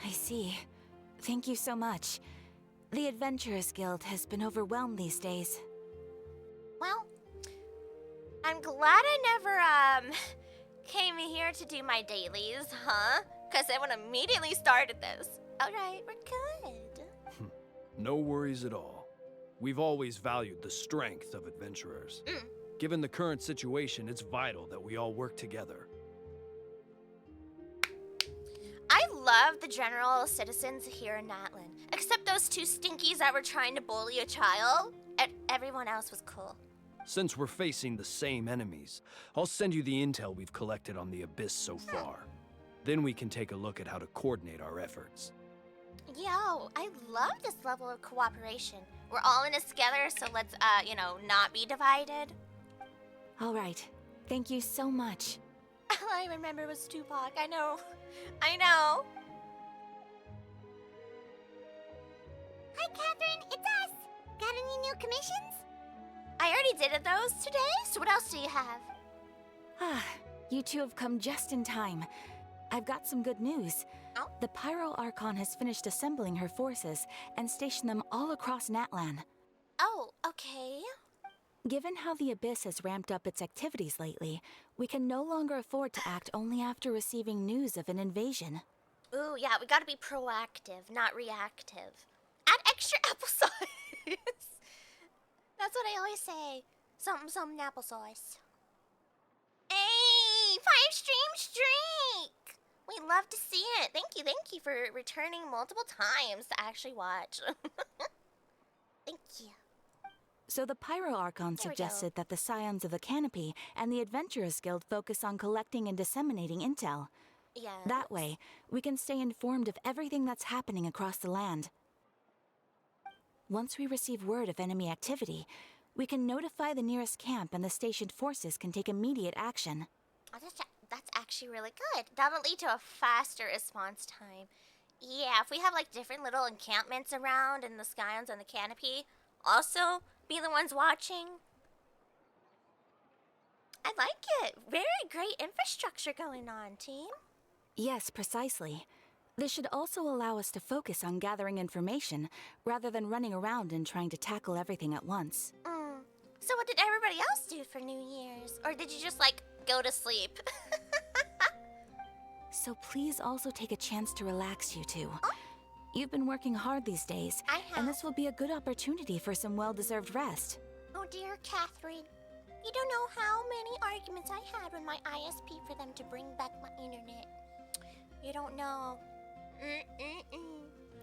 I see. Thank you so much. The Adventurers Guild has been overwhelmed these days. Well, I'm glad I never, came here to do my dailies, huh? Because I would have immediately started this. Alright, we're good. No worries at all. We've always valued the strength of adventurers. Given the current situation, it's vital that we all work together. I love the general citizens here in Natlan. Except those two stinkies that were trying to bully a child. Everyone else was cool. Since we're facing the same enemies, I'll send you the intel we've collected on the Abyss so far. Then we can take a look at how to coordinate our efforts. Yo, I love this level of cooperation. We're all in this together, so let's, not be divided. All right. Thank you so much. All I remember was Tupac. I know. Hi, Catherine. It's us. Got any new commissions? I already did those today, so what else do you have? Ah, you two have come just in time. I've got some good news. Oh? The Pyro Archon has finished assembling her forces and stationed them all across Natlan. Oh, okay. Given how the Abyss has ramped up its activities lately, we can no longer afford to act only after receiving news of an invasion. Ooh, yeah, we gotta be proactive, not reactive. Add extra applesauce. That's what I always say. Something applesauce. Hey, 5-stream streak! We love to see it. Thank you for returning multiple times to actually watch. Thank you. So the Pyro Archon There we suggested that the Scions of the Canopy and the Adventurers Guild focus on collecting and disseminating intel. Yeah. That way, we can stay informed of everything that's happening across the land. Once we receive word of enemy activity, we can notify the nearest camp and the stationed forces can take immediate action. Oh, that's actually really good. That'll lead to a faster response time. Yeah, if we have like different little encampments around and the Scions and the Canopy also be the ones watching. I like it. Very great infrastructure going on, team. Yes, precisely. This should also allow us to focus on gathering information, rather than running around and trying to tackle everything at once. So what did everybody else do for New Year's? Or did you just, go to sleep? So please also take a chance to relax, you two. You've been working hard these days, I have. and this will be a good opportunity for some well-deserved rest. Oh, dear Catherine. You don't know how many arguments I had with my ISP for them to bring back my internet. You don't know.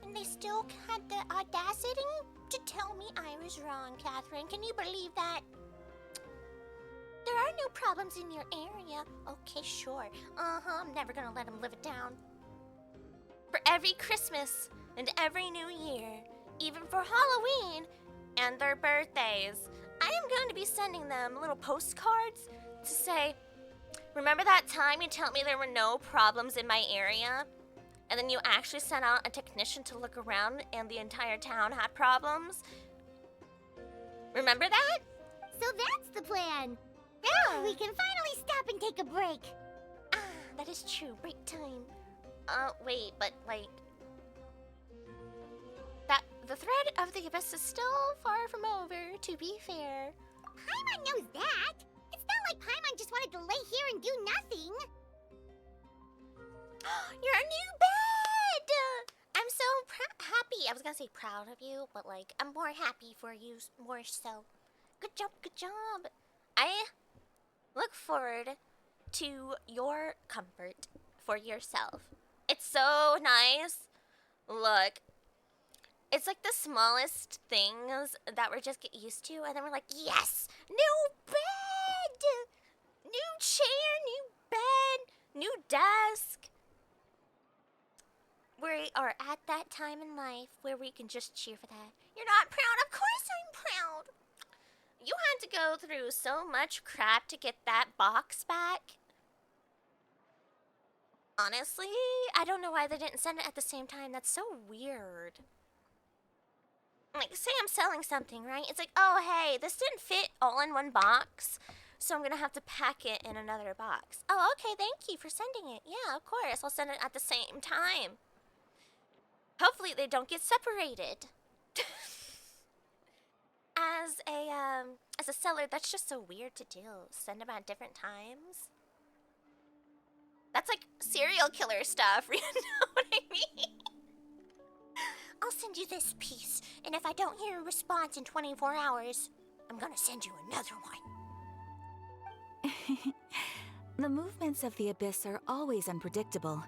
And they still had the audacity to tell me I was wrong, Catherine. Can you believe that? There are no problems in your area. Okay, sure. I'm never gonna let them live it down. For every Christmas and every New Year, even for Halloween and their birthdays, I am going to be sending them little postcards to say, remember that time you told me there were no problems in my area? And then you actually sent out a technician to look around and the entire town had problems? Remember that? So that's the plan. Yeah. We can finally stop and take a break. Ah, that is true. Break time. Wait, but the thread of the Abyss is still far from over, to be fair. Paimon knows that. It's not like Paimon just wanted to lay here and do nothing. Your new bed! I'm so happy. I was gonna say proud of you, but I'm more happy for you, more so. Good job, good job. I look forward to your comfort for yourself. It's so nice. Look, it's like the smallest things that we just get used to, and then we're like, yes, new bed, new chair, new bed, new desk. We are at that time in life where we can just cheer for that. You're not proud? Of course I'm proud. You had to go through so much crap to get that box back. Honestly, I don't know why they didn't send it at the same time. That's so weird. Say I'm selling something, right? It's like, oh, hey, this didn't fit all in one box, so I'm going to have to pack it in another box. Oh, okay, thank you for sending it. Yeah, of course, I'll send it at the same time. Hopefully they don't get separated. As a seller, that's just so weird to do. Send them at different times. That's like serial killer stuff. You know what I mean? I'll send you this piece, and if I don't hear a response in 24 hours, I'm gonna send you another one. The movements of the Abyss are always unpredictable.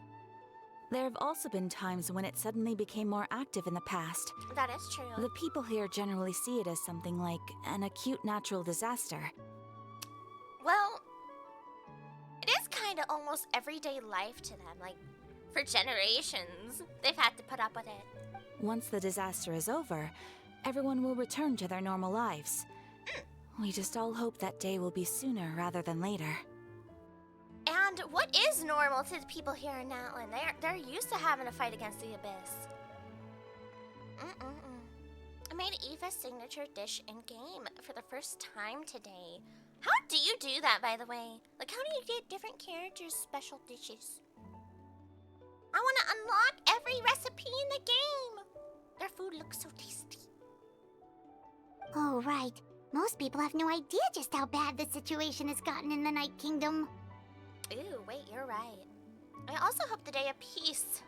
There have also been times when it suddenly became more active in the past. That is true. The people here generally see it as something like an acute natural disaster. Well, it is kind of almost everyday life to them. Like, for generations, they've had to put up with it. Once the disaster is over, everyone will return to their normal lives. We just all hope that day will be sooner rather than later. And what is normal to the people here in Natlan? They're used to having a fight against the Abyss. I made Eva's signature dish in-game for the first time today. How do you do that, by the way? Like, how do you get different characters' special dishes? I want to unlock every recipe in the game! Their food looks so tasty. Oh, right. Most people have no idea just how bad the situation has gotten in the Night Kingdom. Ooh, wait, you're right. I also hope the day of peace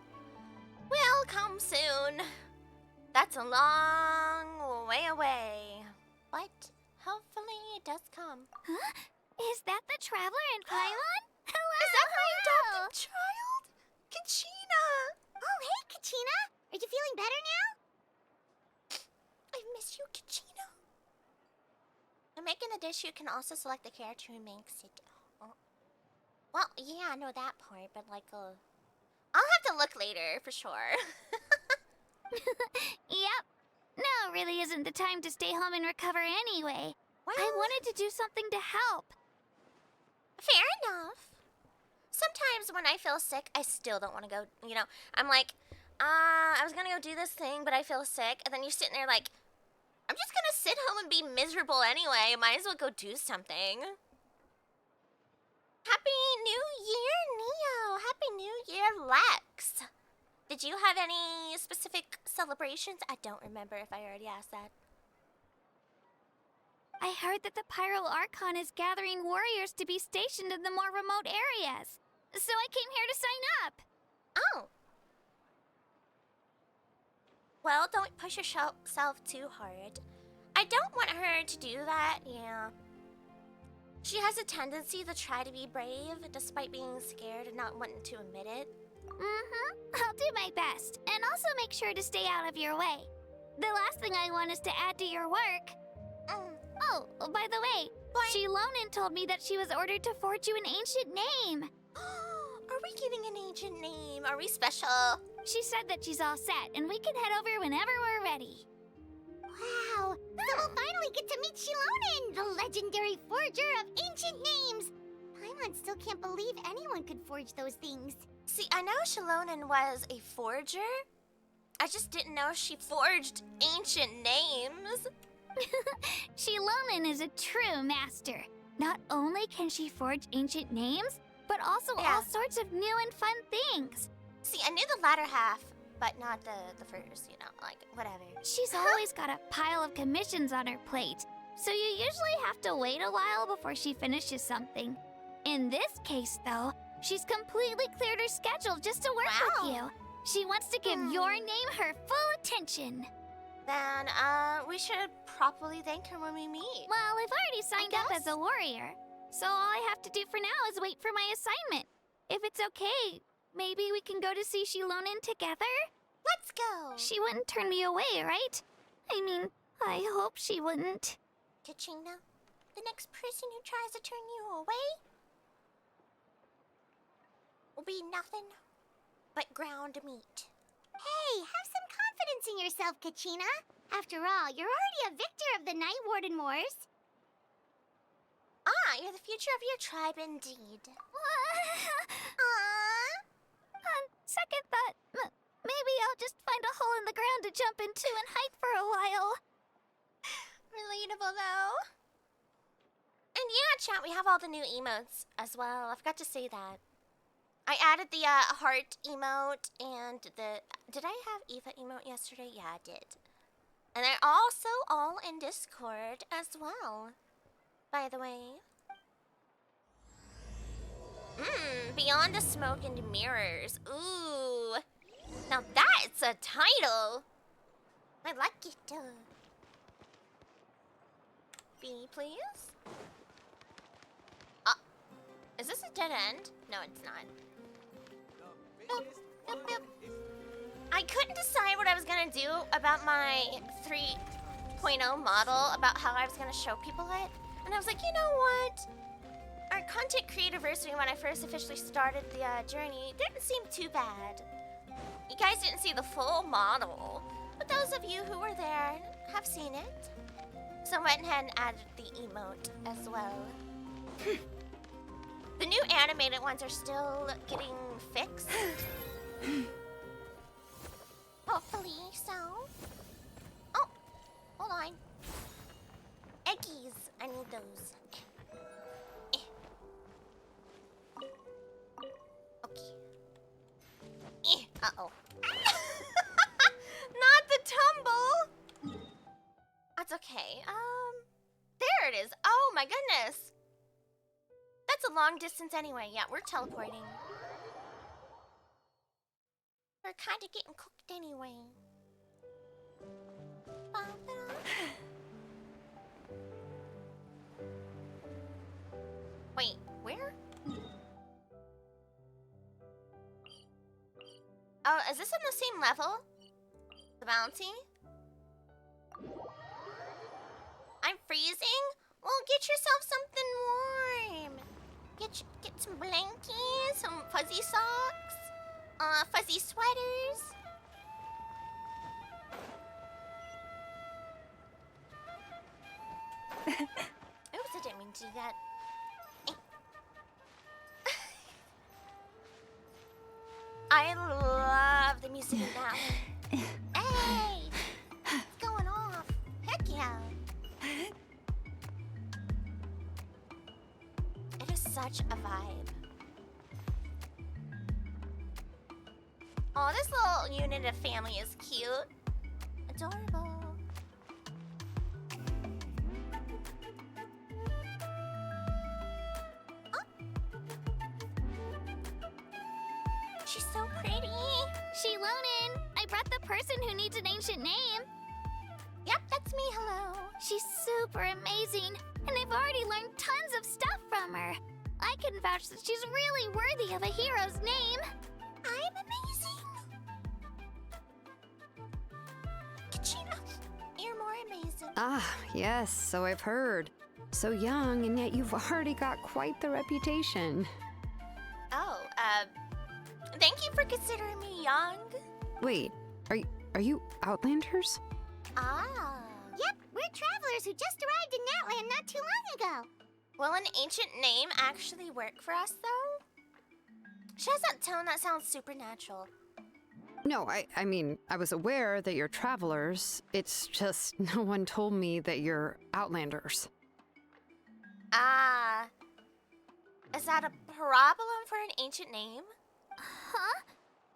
will come soon. That's a long way away. But hopefully it does come. Huh? Is that the traveler in Paimon? Hello! Is that my adopted child? Kachina! Oh, hey, Kachina! Are you feeling better now? I miss you, Kachina. In making the dish, you can also select the character who makes it. Oh. Well, yeah, I know that part, but like, I'll have to look later for sure. Yep. Now really isn't the time to stay home and recover anyway. Well, I wanted to do something to help. fair enough. Sometimes when I feel sick, I still don't want to go, you know. I'm like, I was gonna go do this thing, but I feel sick. And then you're sitting there like, I'm just gonna sit home and be miserable anyway. Might as well go do something. Happy New Year, Neo. Happy New Year, Lex. Did you have any specific celebrations? I don't remember if I already asked that. I heard that the Pyro Archon is gathering warriors to be stationed in the more remote areas. So I came here to sign up. Oh. Well, don't push yourself too hard. I don't want her to do that, yeah. She has a tendency to try to be brave, despite being scared and not wanting to admit it. I'll do my best, and also make sure to stay out of your way. The last thing I want is to add to your work. Oh, by the way, Shilonin told me that she was ordered to forge you an ancient name. Are we getting an ancient name? Are we special? She said that she's all set, and we can head over whenever we're ready. Wow! So we'll finally get to meet Shilonin, the legendary forger of ancient names! Paimon still can't believe anyone could forge those things. See, I know Shilonin was a forger. I just didn't know she forged ancient names. Shilonin is a true master. Not only can she forge ancient names, but also all sorts of new and fun things. See, I knew the latter half, but not the first, you know, like, whatever. She's always got a pile of commissions on her plate, so you usually have to wait a while before she finishes something. In this case, though, she's completely cleared her schedule just to work with you. She wants to give your name her full attention. Then, we should properly thank her when we meet. Well, I've already signed up as a warrior, so all I have to do for now is wait for my assignment. If it's okay, maybe we can go to see Shilonin together? Let's go! She wouldn't turn me away, right? I mean, I hope she wouldn't. Kachina, the next person who tries to turn you away will be nothing but ground meat. Hey, have some confidence in yourself, Kachina. After all, you're already a victor of the Night Warden Wars. Ah, you're the future of your tribe indeed. On second thought, maybe I'll just find a hole in the ground to jump into and hide for a while. Relatable, though. And yeah, chat, we have all the new emotes as well. I forgot to say that. I added the heart emote and the... Did I have Eva emote yesterday? Yeah, I did. And they're also all in Discord as well, by the way. Beyond the Smoke and Mirrors. Ooh. Now that's a title. I like it. Beanie, please. Is this a dead end? No, it's not. Boop, boop, boop. I couldn't decide what I was gonna do about my 3.0 model, about how I was gonna show people it. And I was like, you know what? Our content creativersary, when I first officially started the journey, didn't seem too bad. You guys didn't see the full model, but those of you who were there have seen it. So I went ahead and added the emote as well. The new animated ones are still getting fixed. Hopefully so. Oh, hold on. Eggies, I need those. Okay. Uh-oh. Not the tumble! That's okay. There it is. Oh my goodness. That's a long distance anyway. Yeah, we're teleporting. We're kind of getting cooked anyway. Wait, where? Oh, is this on the same level? The bounty? I'm freezing? Well, get yourself something warm. Get some blankies, some fuzzy socks, fuzzy sweaters. Oops, I didn't mean to do that. I love the music in that one. Hey! It's going off. Heck yeah. It is such a vibe. Oh, this little unit of family is cute. Adorable. She's so pretty. Shilonin, I brought the person who needs an ancient name. Yep, that's me. Hello. She's super amazing, and I've already learned tons of stuff from her. I can vouch that she's really worthy of a hero's name. I'm amazing. Kachina, you're more amazing. Ah, yes, so I've heard. So young, and yet you've already got quite the reputation. Oh, thank you for considering me young. Wait, are you Outlanders? Ah. Yep, we're travelers who just arrived in Natland not too long ago. Will an ancient name actually work for us, though? She has that tone that sounds supernatural. No, I mean, I was aware that you're travelers. It's just no one told me that you're Outlanders. Ah. Is that a problem for an ancient name? Huh?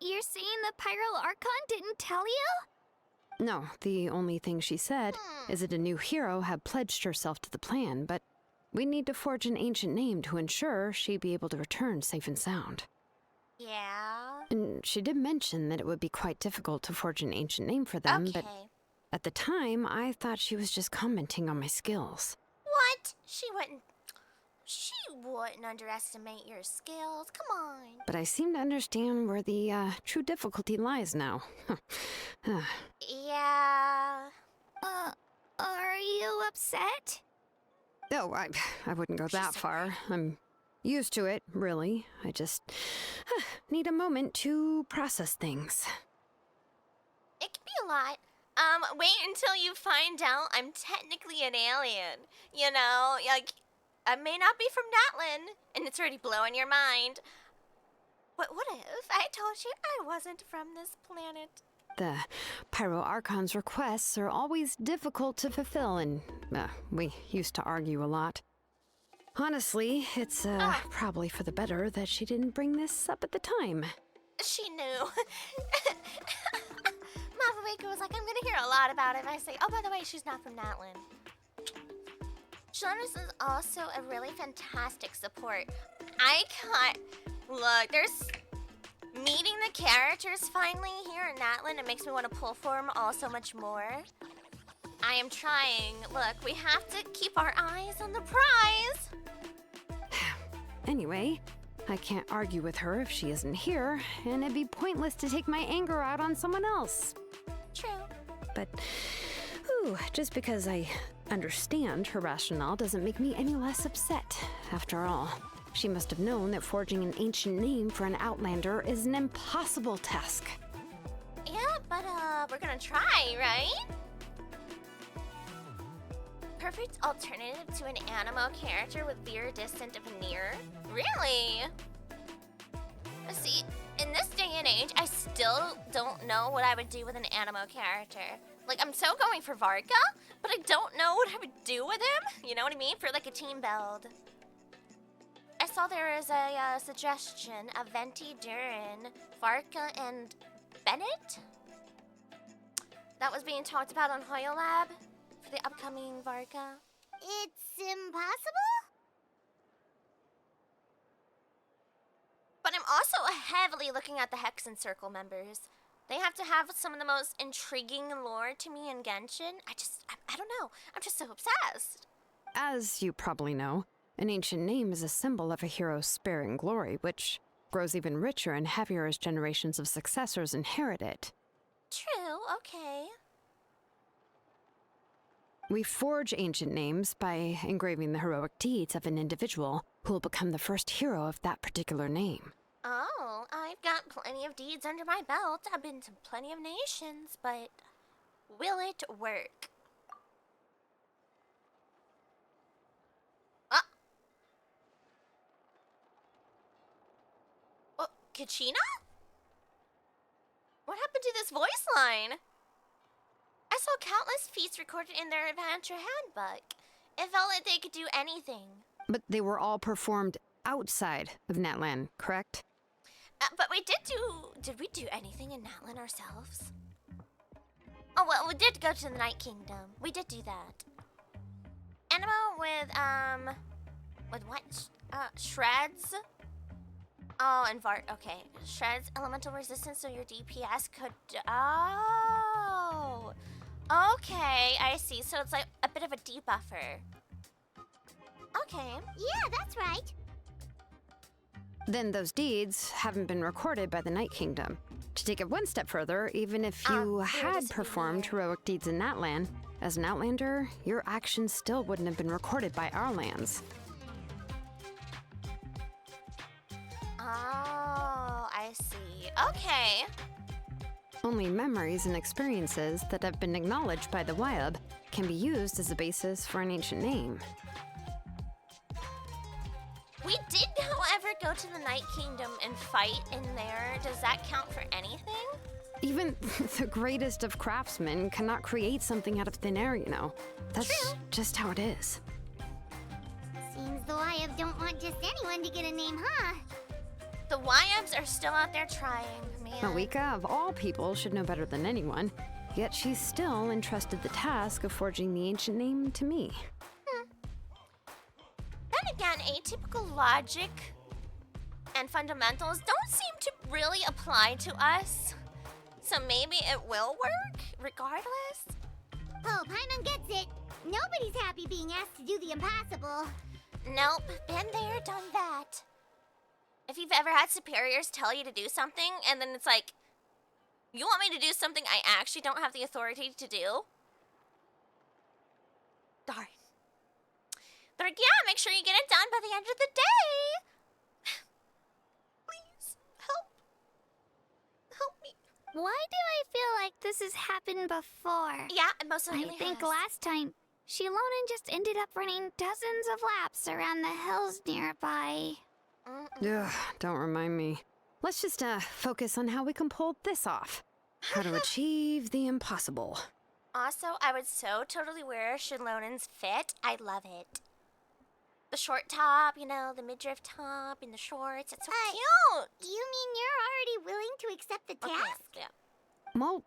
You're saying the Pyro Archon didn't tell you? No, the only thing she said is that a new hero had pledged herself to the plan, but we need to forge an ancient name to ensure she'd be able to return safe and sound. Yeah. And she did mention that it would be quite difficult to forge an ancient name for them, Okay. but at the time, I thought she was just commenting on my skills. What? She wouldn't underestimate your skills. Come on. But I seem to understand where the true difficulty lies now. Yeah. Are you upset? Oh, I wouldn't go that far. I'm used to it, really. I just need a moment to process things. It can be a lot. Wait until you find out I'm technically an alien. You know, like, I may not be from Natlan, and it's already blowing your mind. What if I told you I wasn't from this planet? The Pyro Archon's requests are always difficult to fulfill, and we used to argue a lot. Honestly, it's probably for the better that she didn't bring this up at the time. She knew. Mafuika was like, I'm gonna hear a lot about it if I say, oh, by the way, she's not from Natlan. Jonas is also a really fantastic support. I can't... Look, there's... Meeting the characters finally here in Natlan, it makes me want to pull for them all so much more. I am trying. Look, we have to keep our eyes on the prize. Anyway, I can't argue with her if she isn't here, and it'd be pointless to take my anger out on someone else. True. But, just because I understand her rationale doesn't make me any less upset. After all, she must have known that forging an ancient name for an Outlander is an impossible task. Yeah, but we're gonna try, right? Perfect alternative to an animo character with veer distant of near? Really? See, in this day and age, I still don't know what I would do with an animo character. Like, I'm so going for Varka, but I don't know what I would do with him. You know what I mean? For like a team build. I saw there is a suggestion of Venti, Durin, Varka, and Bennett. That was being talked about on Hoyolab for the upcoming Varka. It's impossible? But I'm also heavily looking at the Hex and Circle members. They have to have some of the most intriguing lore to me in Genshin. I don't know. I'm just so obsessed. As you probably know, an ancient name is a symbol of a hero's sparing glory, which grows even richer and heavier as generations of successors inherit it. True, okay. We forge ancient names by engraving the heroic deeds of an individual who will become the first hero of that particular name. Oh, I've got plenty of deeds under my belt. I've been to plenty of nations, but will it work? Oh, Kachina? What happened to this voice line? I saw countless feats recorded in their adventure handbook. It felt like they could do anything. But they were all performed outside of Natlan, correct? But we did we do anything in Natlan ourselves? Oh, well, we did go to the Night Kingdom. We did do that. Animo with what? Shreds? Oh, and Vart, okay. Shreds elemental resistance, so your DPS could, oh. Okay, I see. So it's like a bit of a debuffer. Okay. Yeah, that's right. Then those deeds haven't been recorded by the Night Kingdom. To take it one step further, even if you had performed heroic deeds in Natlan, as an Outlander, your actions still wouldn't have been recorded by our lands. Oh, I see. Okay. Only memories and experiences that have been acknowledged by the Wyab can be used as a basis for an ancient name. We did, however, go to the Night Kingdom and fight in there. Does that count for anything? Even the greatest of craftsmen cannot create something out of thin air, you know. That's just how it is. Seems the Wyab don't want just anyone to get a name, huh? The Wyabs are still out there trying, man. Marika, of all people, should know better than anyone. Yet she's still entrusted the task of forging the ancient name to me. Then again, atypical logic and fundamentals don't seem to really apply to us. So maybe it will work, regardless? Oh, Paimon gets it. Nobody's happy being asked to do the impossible. Nope, been there, done that. If you've ever had superiors tell you to do something, and then it's like, you want me to do something I actually don't have the authority to do? Darn. They're like, yeah, make sure you get it done by the end of the day. Please, help. Help me. Why do I feel like this has happened before? Yeah, it most certainly I think has. last time, Shilonen just ended up running dozens of laps around the hills nearby. Ugh, don't remind me. Let's just focus on how we can pull this off. How to achieve the impossible. Also, I would so totally wear Shilonen's fit. I love it. The short top, you know, the midriff top and the shorts. It's so cute. You mean you're already willing to accept the task? Okay, yeah. Well,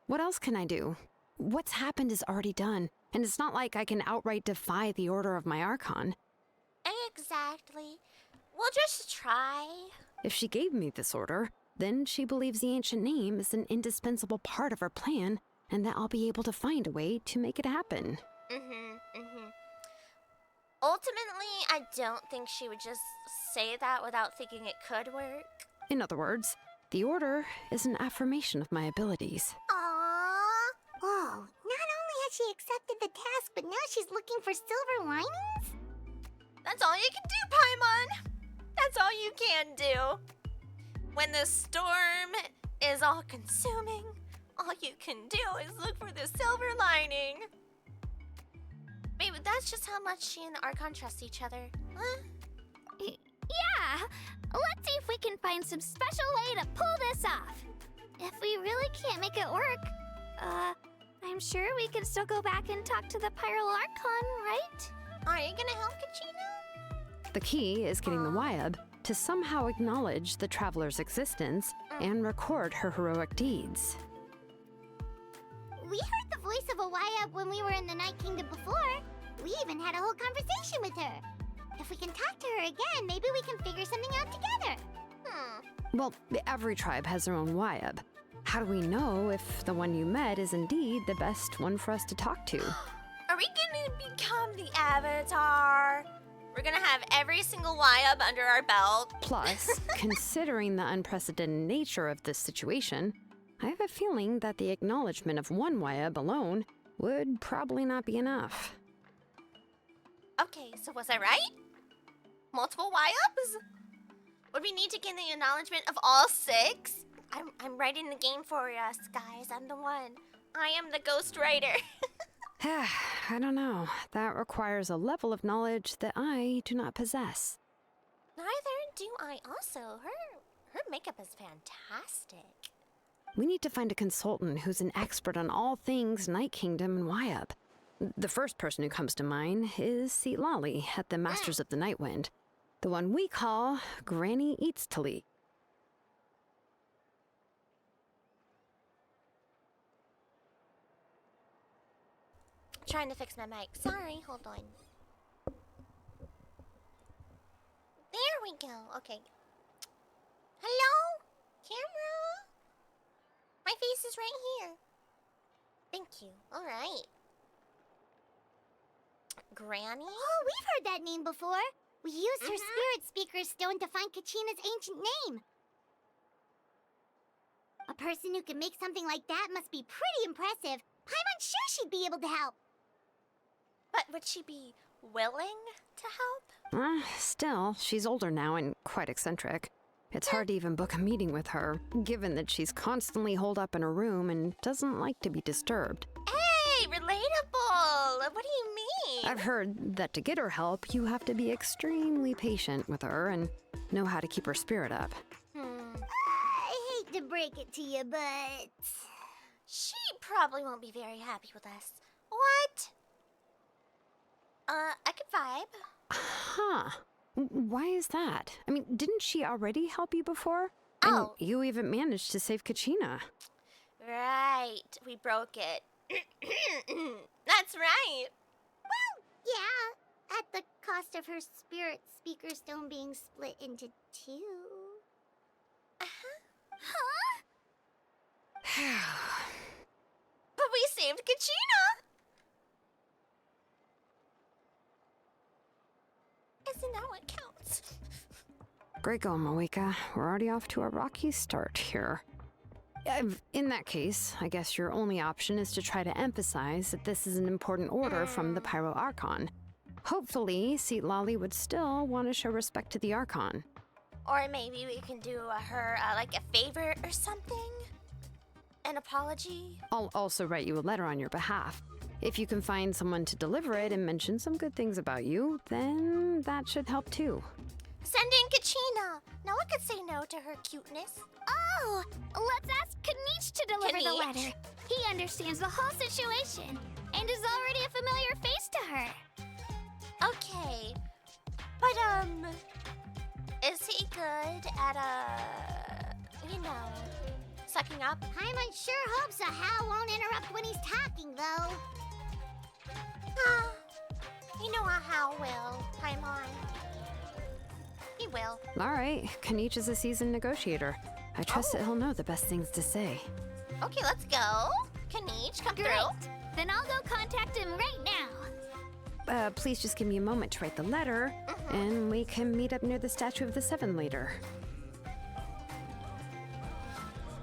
what else can I do? What's happened is already done, and it's not like I can outright defy the order of my Archon. Exactly. We'll just try. If she gave me this order, then she believes the ancient name is an indispensable part of her plan, and that I'll be able to find a way to make it happen. Ultimately, I don't think she would just say that without thinking it could work. In other words, the order is an affirmation of my abilities. Aww. Whoa, not only has she accepted the task, but now she's looking for silver linings? That's all you can do, Paimon. That's all you can do. When the storm is all consuming, all you can do is look for the silver lining. Maybe that's just how much she and Archon trust each other. Huh? Yeah, let's see if we can find some special way to pull this off. If we really can't make it work, I'm sure we can still go back and talk to the Pyro Archon, right? Are you gonna help Kachina? The key is getting the Wyab to somehow acknowledge the traveler's existence and record her heroic deeds. We heard the voice of a Wyab when we were in the Night Kingdom before. We even had a whole conversation with her. If we can talk to her again, maybe we can figure something out together. Well, every tribe has their own Wyab. How do we know if the one you met is indeed the best one for us to talk to? Are we gonna become the Avatar? We're gonna have every single Wyab under our belt. Plus, considering the unprecedented nature of this situation, I have a feeling that the acknowledgement of one Wyab alone would probably not be enough. Okay, so was I right? Multiple Wyabs? Would we need to gain the acknowledgement of all 6? I'm writing the game for us, guys. I'm the one. I am the ghost writer. I don't know. That requires a level of knowledge that I do not possess. Neither do I also. Her makeup is fantastic. We need to find a consultant who's an expert on all things Night Kingdom and Wyab. The first person who comes to mind is Seat Lolly at the Masters of the Nightwind, the one we call Granny Eats Tali. Trying to fix my mic. Sorry, hold on. There we go. Okay. Hello? Camera? My face is right here. Thank you. All right. Granny? Oh, we've heard that name before. We used her spirit speaker stone to find Kachina's ancient name. A person who can make something like that must be pretty impressive. Paimon's sure she'd be able to help. But would she be willing to help? Still, she's older now and quite eccentric. It's hard to even book a meeting with her, given that she's constantly holed up in her room and doesn't like to be disturbed. Hey, relatable! What do you mean? I've heard that to get her help, you have to be extremely patient with her and know how to keep her spirit up. I hate to break it to you, but... She probably won't be very happy with us. What? I could vibe. Huh. Why is that? I mean, didn't she already help you before? Oh. And you even managed to save Kachina. Right. We broke it. That's right. Well, yeah. At the cost of her spirit speaker stone being split into 2. But we saved Kachina! Isn't that what counts? Great going, Moeka. We're already off to a rocky start here. In that case, I guess your only option is to try to emphasize that this is an important order from the Pyro Archon. Hopefully, Seat Lolly would still want to show respect to the Archon. Or maybe we can do her, like, a favor or something? An apology? I'll also write you a letter on your behalf. If you can find someone to deliver it and mention some good things about you, then that should help too. Send in Kachina! No one could say no to her cuteness. Oh, let's ask Kanich to deliver the Kanich? letter. He understands the whole situation and is already a familiar face to her. Okay. good at, sucking up. Paimon sure hopes a Hal won't interrupt when he's talking, though. You know how will, Paimon. He will. All right, Kanich is a seasoned negotiator. I trust that he'll know the best things to say. Okay, let's go. Kanich, come Great. through. Then I'll go contact him right now. Please just give me a moment to write the letter, and we can meet up near the statue of the Seven later.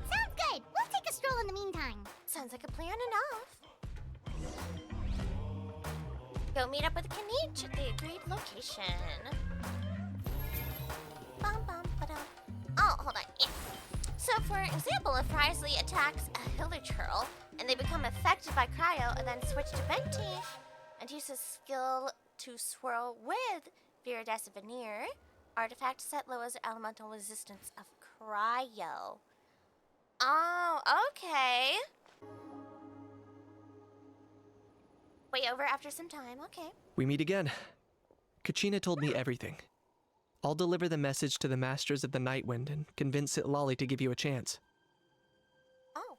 Sounds good. We'll take a stroll in the meantime. Sounds like a plan enough. Go meet up with Kanich at the agreed location. Bum, bum, ba-dum. Oh, hold on. Yeah. So, for example, if Risley attacks a Hilichurl and they become affected by Cryo and then switch to Venti and use his skill to swirl with Viridescent Veneer, artifact set lowers the elemental resistance of Cryo. Oh, okay. Way over after some time, okay. We meet again. Kachina told me everything. I'll deliver the message to the Masters of the Nightwind and convince Sitlali to give you a chance. Oh.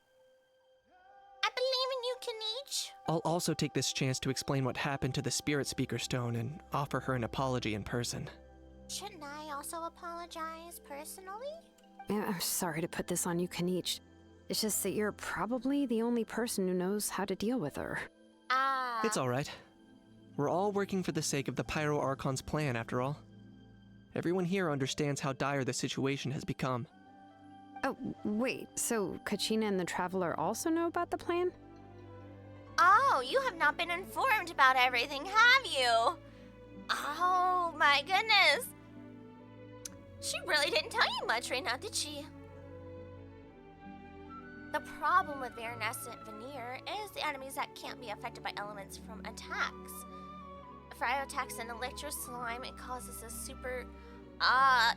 I believe in you, Kanich. I'll also take this chance to explain what happened to the Spirit Speaker Stone and offer her an apology in person. Shouldn't I also apologize personally? Yeah, I'm sorry to put this on you, Kanich. It's just that you're probably the only person who knows how to deal with her. It's alright. We're all working for the sake of the Pyro Archon's plan, after all. Everyone here understands how dire the situation has become. Oh, wait, so Kachina and the Traveler also know about the plan? Oh, you have not been informed about everything, have you? Oh, my goodness. She really didn't tell you much right now, did she? The problem with Viridescent Veneer is the enemies that can't be affected by elements from attacks. If Ryo attacks an Electro Slime, it causes a super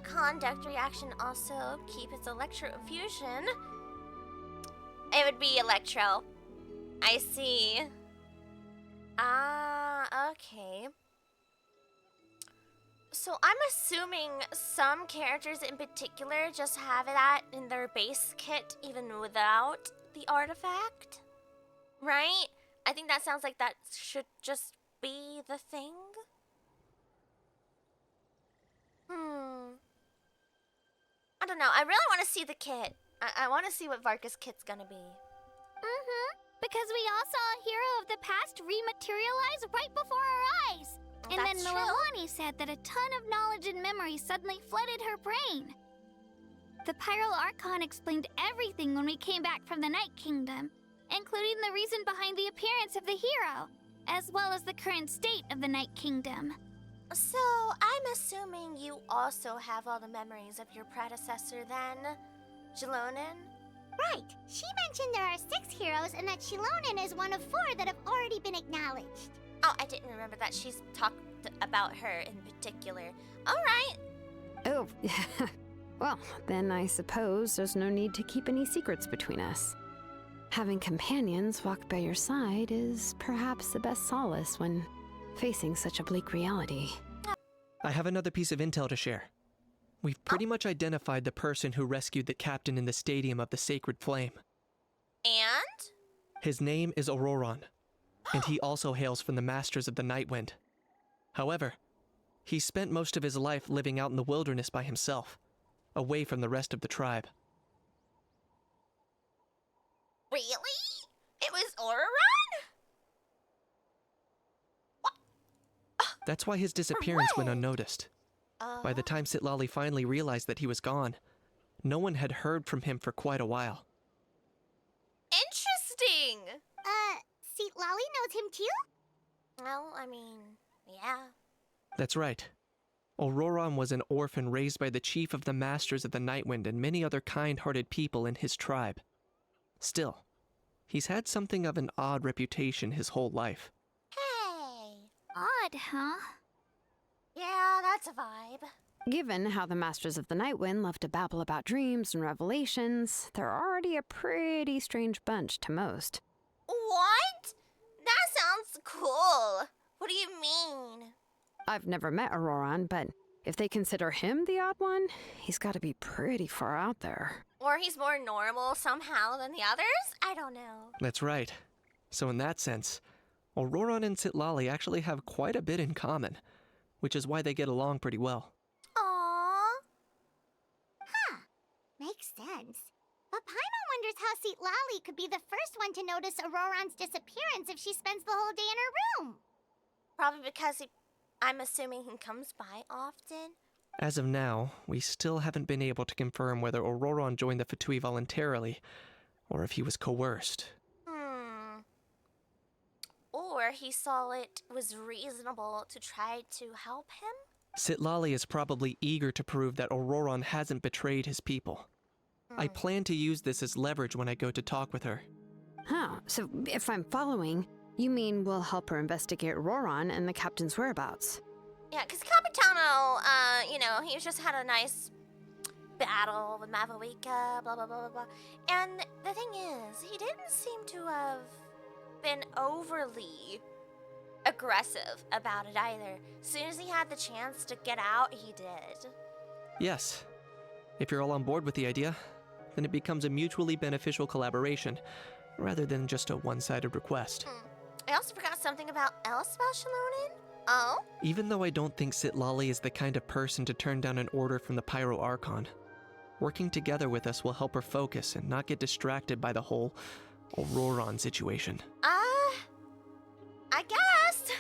conduct reaction. Also, keep its Electro Fusion. It would be Electro. I see. Okay. So I'm assuming some characters in particular just have that in their base kit even without the artifact, right? I think that sounds like that should just be the thing. I don't know. I really want to see the kit. I want to see what Varka's kit's gonna be. Because we all saw a hero of the past rematerialize right before our eyes. And That's then true. Mililani said that a ton of knowledge and memory suddenly flooded her brain. The Pyro Archon explained everything when we came back from the Night Kingdom, including the reason behind the appearance of the hero, as well as the current state of the Night Kingdom. So, I'm assuming you also have all the memories of your predecessor then, Jalonin? Right. She mentioned there are 6 heroes and that Shilonen is one of 4 that have already been acknowledged. Oh, I didn't remember that she's talked about her in particular. All right. Oh, well, then I suppose there's no need to keep any secrets between us. Having companions walk by your side is perhaps the best solace when facing such a bleak reality. I have another piece of intel to share. We've pretty much identified the person who rescued the captain in the Stadium of the Sacred Flame. And? His name is Auroron, and he also hails from the Masters of the Nightwind. However, he spent most of his life living out in the wilderness by himself, away from the rest of the tribe. Really? It was Auroron? That's why his disappearance went unnoticed. By the time Sitlali finally realized that he was gone, no one had heard from him for quite a while. Interesting. See, Lolly knows him too? Well, I mean, yeah. That's right. Auroron was an orphan raised by the chief of the Masters of the Nightwind and many other kind-hearted people in his tribe. Still, he's had something of an odd reputation his whole life. Hey. Odd, huh? Yeah, that's a vibe. Given how the Masters of the Nightwind love to babble about dreams and revelations, they're already a pretty strange bunch to most. What? That sounds cool. What do you mean? I've never met Auroron, but if they consider him the odd one, he's got to be pretty far out there. Or he's more normal somehow than the others? I don't know. That's right. So in that sense, Auroron and Citlali actually have quite a bit in common, which is why they get along pretty well. Aww. Huh. Makes sense. But Paimon wonders how Citlali could be the first one to notice Auroron's disappearance if she spends the whole day in her room. Probably because I'm assuming he comes by often. As of now, we still haven't been able to confirm whether Auroron joined the Fatui voluntarily, or if he was coerced. Or he saw it was reasonable to try to help him? Citlali is probably eager to prove that Auroron hasn't betrayed his people. I plan to use this as leverage when I go to talk with her. Huh, so if I'm following, you mean we'll help her investigate Auroron and the captain's whereabouts? Yeah, because Capitano, he's just had a nice battle with Mavuika, blah, blah, blah, blah, blah. And the thing is, he didn't seem to have been overly aggressive about it either. As soon as he had the chance to get out, he did. Yes. If you're all on board with the idea, then it becomes a mutually beneficial collaboration, rather than just a one-sided request. I also forgot something about Elspeth. Oh? Even though I don't think Citlali is the kind of person to turn down an order from the Pyro Archon, working together with us will help her focus and not get distracted by the whole Auroron situation. I guess.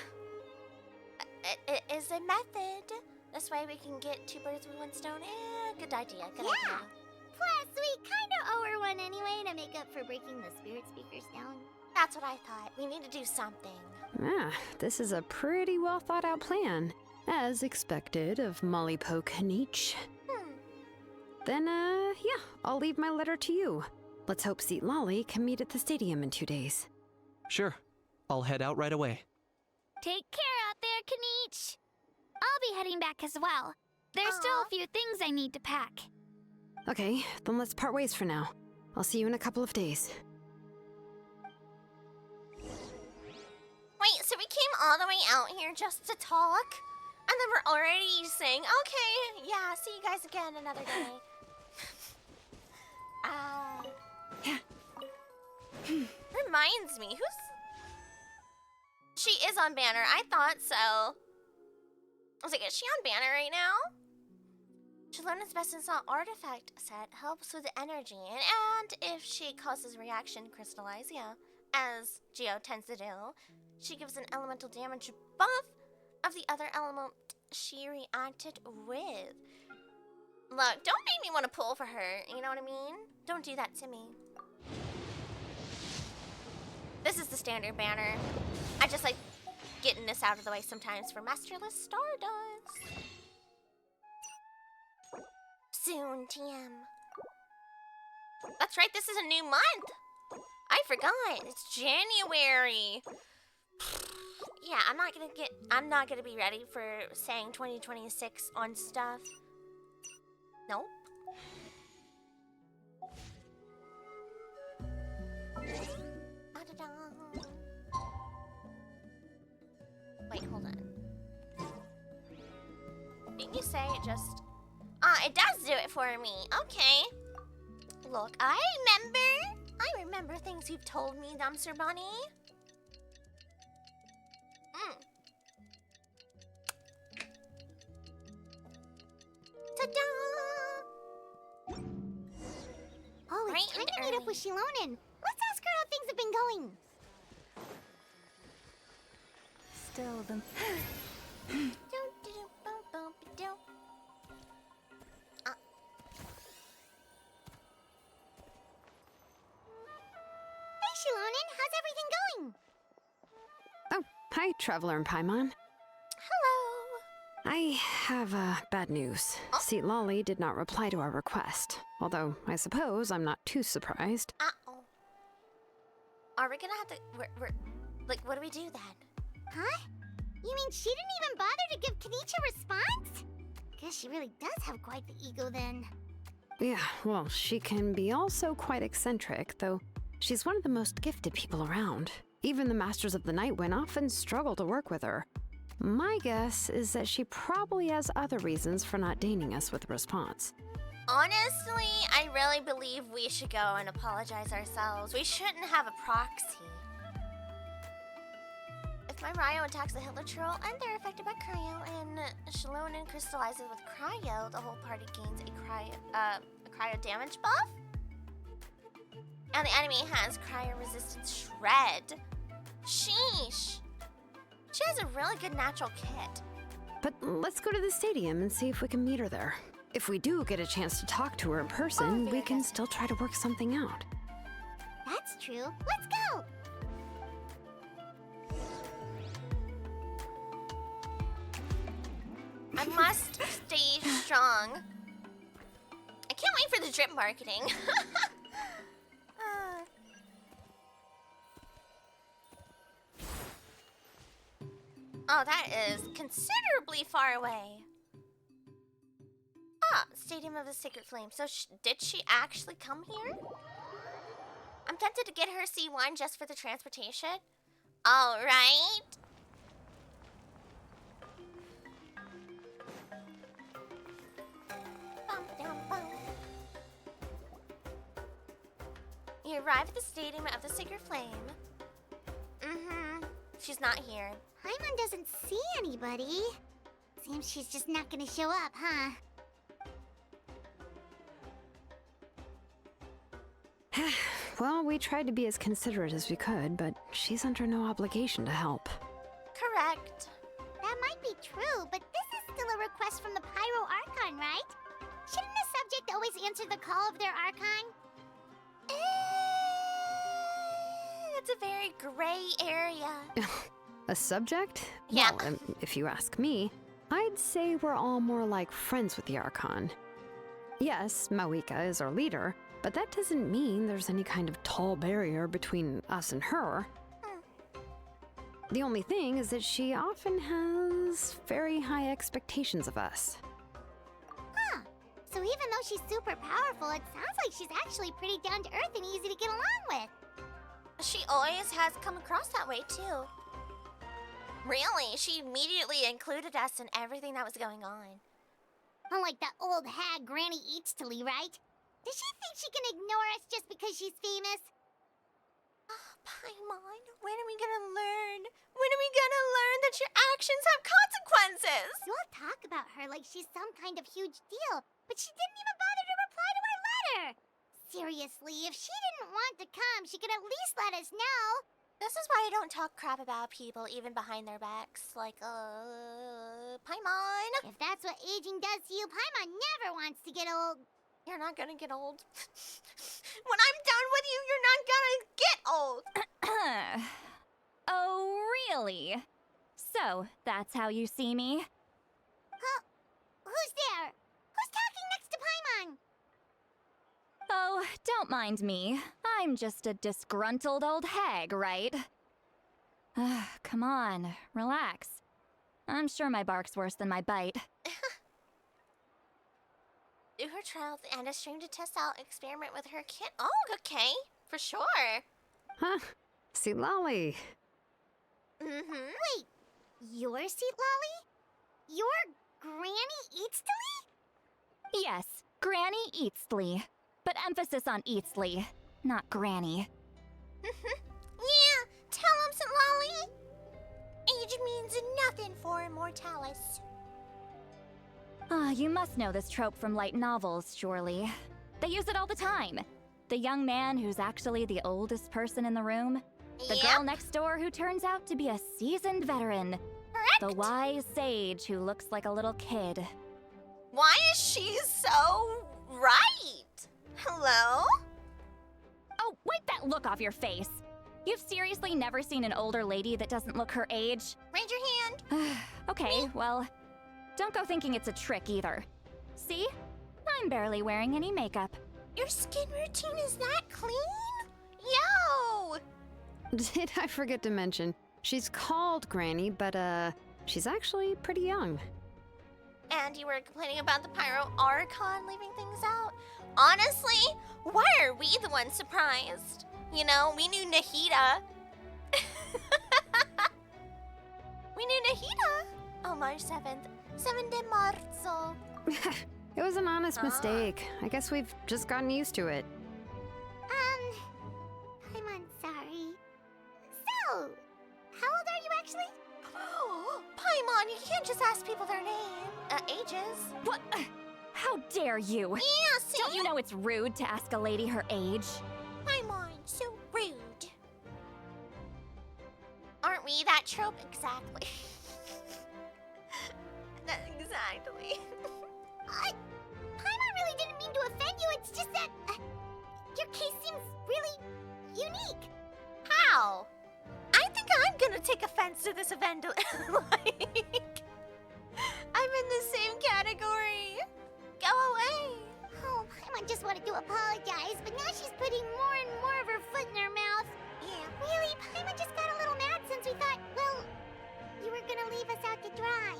It is a method. This way we can get 2 birds with 1 stone. Good idea, good idea. Plus, we kind of owe her one anyway to make up for breaking the spirit speakers down. That's what I thought. We need to do something. This is a pretty well thought out plan, as expected of Molly Poke Nietzsche. Then, I'll leave my letter to you. Let's hope Citlali can meet at the stadium in 2 days. Sure. I'll head out right away. Take care out there, Kaniche. I'll be heading back as well. There's still a few things I need to pack. Okay, then let's part ways for now. I'll see you in a couple of days. Wait, so we came all the way out here just to talk? And then we're already saying, okay, yeah, see you guys again another day. Reminds me, she is on banner. I thought so. I was like, is she on banner right now? Shallona's best install artifact set helps with energy, and if she causes reaction to crystallize, as Geo tends to do, she gives an elemental damage buff of the other element she reacted with. Look, don't make me want to pull for her, you know what I mean? Don't do that to me. This is the standard banner. I just like getting this out of the way sometimes for Masterless Stardust. Soon, TM. That's right, this is a new month. I forgot, it's January. Yeah, I'm not gonna be ready for saying 2026 on stuff. Nope. Wait, hold on. Didn't you say it just... it does do it for me. Okay. Look, I remember things you've told me, Dumpster Bunny. Ta-da! Oh, it's time to meet up with Shilonen. Let's ask her how things have been going. Still the... Hey, Shilonen, how's everything going? Oh, hi, Traveler and Paimon. Hello. I have bad news. Citlali did not reply to our request, although I suppose I'm not too surprised. Uh-oh. Are we gonna have to... We're like, what do we do then? Huh? You mean she didn't even bother to give Kaniche a response? Guess she really does have quite the ego then. Yeah, well, she can be also quite eccentric, though she's one of the most gifted people around. Even the Masters of the Night Wind often struggle to work with her. My guess is that she probably has other reasons for not deigning us with a response. Honestly, I really believe we should go and apologize ourselves. We shouldn't have a proxy. If my Ryo attacks the Hilichurl and they're affected by cryo, and Shalonen crystallizes with cryo, the whole party gains a cryo damage buff? And the enemy has cryo resistance shred. Sheesh. She has a really good natural kit. But let's go to the stadium and see if we can meet her there. If we do get a chance to talk to her in person, we can still try to work something out. That's true. Let's go! I must stay strong. I can't wait for the drip marketing. Oh, that is considerably far away. Ah, Stadium of the Sacred Flame. So did she actually come here? I'm tempted to get her C1 just for the transportation. All right. You arrive at the Stadium of the Sacred Flame. She's not here. Paimon doesn't see anybody. Seems she's just not gonna show up, huh? Well, we tried to be as considerate as we could, but she's under no obligation to help. Correct. That might be true, but this is still a request from the Pyro Archon, right? Shouldn't a subject always answer the call of their Archon? It's a very gray area. A subject? Yeah. Well, if you ask me, I'd say we're all more like friends with the Archon. Yes, Mawika is our leader, but that doesn't mean there's any kind of tall barrier between us and her. The only thing is that she often has very high expectations of us. Huh. So even though she's super powerful, it sounds like she's actually pretty down to earth and easy to get along with. She always has come across that way, too. Really, she immediately included us in everything that was going on. Unlike that old hag Granny Eatstily, right? Does she think she can ignore us just because she's famous? Paimon, when are we gonna learn? When are we gonna learn that your actions have consequences? You all talk about her like she's some kind of huge deal, but she didn't even bother to reply to our letter. Seriously, if she didn't want to come, she could at least let us know. This is why I don't talk crap about people even behind their backs. Like, Paimon. If that's what aging does to you, Paimon never wants to get old. You're not gonna get old. When I'm done with you, you're not gonna get old. Oh, really? So, that's how you see me? Who's there? Who's talking next to Paimon? Oh, don't mind me. I'm just a disgruntled old hag, right? Come on, relax. I'm sure my bark's worse than my bite. Do her trials and a stream to test out, experiment with her kit. Oh, okay. For sure. Huh? See, Lolly. Wait, your seat, Lolly? Your Granny Eatstily? Yes, Granny Eatsley. But emphasis on Eatsley, not Granny. Yeah, tell him, St. Lolly. Age means nothing for Immortalis. You must know this trope from light novels, surely. They use it all the time. The young man who's actually the oldest person in the room. The girl next door who turns out to be a seasoned veteran. Correct. The wise sage who looks like a little kid. Why is she so right? Hello? Oh, wipe that look off your face. You've seriously never seen an older lady that doesn't look her age? Raise your hand. Okay, well, don't go thinking it's a trick either. See? I'm barely wearing any makeup. Your skin routine is that clean? Yo! Did I forget to mention, she's called Granny, but she's actually pretty young. And you were complaining about the Pyro Archon leaving things out? Honestly, why are we the ones surprised? You know, we knew Nahida. We need a Hina. Oh, March 7th. 7 de marzo. It was an honest mistake. I guess we've just gotten used to it. I'm sorry. So, how old are you actually? Paimon, you can't just ask people their name. Ages. What? How dare you? Yeah, see? Don't you know it's rude to ask a lady her age? Paimon, so rude. Aren't we that trope? Exactly. Exactly. Paimon really didn't mean to offend you. It's just that your case seems really unique. How? I think I'm gonna take offense to this event. Like, I'm in the same category. Go away. Oh, Paimon just wanted to apologize, but now she's putting more and more of her foot in her mouth. Yeah. Really, Paimon just got a little mad since we thought, well, you were gonna leave us out to dry.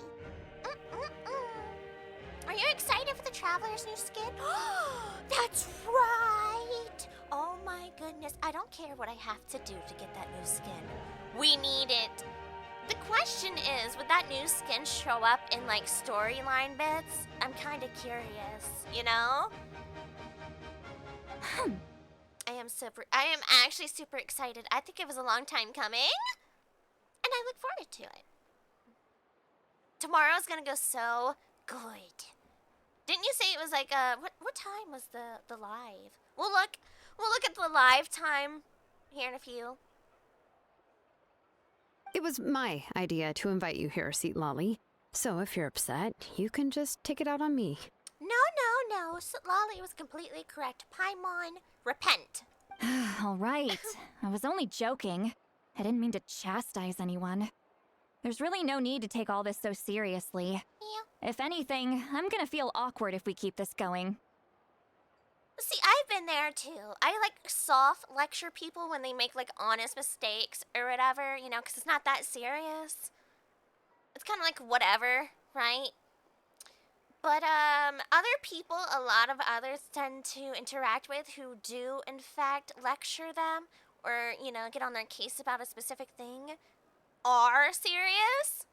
Are you excited for the Traveler's new skin? That's right! Oh my goodness, I don't care what I have to do to get that new skin. We need it. The question is, would that new skin show up in like storyline bits? I'm kind of curious, you know? I am actually super excited. I think it was a long time coming, and I look forward to it. Tomorrow's gonna go so good. Didn't you say it was like what time was the live? We'll look at the live time here in a few. It was my idea to invite you here, Seat Lolly. So if you're upset, you can just take it out on me. No. Lolly was completely correct. Paimon, repent. All right. I was only joking. I didn't mean to chastise anyone. There's really no need to take all this so seriously. Yeah. If anything, I'm gonna feel awkward if we keep this going. See, I've been there too. I like soft lecture people when they make like honest mistakes or whatever, you know, because it's not that serious. It's kind of like whatever, right? But other people, a lot of others tend to interact with who do in fact lecture them or, you know, get on their case about a specific thing are serious.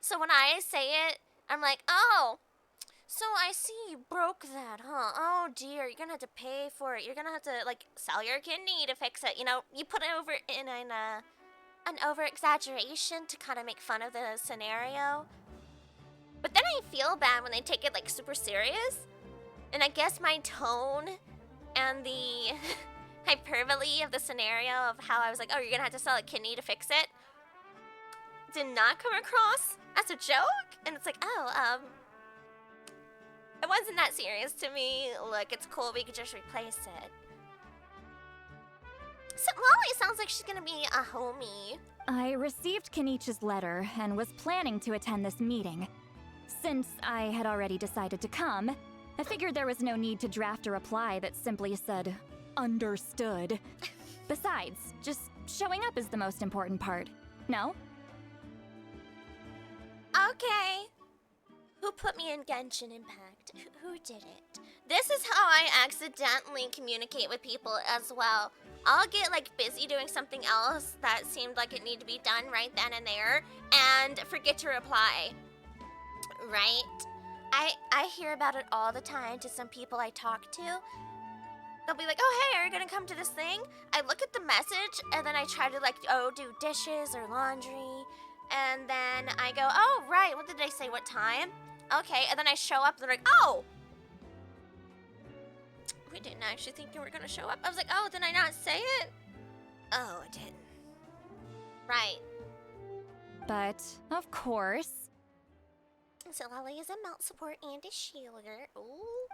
So when I say it, I'm like, oh, so I see you broke that, huh? Oh dear, you're gonna have to pay for it. You're gonna have to like sell your kidney to fix it. You know, you put it over in an over exaggeration to kind of make fun of the scenario. But then I feel bad when they take it like super serious. And I guess my tone and the hyperbole of the scenario of how I was like, oh, you're gonna have to sell a kidney to fix it, did not come across as a joke. And it's like, oh, it wasn't that serious to me. Look, it's cool, we could just replace it. So Lolly sounds like she's gonna be a homie. I received Kenichi's letter and was planning to attend this meeting. Since I had already decided to come, I figured there was no need to draft a reply that simply said, understood. Besides, just showing up is the most important part. No? Okay. Who put me in Genshin Impact? Who did it? This is how I accidentally communicate with people as well. I'll get like busy doing something else that seemed like it needed to be done right then and there and forget to reply. Right? I hear about it all the time to some people I talk to. They'll be like, oh hey, are you gonna come to this thing? I look at the message and then I try to like, oh, do dishes or laundry. And then I go, oh right, what did they say, what time? Okay, and then I show up and they're like, oh! We didn't actually think you were gonna show up. I was like, oh, did I not say it? Oh, I didn't. Right. But, of course. So Lolly is a melt support and a shielder. Ooh.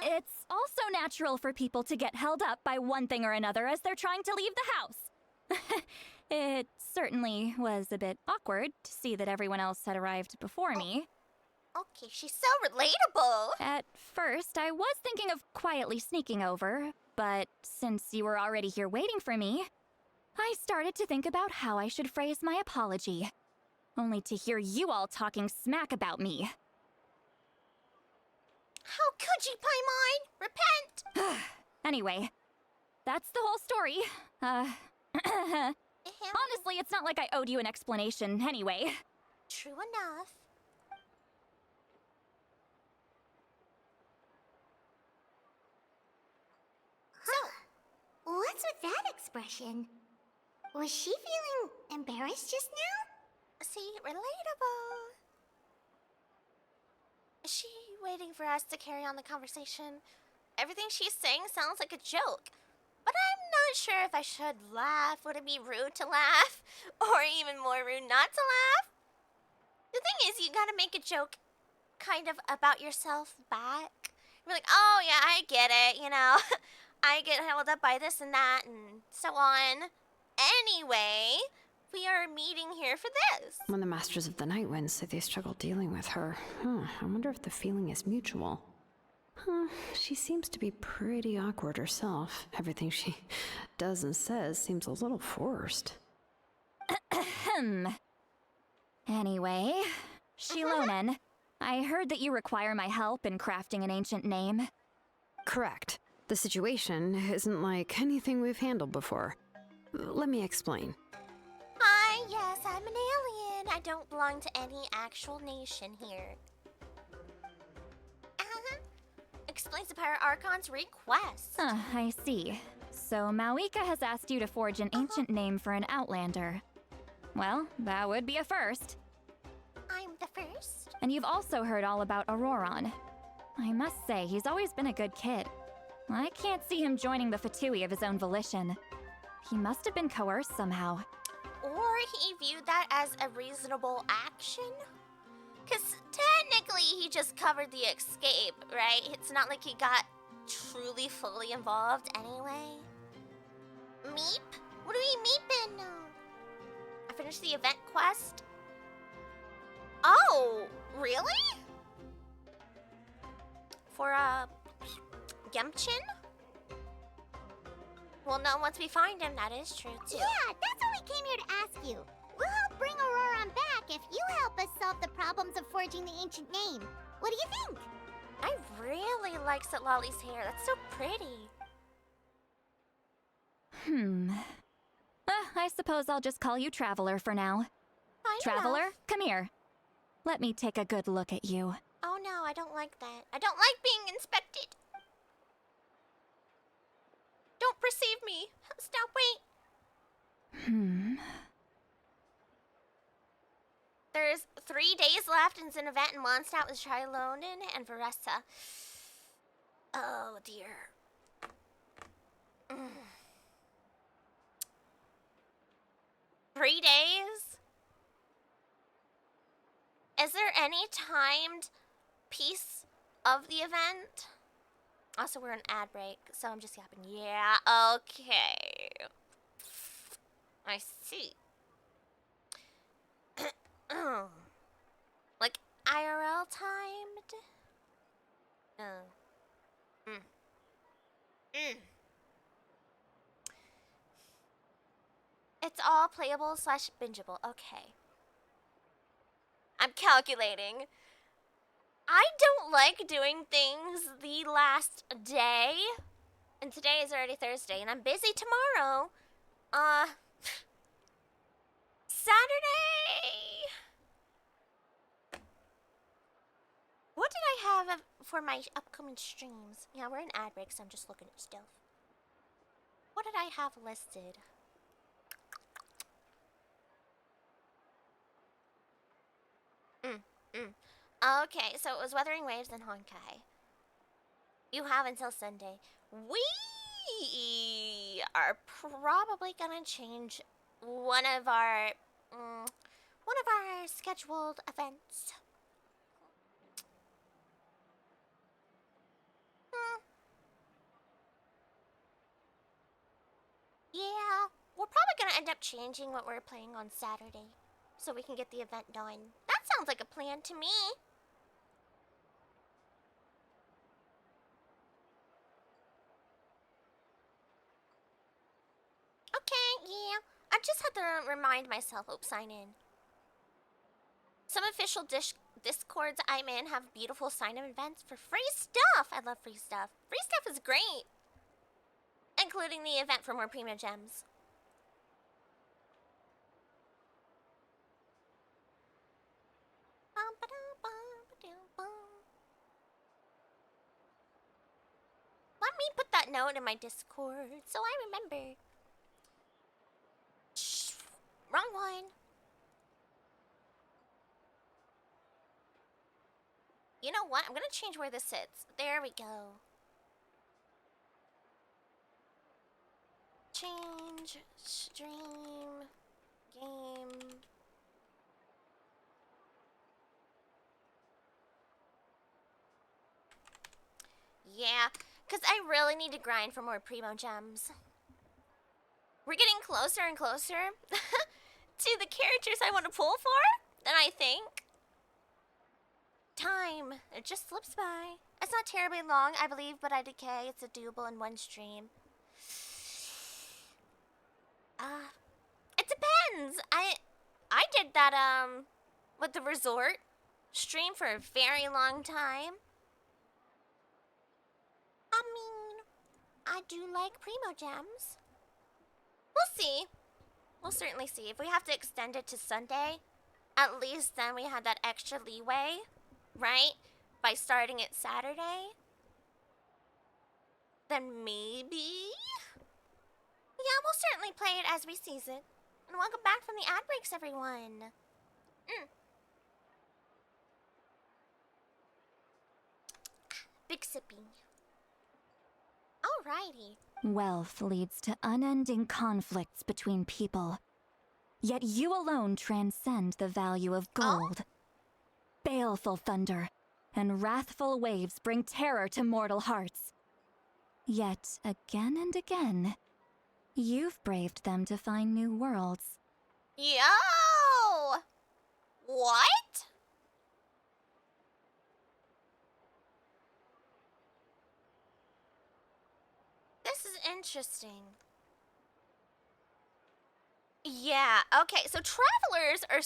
It's also natural for people to get held up by one thing or another as they're trying to leave the house. It certainly was a bit awkward to see that everyone else had arrived before me. Okay, she's so relatable. At first, I was thinking of quietly sneaking over, but since you were already here waiting for me, I started to think about how I should phrase my apology. Only to hear you all talking smack about me. How could you, Paimon? Repent! Anyway, that's the whole story. Honestly, it's not like I owed you an explanation anyway. True enough. What's with that expression? Was she feeling embarrassed just now? See, relatable. Is she waiting for us to carry on the conversation? Everything she's saying sounds like a joke. But I'm not sure if I should laugh. Would it be rude to laugh? Or even more rude not to laugh? The thing is, you gotta make a joke kind of about yourself back. You're like, oh yeah, I get it, you know. I get held up by this and that and so on. Anyway, we are meeting here for this. When the Masters of the Night Wind say they struggle dealing with her, I wonder if the feeling is mutual. She seems to be pretty awkward herself. Everything she does and says seems a little forced. Anyway, Shilonen, I heard that you require my help in crafting an ancient name. Correct. The situation isn't like anything we've handled before. Let me explain. Hi, yes, I'm an alien. I don't belong to any actual nation here. Explains the Pirate Archon's request. I see. So Mawika has asked you to forge an ancient name for an Outlander. Well, that would be a first. I'm the first. And you've also heard all about Auroron. I must say, he's always been a good kid. I can't see him joining the Fatui of his own volition. He must have been coerced somehow. Or he viewed that as a reasonable action? Because technically he just covered the escape, right? It's not like he got truly fully involved anyway. Meep? What are we meeping? I finished the event quest. Oh, really? For, Genshin? Well, no, once we find him, that is true, too. Yeah, that's what we came here to ask you. We'll help bring Auroron back if you help us solve the problems of forging the ancient name. What do you think? I really like Sitlali's hair. That's so pretty. I suppose I'll just call you Traveler for now. Fine Traveler, enough. come here. Let me take a good look at you. Oh no, I don't like that. I don't like being inspected. Don't perceive me. Stop, wait. There's 3 days left in an event in Mondstadt with Shilonen and Varessa. Oh dear. 3 days? Is there any timed piece of the event? Also, we're in ad break, so I'm just yapping. Yeah, okay. I see. Like IRL timed? It's all playable / bingeable. Okay. I'm calculating. I don't like doing things the last day. And today is already Thursday, and I'm busy tomorrow. Saturday. What did I have for my upcoming streams? Yeah, we're in ad break, so I'm just looking at stuff. What did I have listed? Okay, so it was Wuthering Waves and Honkai. You have until Sunday. We are probably gonna change one of our scheduled events. Yeah, we're probably gonna end up changing what we're playing on Saturday so we can get the event done. That sounds like a plan to me. Okay, yeah. I just had to remind myself, sign in. Some official Discords I'm in have beautiful sign-in events for free stuff. I love free stuff. Free stuff is great. Including the event for more premium gems. note in my Discord, so I remember. Shh, wrong one. You know what? I'm gonna change where this sits. There we go. Change, stream, game. Yeah, because I really need to grind for more Primo Gems. We're getting closer and closer to the characters I want to pull for, than I think. Time, it just slips by. It's not terribly long, I believe, but I decay. It's a doable in one stream. It depends. I did that, with the resort stream for a very long time. I mean, I do like Primo Gems. We'll see. We'll certainly see. If we have to extend it to Sunday, at least then we had that extra leeway, right? By starting it Saturday. Then maybe? Yeah, we'll certainly play it as we sees it. And welcome back from the ad breaks, everyone. Big sipping. Alrighty. Wealth leads to unending conflicts between people. Yet you alone transcend the value of gold. Baleful thunder and wrathful waves bring terror to mortal hearts. Yet again and again, you've braved them to find new worlds. Yo! What? This is interesting. Yeah, okay, so travelers are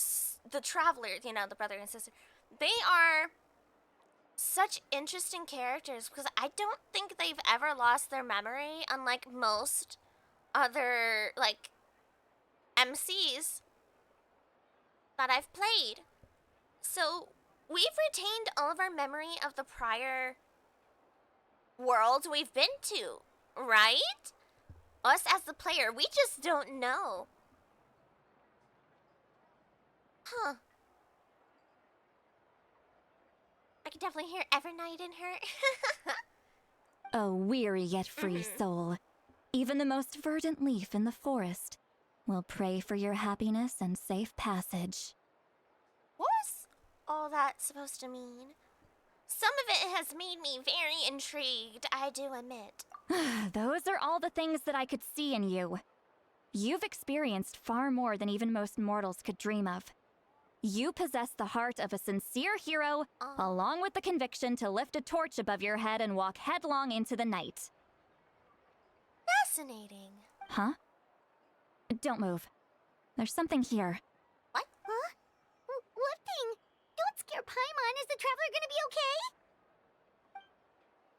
the travelers, you know, the brother and sister. They are such interesting characters because I don't think they've ever lost their memory, unlike most other, like, MCs that I've played. So, we've retained all of our memory of the prior worlds we've been to, right? Us as the player, we just don't know. Huh. I can definitely hear Evernight in her. A weary yet free soul. Even the most verdant leaf in the forest will pray for your happiness and safe passage. What's all that supposed to mean? Some of it has made me very intrigued, I do admit. Those are all the things that I could see in you. You've experienced far more than even most mortals could dream of. You possess the heart of a sincere hero, along with the conviction to lift a torch above your head and walk headlong into the night. Fascinating. Huh? Don't move. There's something here. What? Huh? What thing? Don't scare Paimon. Is the traveler gonna be okay?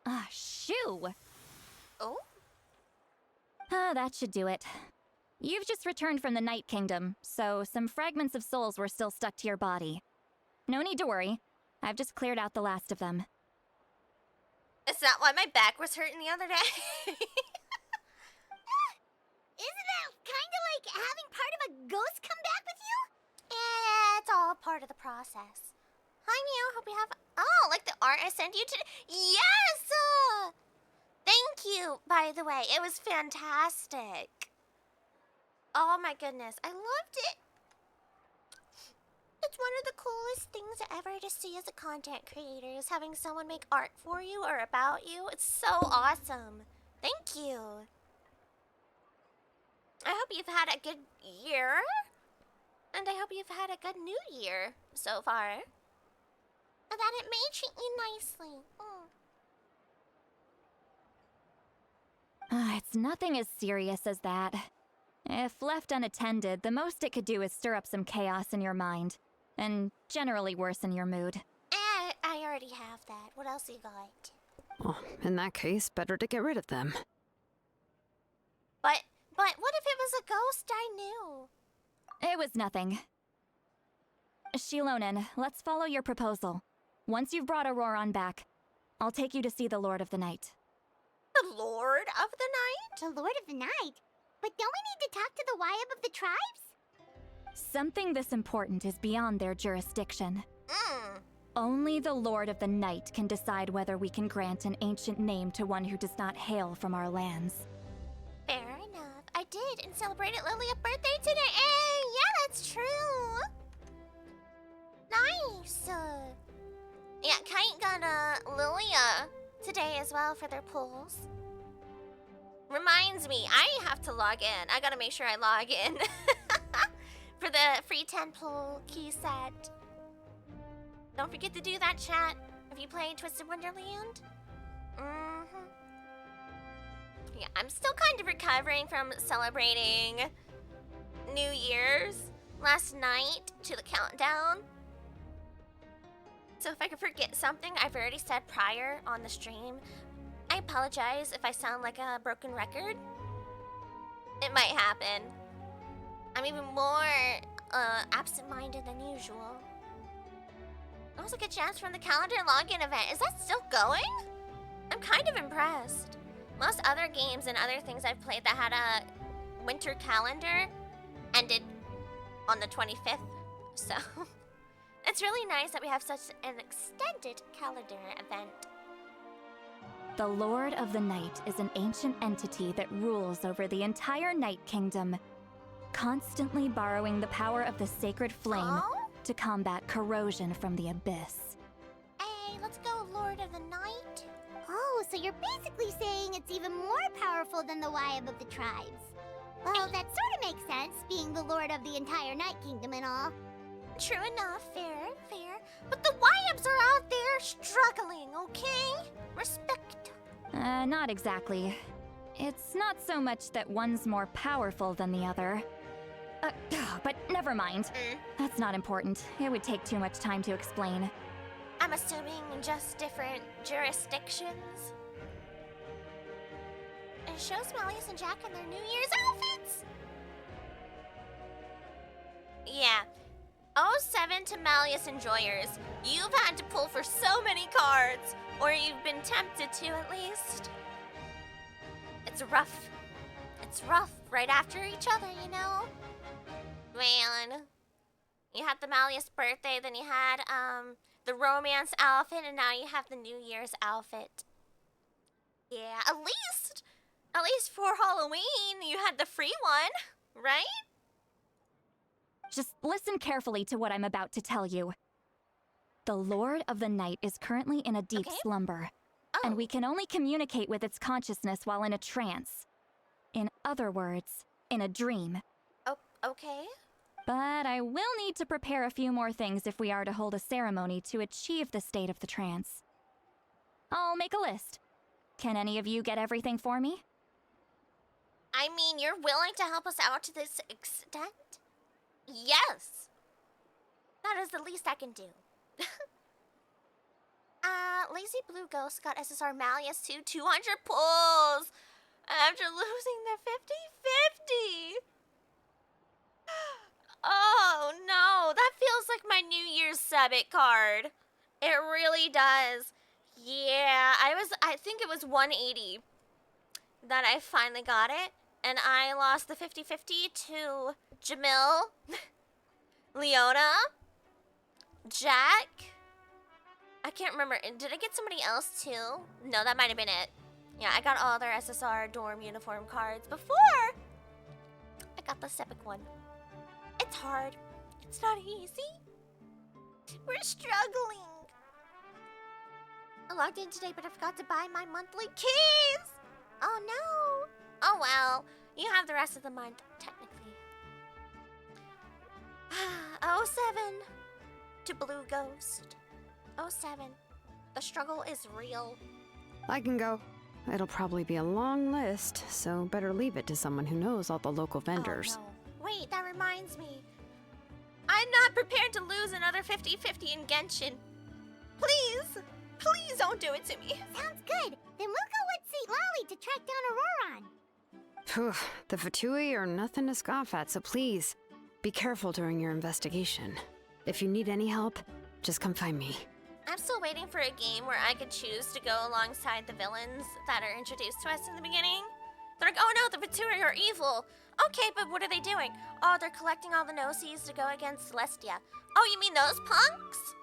Ah, shoo! Oh? That should do it. You've just returned from the Night Kingdom, so some fragments of souls were still stuck to your body. No need to worry. I've just cleared out the last of them. Is that why my back was hurting the other day? Isn't that kind of like having part of a ghost come back with you? Yeah, it's all part of the process. Hi, Meow. Hope you have... Oh, like the art I sent you today? Yes! Thank you, by the way. It was fantastic. Oh my goodness, I loved it. It's one of the coolest things ever to see as a content creator is having someone make art for you or about you. It's so awesome. Thank you. I hope you've had a good year. And I hope you've had a good new year so far. And that it may treat you nicely. It's nothing as serious as that. If left unattended, the most it could do is stir up some chaos in your mind, and generally worsen your mood. I already have that. What else you got? Well, in that case, better to get rid of them. But what if it was a ghost I knew? It was nothing. Shilonen, let's follow your proposal. Once you've brought Auroron back, I'll take you to see the Lord of the Night. The Lord of the Night? The Lord of the Night? But don't we need to talk to the Wyab of the tribes? Something this important is beyond their jurisdiction. Mm. Only the Lord of the Night can decide whether we can grant an ancient name to one who does not hail from our lands. Fair enough. I did, and celebrated Lilia birthday today. Hey, yeah, that's true. Nice. Yeah, Kite got Lilia today as well for their polls. Reminds me, I have to log in. I gotta make sure I log in for the free 10 poll key set. Don't forget to do that, chat. Have you played Twisted Wonderland? Yeah, I'm still kind of recovering from celebrating New Year's last night to the countdown. So if I could forget something I've already said prior on the stream, I apologize if I sound like a broken record. It might happen. I'm even more absent-minded than usual. Also get chance from the calendar login event. Is that still going? I'm kind of impressed. Most other games and other things I've played that had a winter calendar ended on the 25th. So it's really nice that we have such an extended calendar event. The Lord of the Night is an ancient entity that rules over the entire Night Kingdom, constantly borrowing the power of the sacred flame Oh? to combat corrosion from the abyss. Hey, let's go, Lord of the Night. Oh, so you're basically saying it's even more powerful than the Wyab of the tribes. Well, that sort of makes sense, being the Lord of the entire Night Kingdom and all. True enough, fair. But the Wyabs are out there struggling, okay? Respect. Not exactly. It's not so much that one's more powerful than the other. But never mind. That's not important. It would take too much time to explain. I'm assuming just different jurisdictions. It shows Malleus and Jack in their New Year's outfits. Yeah. 07 to Malleus enjoyers. You've had to pull for so many cards, or you've been tempted to at least. It's rough. It's rough right after each other, you know? Man. You had the Malleus birthday, then you had the romance outfit, and now you have the New Year's outfit. Yeah, at least for Halloween, you had the free one, right? Just listen carefully to what I'm about to tell you. The Lord of the Night is currently in a deep slumber, and we can only communicate with its consciousness while in a trance. In other words, in a dream. Oh, okay. But I will need to prepare a few more things if we are to hold a ceremony to achieve the state of the trance. I'll make a list. Can any of you get everything for me? I mean, you're willing to help us out to this extent? Yes! That is the least I can do. Lazy Blue Ghost got SSR Malleus to 200 pulls after losing the 50-50. Oh no, that feels like my New Year's Summit card. It really does. Yeah, I think it was 180 that I finally got it, and I lost the 50-50 to Jamil, Leona, Jack. I can't remember. Did I get somebody else too? No, that might have been it. Yeah, I got all their SSR dorm uniform cards before I got the Sepic one. It's hard. It's not easy. We're struggling. I logged in today, but I forgot to buy my monthly keys. Oh no. Oh well. You have the rest of the month, technically. 07 to Blue Ghost. 07. The struggle is real. I can go. It'll probably be a long list, so better leave it to someone who knows all the local vendors. Oh, no. Wait, that reminds me. I'm not prepared to lose another 50-50 in Genshin. Please, please don't do it to me. Sounds good. Then we'll go with St. Lolly to track down Auroron. Phew, the Fatui are nothing to scoff at, so please, be careful during your investigation. If you need any help, just come find me. I'm still waiting for a game where I could choose to go alongside the villains that are introduced to us in the beginning. They're like, oh no, the Vituri are evil. Okay, but what are they doing? Oh, they're collecting all the Gnosis to go against Celestia. Oh, you mean those punks?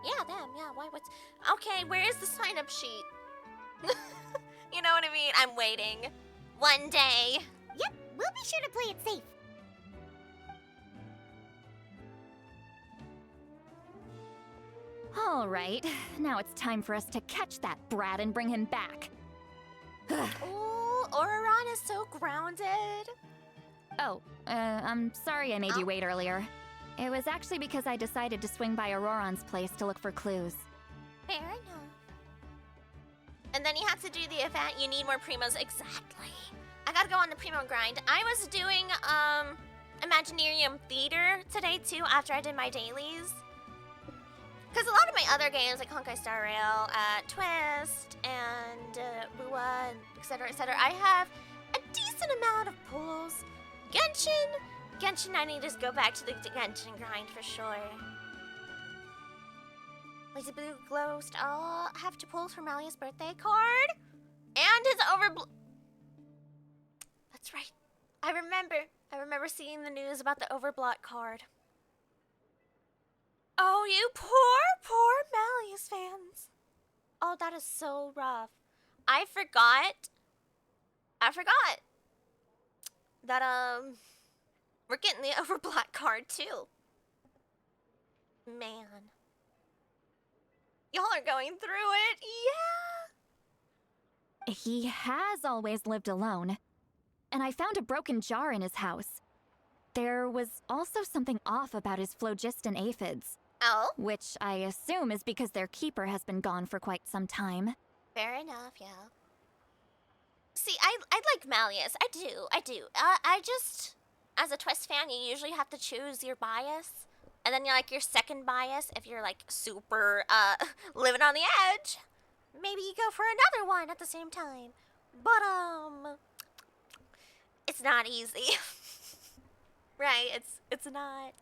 Yeah, them, yeah, why, what's... Okay, where is the sign-up sheet? You know what I mean? I'm waiting. One day. Yep, we'll be sure to play it safe. All right, now it's time for us to catch that brat and bring him back. Ooh, Auroron is so grounded. Oh, I'm sorry I made you wait earlier. It was actually because I decided to swing by Auroron's place to look for clues. Fair enough. And then you have to do the event, you need more primos. Exactly. I gotta go on the primo grind. I was doing, Imaginarium Theater today, too, after I did my dailies. Because a lot of my other games, like Honkai Star Rail, Twist, and Bua, etc., I have a decent amount of pulls. Genshin, I need to go back to the Genshin grind for sure. Lazy Blue Ghost, I'll have to pull for Malia's birthday card. And his That's right. I remember seeing the news about the Overblock card. Oh, you poor Malia's fans. Oh, that is so rough. I forgot that, we're getting the Overblock card, too. Man. Y'all are going through it, yeah! He has always lived alone, and I found a broken jar in his house. There was also something off about his phlogiston aphids. Oh? Which I assume is because their keeper has been gone for quite some time. Fair enough, yeah. See, I like Malleus. I do. I just, as a Twist fan, you usually have to choose your bias. And then you're like your second bias if you're like super, living on the edge. Maybe you go for another one at the same time. But, it's not easy. Right, it's not.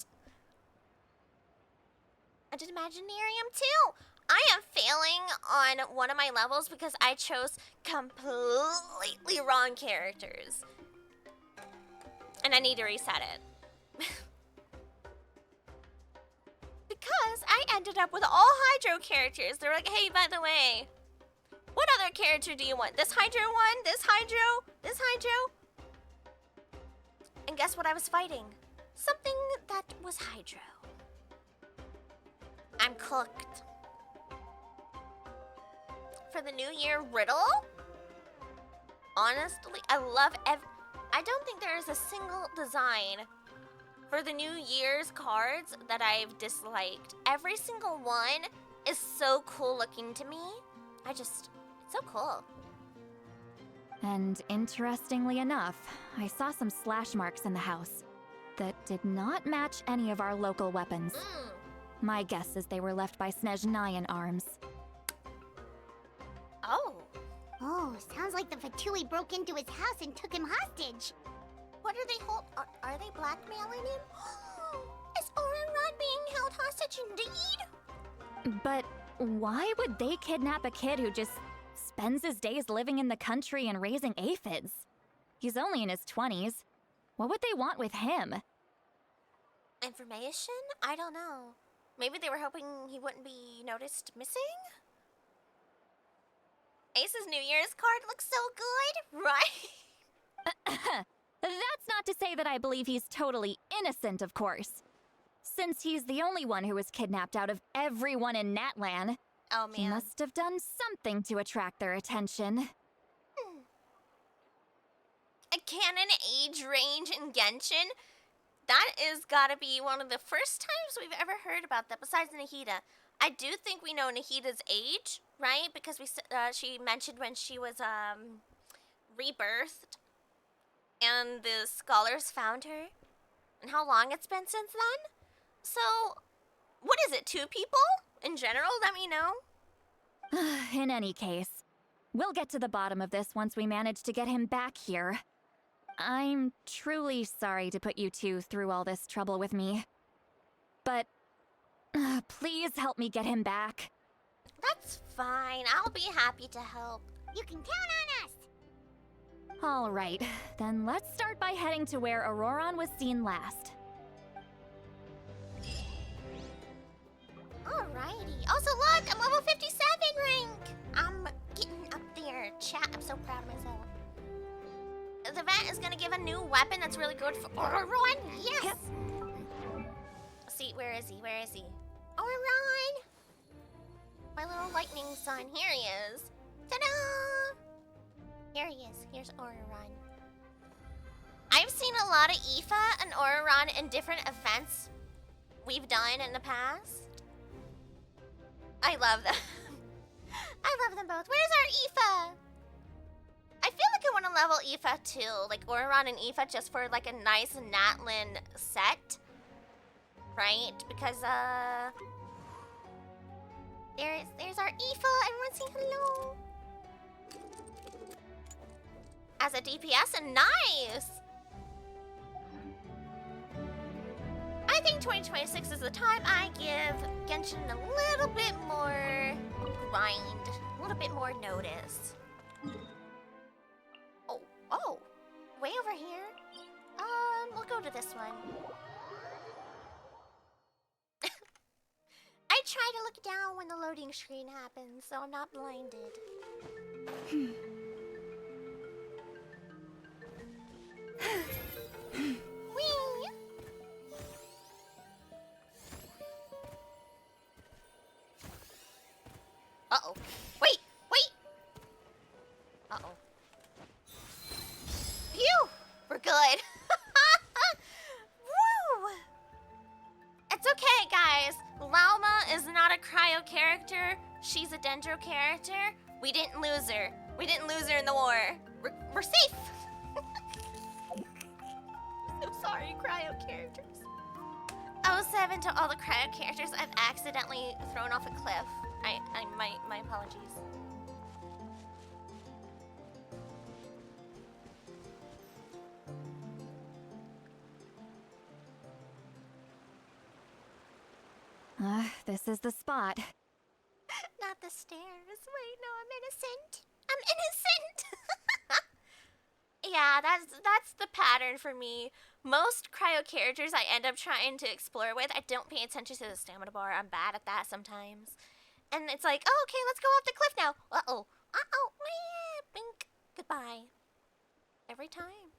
I did Imaginarium too. I am failing on one of my levels because I chose completely wrong characters. And I need to reset it. Because I ended up with all Hydro characters. They're like, hey, by the way, what other character do you want? This Hydro one? This Hydro? This Hydro? And guess what I was fighting? Something that was Hydro. I'm cooked. For the New Year riddle? Honestly, I love I don't think there is a single design for the New Year's cards that I've disliked. Every single one is so cool looking to me. It's so cool. And interestingly enough, I saw some slash marks in the house that did not match any of our local weapons. My guess is they were left by Snezhnayan arms. Oh. Oh, sounds like the Fatui broke into his house and took him hostage. What are they are they blackmailing him? Is Auroron being held hostage indeed? But why would they kidnap a kid who just spends his days living in the country and raising aphids? He's only in his 20s. What would they want with him? Information? I don't know. Maybe they were hoping he wouldn't be noticed missing? Ace's New Year's card looks so good, right? That's not to say that I believe he's totally innocent, of course. Since he's the only one who was kidnapped out of everyone in Natlan, Oh man. he must have done something to attract their attention. A canon age range in Genshin? That is gotta be one of the first times we've ever heard about that, besides Nahida. I do think we know Nahida's age, right? Because she mentioned when she was rebirthed, and the scholars found her, and how long it's been since then. So, what is it? 2 people in general? Let me know. In any case, we'll get to the bottom of this once we manage to get him back here. I'm truly sorry to put you two through all this trouble with me. But Please help me get him back. That's fine. I'll be happy to help. You can count on us. All right, then let's start by heading to where Auroron was seen last. Alrighty. Also, look, I'm level 57 rank. I'm getting up there. Chat, I'm so proud of myself. The event is gonna give a new weapon that's really good for Auroron. Yes. Let's see, where is he? Where is he? Auroron. My little lightning son. Here he is. Ta-da! Here he is. Here's Auroron. I've seen a lot of Aoife and Auroron in different events we've done in the past. I love them. I love them both. Where's our Aoife? I feel like I want to level Aoife too, like Auroron and Aoife, just for like a nice Natlin set, right? Because there's our Aoife. Everyone say hello. As a DPS, and nice. I think 2026 is the time I give Genshin a little bit more grind, a little bit more notice. Oh, way over here. We'll go to this one. I try to look down when the loading screen happens, so I'm not blinded. Whee! Uh-oh. Wait! Uh-oh. Phew! We're good. Woo! It's okay, guys. Lauma is not a cryo character. She's a dendro character. We didn't lose her. We didn't lose her in the war. We're safe. So sorry, cryo characters. 07 to all the cryo characters I've accidentally thrown off a cliff. My apologies. This is the spot. Not the stairs. Wait, no, I'm innocent. I'm innocent. Yeah, that's the pattern for me. Most cryo characters I end up trying to explore with, I don't pay attention to the stamina bar. I'm bad at that sometimes. And it's like, oh, okay, let's go off the cliff now. Uh-oh. Uh-oh. Bink. Goodbye. Every time.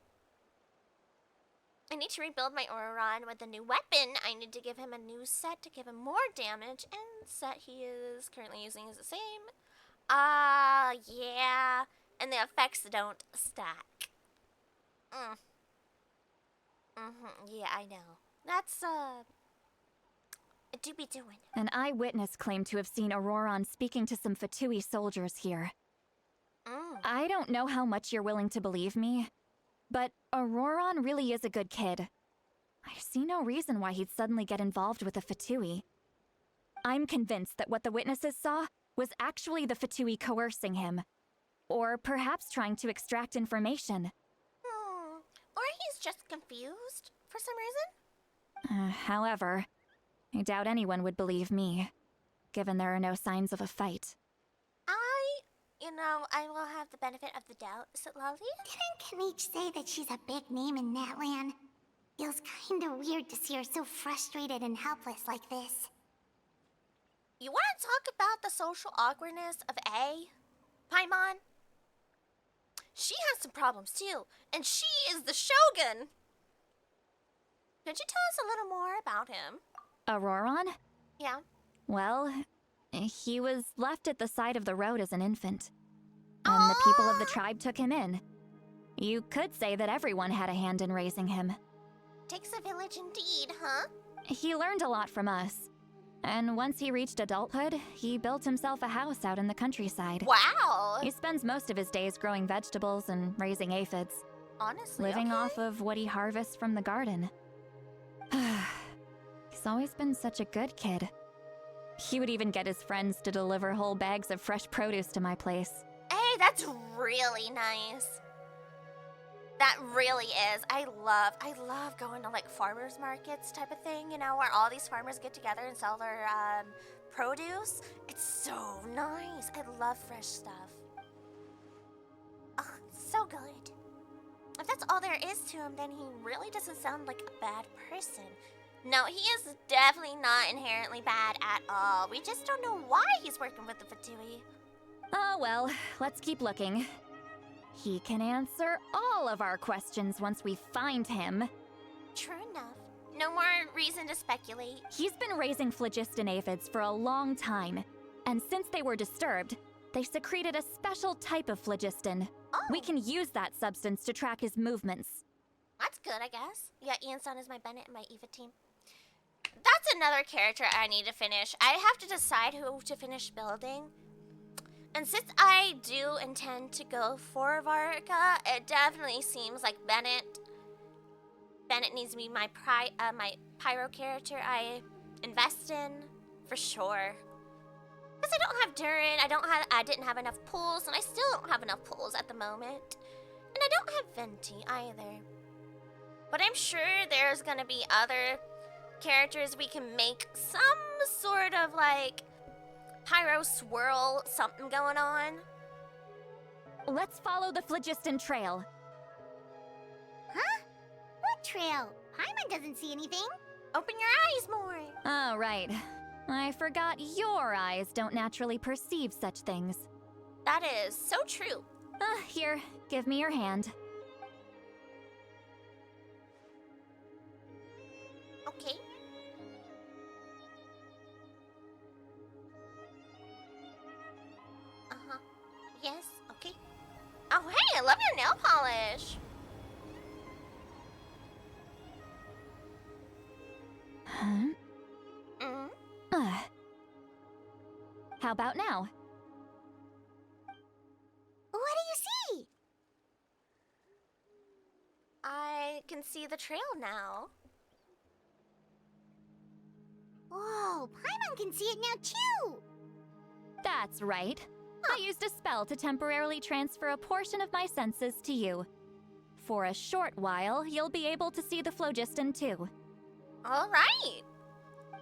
I need to rebuild my Auroron with a new weapon. I need to give him a new set to give him more damage. And the set he is currently using is the same. Yeah. And the effects don't stack. Yeah, I know. That's, I do be doing. An eyewitness claimed to have seen Auroron speaking to some Fatui soldiers here. I don't know how much you're willing to believe me, but Auroron really is a good kid. I see no reason why he'd suddenly get involved with the Fatui. I'm convinced that what the witnesses saw was actually the Fatui coercing him. Or perhaps trying to extract information. Or he's just confused for some reason? However, I doubt anyone would believe me, given there are no signs of a fight. I will have the benefit of the doubt. Is it lovely? Didn't Kanich say that she's a big name in Natlan? Feels kinda weird to see her so frustrated and helpless like this. You want to talk about the social awkwardness of A, Paimon? She has some problems too, and she is the Shogun! Could you tell us a little more about him? Auroron? Yeah. Well, he was left at the side of the road as an infant. And the people of the tribe took him in. You could say that everyone had a hand in raising him. Takes a village indeed, huh? He learned a lot from us. And once he reached adulthood, he built himself a house out in the countryside. Wow! He spends most of his days growing vegetables and raising aphids. Honestly, living off of what he harvests from the garden. He's always been such a good kid. He would even get his friends to deliver whole bags of fresh produce to my place. Hey, that's really nice. That really is. I love going to like farmers markets type of thing, you know, where all these farmers get together and sell their produce. It's so nice. I love fresh stuff. Oh, so good. If that's all there is to him, then he really doesn't sound like a bad person. No, he is definitely not inherently bad at all. We just don't know why he's working with the Fatui. Oh well, let's keep looking. He can answer all of our questions once we find him. True enough. No more reason to speculate. He's been raising phlogiston aphids for a long time, and since they were disturbed, they secreted a special type of phlogiston. Oh. We can use that substance to track his movements. That's good, I guess. Yeah, Ian-san is my Bennett and my Eva team. That's another character I need to finish. I have to decide who to finish building. And since I do intend to go for Varka, it definitely seems like Bennett. Bennett needs to be my pyro character I invest in, for sure. Because I don't have Durin, I didn't have enough pools, and I still don't have enough pools at the moment. And I don't have Venti either. But I'm sure there's gonna be other characters we can make some sort of like pyro swirl something going on. Let's follow the phlogiston trail. Huh? What trail? Paimon doesn't see anything. Open your eyes more. Oh, right. I forgot your eyes don't naturally perceive such things. That is so true. Here, give me your hand. Okay. Uh-huh. Yes, okay. Oh, hey, I love your nail polish. Huh? Mm-hmm. How about now? What do you see? I can see the trail now. Whoa, Paimon can see it now too. That's right. I used a spell to temporarily transfer a portion of my senses to you. For a short while, you'll be able to see the phlogiston too. All right.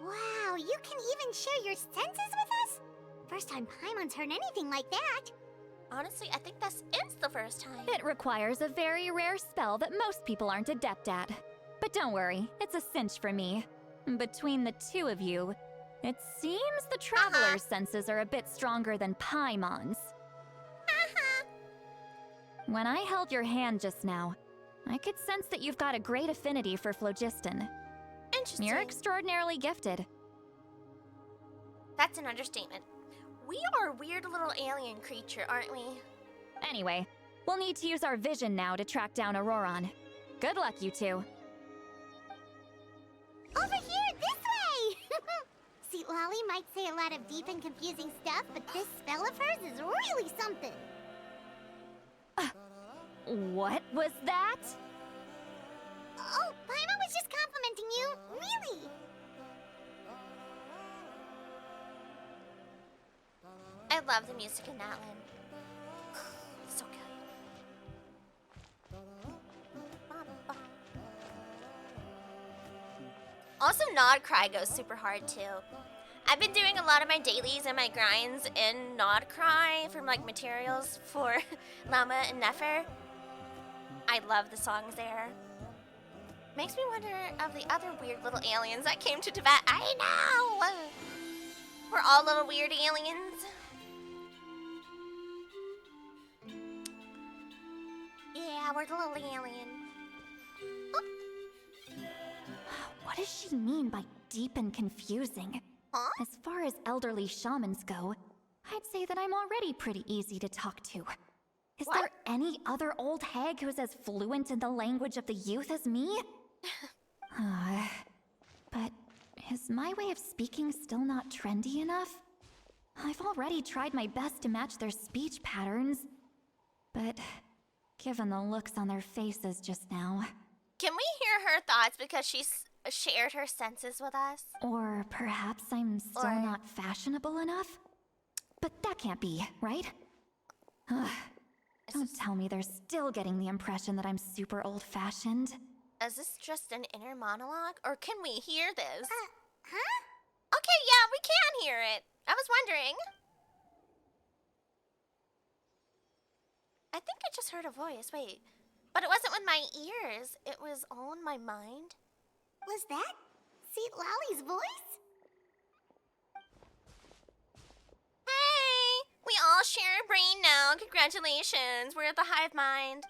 Wow, you can even share your senses with us? First time Paimon's heard anything like that. Honestly, I think this is the first time. It requires a very rare spell that most people aren't adept at. But don't worry, it's a cinch for me. Between the two of you, it seems the Traveler's senses are a bit stronger than Paimon's. When I held your hand just now, I could sense that you've got a great affinity for phlogiston. Interesting. You're extraordinarily gifted. That's an understatement. We are a weird little alien creature, aren't we? Anyway, we'll need to use our vision now to track down Auroron. Good luck, you two. Over here, this way! See, Lolly might say a lot of deep and confusing stuff, but this spell of hers is really something. What was that? Oh, Paimon was just complimenting you. Really? I love the music in that one. So good. Also, Nod Cry goes super hard too. I've been doing a lot of my dailies and my grinds in Nod Cry from like materials for Lama and Nefer. I love the songs there. Makes me wonder of the other weird little aliens that came to Tibet. I know! We're all little weird aliens. Yeah, we're the little alien. What does she mean by deep and confusing? Huh? As far as elderly shamans go, I'd say that I'm already pretty easy to talk to. Is What? there any other old hag who's as fluent in the language of the youth as me? But is my way of speaking still not trendy enough? I've already tried my best to match their speech patterns. But given the looks on their faces just now... Can we hear her thoughts because she's shared her senses with us? Or perhaps I'm still Or- not fashionable enough? But that can't be, right? Don't tell me they're still getting the impression that I'm super old-fashioned. Is this just an inner monologue, or can we hear this? Huh? Okay, yeah, we can hear it. I was wondering. I think I just heard a voice. Wait. But it wasn't with my ears. It was all in my mind. Was that Seat Lolly's voice? Hey! We all share a brain now. Congratulations. We're at the hive mind.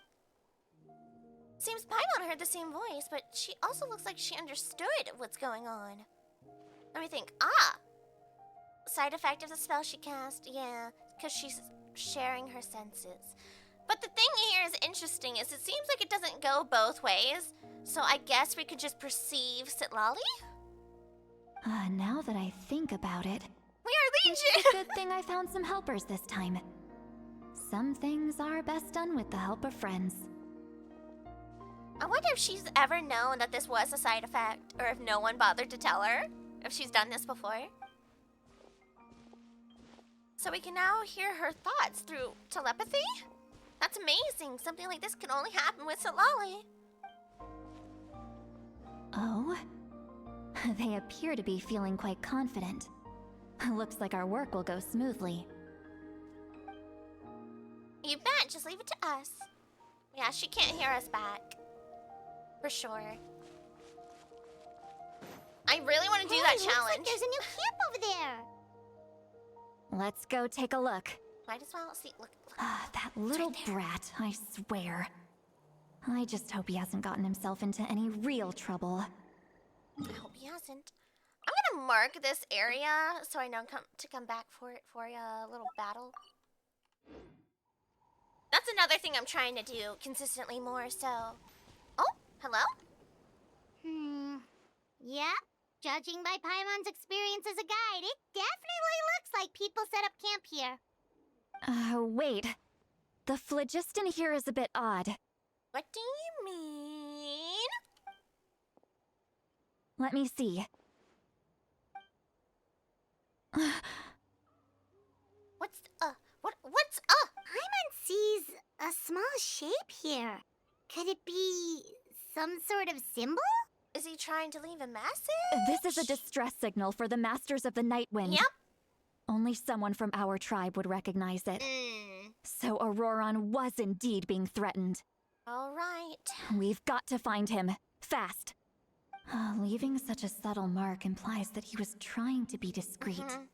Seems Paimon heard the same voice, but she also looks like she understood what's going on. Let me think. Side effect of the spell she cast. Yeah, because she's sharing her senses. But the thing here is interesting is it seems like it doesn't go both ways. So I guess we could just perceive Sitlali? Now that I think about it, We are it's Legion! a good thing I found some helpers this time. Some things are best done with the help of friends. I wonder if she's ever known that this was a side effect, or if no one bothered to tell her, if she's done this before. So we can now hear her thoughts through telepathy? That's amazing. Something like this can only happen with Sitlali. Oh? They appear to be feeling quite confident. Looks like our work will go smoothly. You bet, just leave it to us. Yeah, she can't hear us back. For sure. I really want to do that Looks like challenge. there's a new camp over there. Let's go take a look. Might as well see. Look. That little brat, I swear. I just hope he hasn't gotten himself into any real trouble. I hope he hasn't. I'm gonna mark this area so I know to come back for it for a little battle. That's another thing I'm trying to do consistently more. So, oh, hello. Yeah. Judging by Paimon's experience as a guide, it definitely looks like people set up camp here. Wait. The phlogiston here is a bit odd. What do you mean? Let me see. What's Paimon sees a small shape here. Could it be some sort of symbol? Is he trying to leave a message? This is a distress signal for the Masters of the Night Wind. Yep. Only someone from our tribe would recognize it. Mm. So Auroron was indeed being threatened. All right. We've got to find him. Fast. Leaving such a subtle mark implies that he was trying to be discreet. Mhm.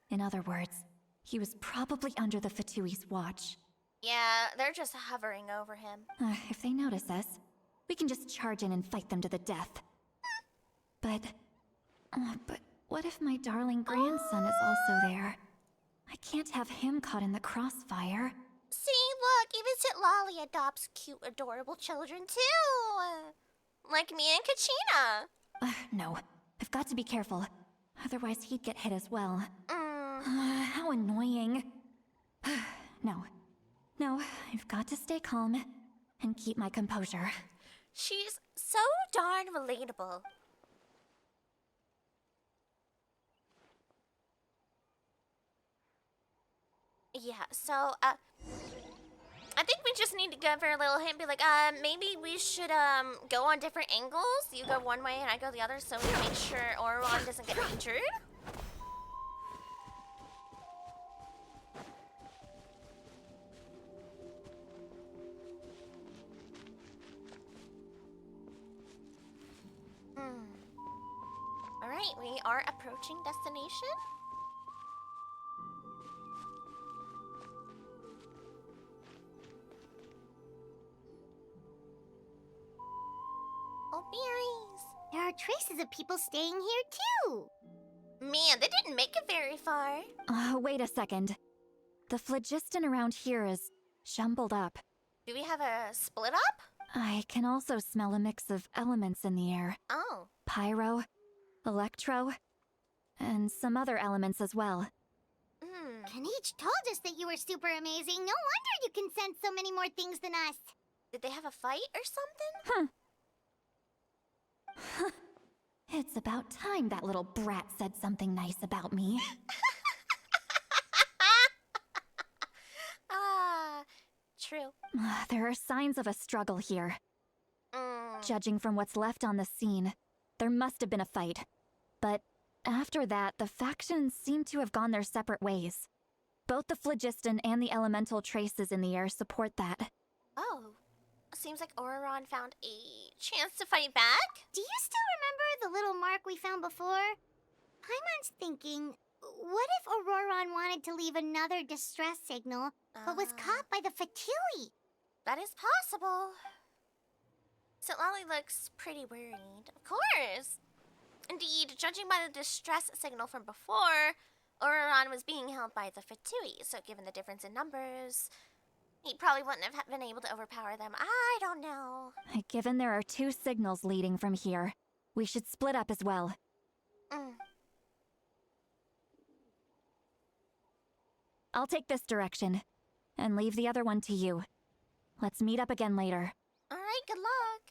In other words, he was probably under the Fatui's watch. Yeah, they're just hovering over him. If they notice us, we can just charge in and fight them to the death. But what if my darling grandson is also there? I can't have him caught in the crossfire. See, look, even Sitlali adopts cute, adorable children too. Like me and Kachina. No, I've got to be careful. Otherwise, he'd get hit as well. Mm. How annoying. No, I've got to stay calm and keep my composure. She's so darn relatable. Yeah, so, I think we just need to give her a little hint, be like, maybe we should, go on different angles. You go one way and I go the other so we can make sure Auron doesn't get injured. Alright, we are approaching destination. Oh, berries. There are traces of people staying here too. Man, they didn't make it very far. Wait a second. The phlogiston around here is jumbled up. Do we have a split up? I can also smell a mix of elements in the air. Oh. Pyro, electro, and some other elements as well. Kanich told us that you were super amazing. No wonder you can sense so many more things than us. Did they have a fight or something? It's about time that little brat said something nice about me. Ah, true. There are signs of a struggle here. Mm. Judging from what's left on the scene, there must have been a fight. But after that, the factions seem to have gone their separate ways. Both the phlogiston and the elemental traces in the air support that. Oh. Seems like Auroron found a chance to fight back? Do you still remember the little mark we found before? Paimon's thinking, what if Auroron wanted to leave another distress signal, but was caught by the Fatui? That is possible. Sitlali looks pretty worried. Of course. Indeed, judging by the distress signal from before, Auroron was being held by the Fatui, so given the difference in numbers, he probably wouldn't have been able to overpower them. I don't know. Given there are 2 signals leading from here, we should split up as well. I'll take this direction, and leave the other one to you. Let's meet up again later. Alright, good luck.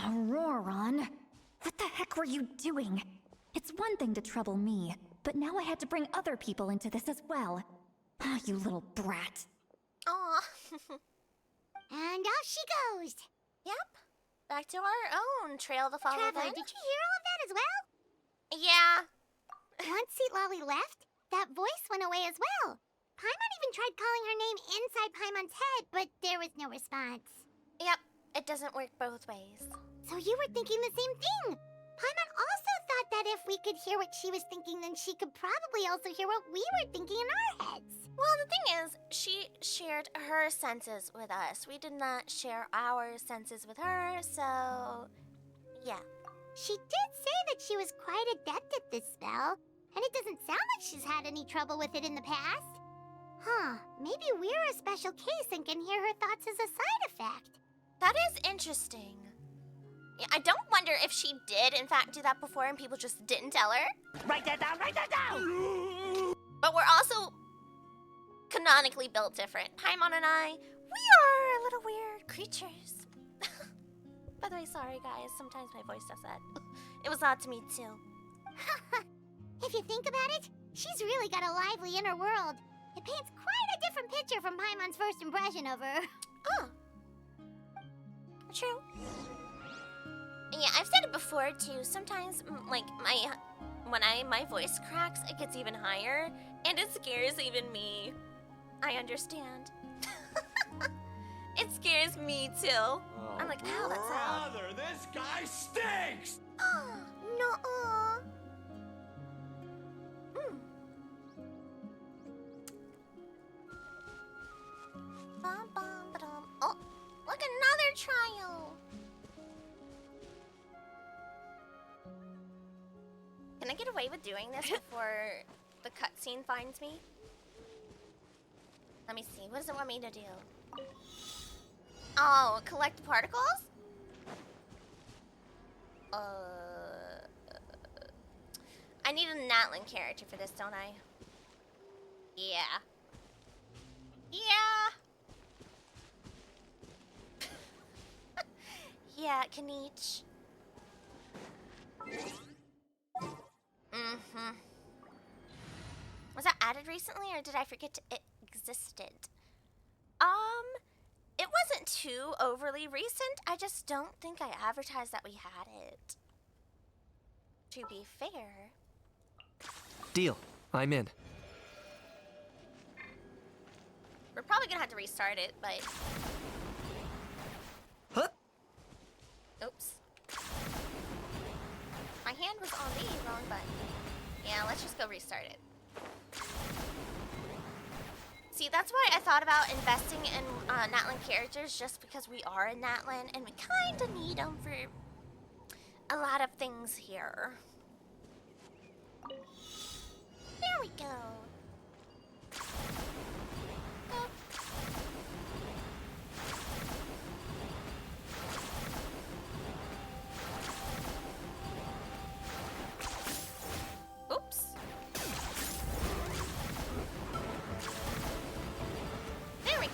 Auroron, what the heck were you doing? It's one thing to trouble me, but now I had to bring other people into this as well. You little brat. Aw. And off she goes. Yep. Back to our own trail to follow Traveler, then. did you hear all of that as well? Yeah. Once Sitlali left, that voice went away as well. Paimon even tried calling her name inside Paimon's head, but there was no response. Yep. It doesn't work both ways. So you were thinking the same thing. Paimon also thought that if we could hear what she was thinking, then she could probably also hear what we were thinking in our heads. Well, the thing is, she shared her senses with us. We did not share our senses with her, so yeah. She did say that she was quite adept at this spell, and it doesn't sound like she's had any trouble with it in the past. Huh, maybe we're a special case and can hear her thoughts as a side effect. That is interesting. Yeah, I don't wonder if she did, in fact, do that before and people just didn't tell her. Write that down, write that down! But we're also canonically built different. Paimon and I, we are little weird creatures. By the way, sorry guys, sometimes my voice does that. It was odd to me too. If you think about it, she's really got a lively inner world. It paints quite a different picture from Paimon's first impression of her. Oh. True. Yeah, I've said it before too. Sometimes, like, my voice cracks, it gets even higher, and it scares even me. I understand. It scares me too. Oh, I'm like, ow, that's loud. Brother, this guy stinks! No. Bum, bum, ba-dum. Oh, look, another trial. Can I get away with doing this before the cutscene finds me? Let me see. What does it want me to do? Oh, collect particles? I need a Natlin character for this, don't I? Yeah. Yeah. Yeah, Kanich. Was that added recently, or did I forget it existed? It wasn't too overly recent. I just don't think I advertised that we had it. To be fair. Deal. I'm in. We're probably gonna have to restart it, but... Huh? Oops. My hand was on the wrong button. Yeah, let's just go restart it. See, that's why I thought about investing in Natlin characters, just because we are in Natlin and we kind of need them for a lot of things here. There we go. Oops. There we go.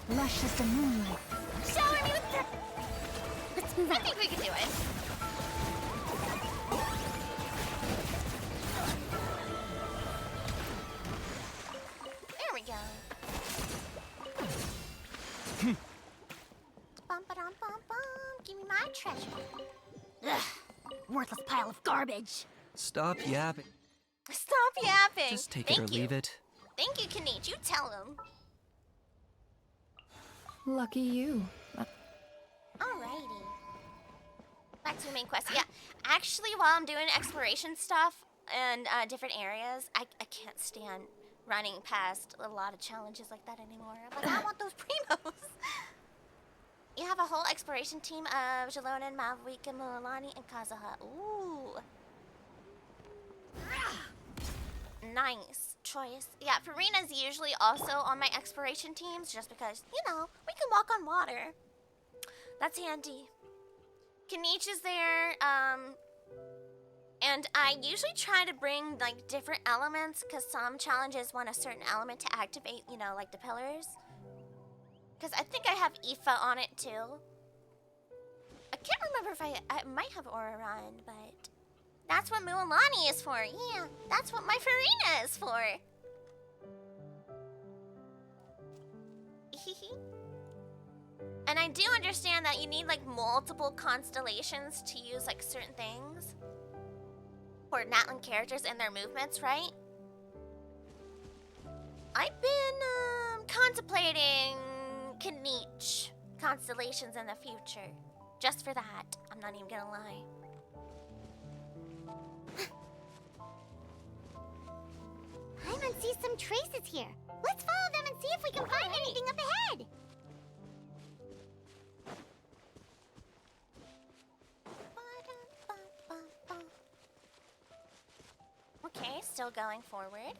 Lush as the moonlight. Shower me with the... Let's move I on. think we can do it. worthless pile of garbage. Stop yapping. Stop yapping. Just take it or leave it. Thank you, Kanichi. You tell him. Lucky you. Alrighty. Back to the main quest. Yeah, actually, while I'm doing exploration stuff and different areas, I can't stand running past a lot of challenges like that anymore. I'm like, I want those primos. You have a whole exploration team of Jalonen, Mavuika, Mualani, and Kazuha. Ooh. Nice choice. Yeah, Farina's usually also on my exploration teams just because, you know, we can walk on water. That's handy. Kanichi's there, and I usually try to bring, like, different elements because some challenges want a certain element to activate, you know, like the pillars. Because I think I have Aoife on it, too. I can't remember if I might have Aura Run, but that's what Mualani is for. Yeah, that's what my Farina is for. And I do understand that you need, like, multiple constellations to use, like, certain things. For Natlan characters and their movements, right? I've been, contemplating Kanich constellations in the future. Just for that. I'm not even gonna lie. Paimon sees some traces here. Let's follow them and see if we can find anything up ahead. Okay, still going forward.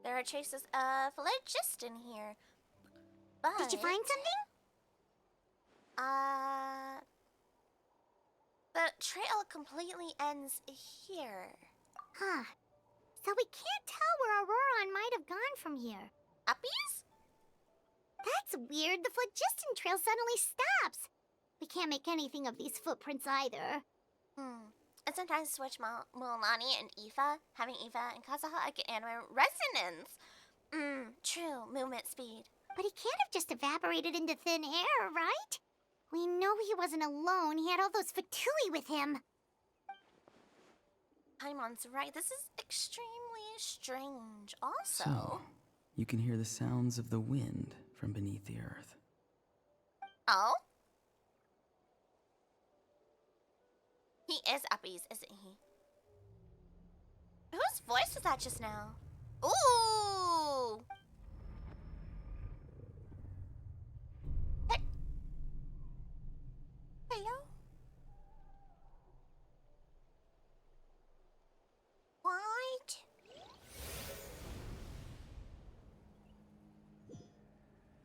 There are traces of phlogiston here. But Did you find something? the trail completely ends here. Huh. So we can't tell where Auroron might have gone from here. Uppies? That's weird. The phlogiston trail suddenly stops. We can't make anything of these footprints either. And sometimes switch Mualani and Aoife. Having Aoife and Kazuha, I get anime resonance. True. Movement speed. But he can't have just evaporated into thin air, right? We know he wasn't alone. He had all those Fatui with him. Paimon's right. This is extremely strange. Also, So, you can hear the sounds of the wind from beneath the earth. oh, he is uppies, isn't he? Whose voice was that just now? Ooh. Hey. Hello. What?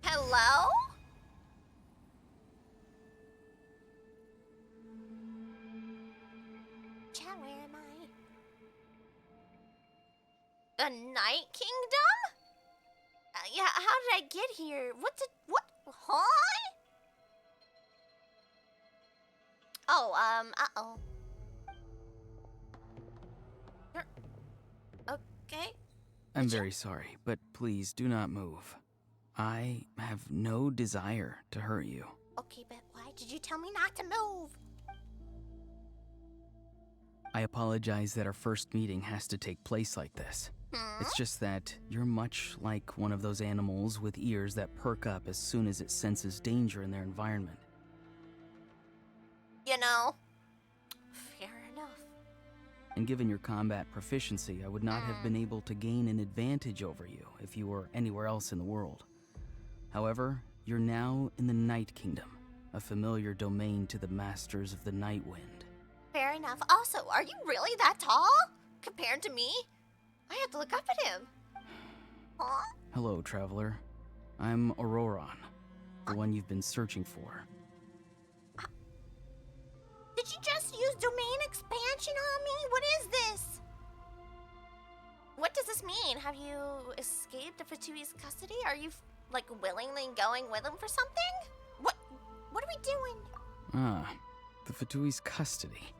Hello? Chat, where am I? The Night Kingdom? Yeah, how did I get here? What? Huh? Oh, uh-oh. Okay. I'm very sorry, but please do not move. I have no desire to hurt you. Okay, but why did you tell me not to move? I apologize that our first meeting has to take place like this. It's just that you're much like one of those animals with ears that perk up as soon as it senses danger in their environment. You know, fair enough. And given your combat proficiency, I would not have been able to gain an advantage over you if you were anywhere else in the world. However, you're now in the Night Kingdom, a familiar domain to the Masters of the Night Wind. Fair enough. Also, are you really that tall? Compared to me? I have to look up at him. Huh? Hello, traveler. I'm Auroron, the one you've been searching for. Did you just use domain expansion on me? What is this? What does this mean? Have you escaped Fatui's custody? Are you, like, willingly going with him for something? What are we doing? Ah, the Fatui's custody.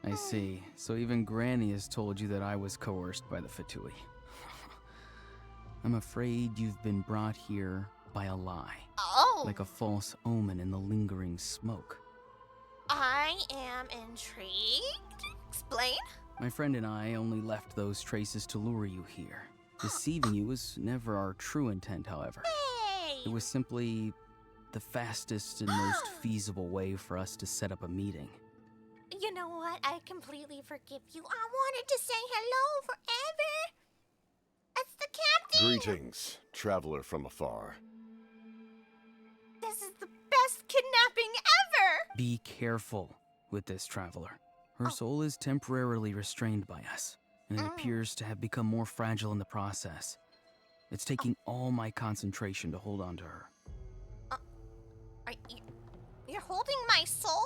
I see. So even Granny has told you that I was coerced by the Fatui. I'm afraid you've been brought here by a lie. Oh! Like a false omen in the lingering smoke. I am intrigued. Explain? My friend and I only left those traces to lure you here. Deceiving you was never our true intent, however. Hey! It was simply the fastest and most feasible way for us to set up a meeting. You know what? I completely forgive you. I wanted to say hello forever. It's the captain. Greetings, traveler from afar. This is the best kidnapping ever. Be careful with this traveler. Her soul is temporarily restrained by us, and it appears to have become more fragile in the process. It's taking all my concentration to hold on to her. You're holding my soul?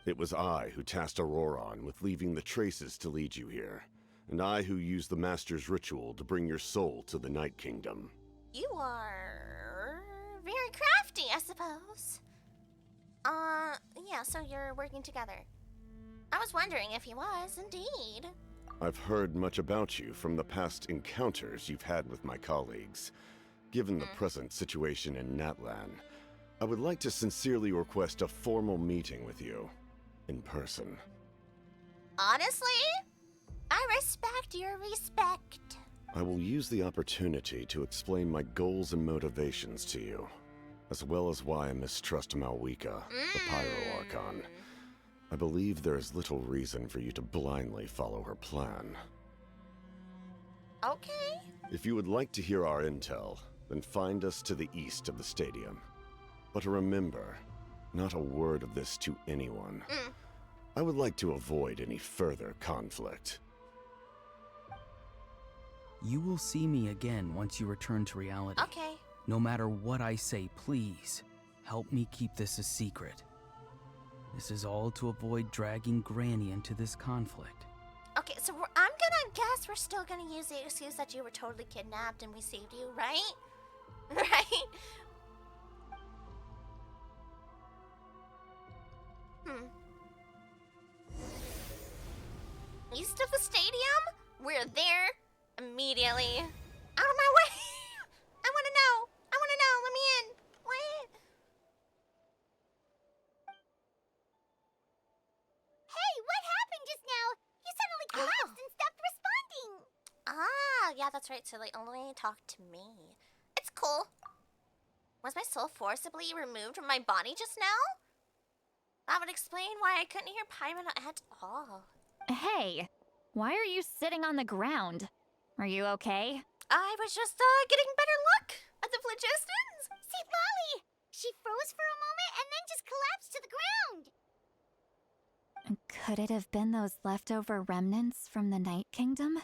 It was I who tasked Auroron with leaving the traces to lead you here, and I who used the Master's ritual to bring your soul to the Night Kingdom. You are very crafty, I suppose. Yeah, so you're working together. I was wondering if he was, indeed. I've heard much about you from the past encounters you've had with my colleagues. Given the present situation in Natlan, I would like to sincerely request a formal meeting with you, in person. Honestly, I respect your respect. I will use the opportunity to explain my goals and motivations to you, as well as why I mistrust Malwika, the Pyro Archon. I believe there is little reason for you to blindly follow her plan. Okay. If you would like to hear our intel, then find us to the east of the stadium. But remember, not a word of this to anyone. I would like to avoid any further conflict. You will see me again once you return to reality. Okay. No matter what I say, please, help me keep this a secret. This is all to avoid dragging Granny into this conflict. Okay, so I'm gonna guess we're still gonna use the excuse that you were totally kidnapped and we saved you, right? Right? East of the stadium? We're there immediately. Out of my way! I wanna know! I wanna know! Let me in! What? Hey, what happened just now? You suddenly collapsed and stopped responding. Yeah, that's right. So they only talked to me. It's cool. Was my soul forcibly removed from my body just now? That would explain why I couldn't hear Paimon at all. Hey, why are you sitting on the ground? Are you okay? I was just getting a better look at the phlogistians. See, Lolly! She froze for a moment and then just collapsed to the ground. Could it have been those leftover remnants from the Night Kingdom?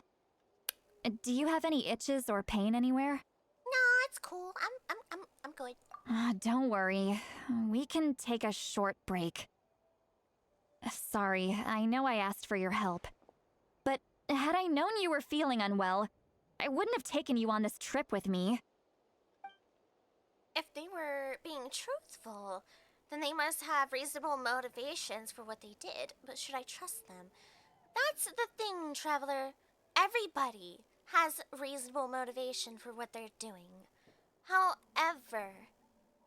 Do you have any itches or pain anywhere? Nah, it's cool. I'm good. Don't worry. We can take a short break. Sorry, I know I asked for your help. But had I known you were feeling unwell, I wouldn't have taken you on this trip with me. If they were being truthful, then they must have reasonable motivations for what they did. But should I trust them? That's the thing, Traveler. Everybody has reasonable motivation for what they're doing. However,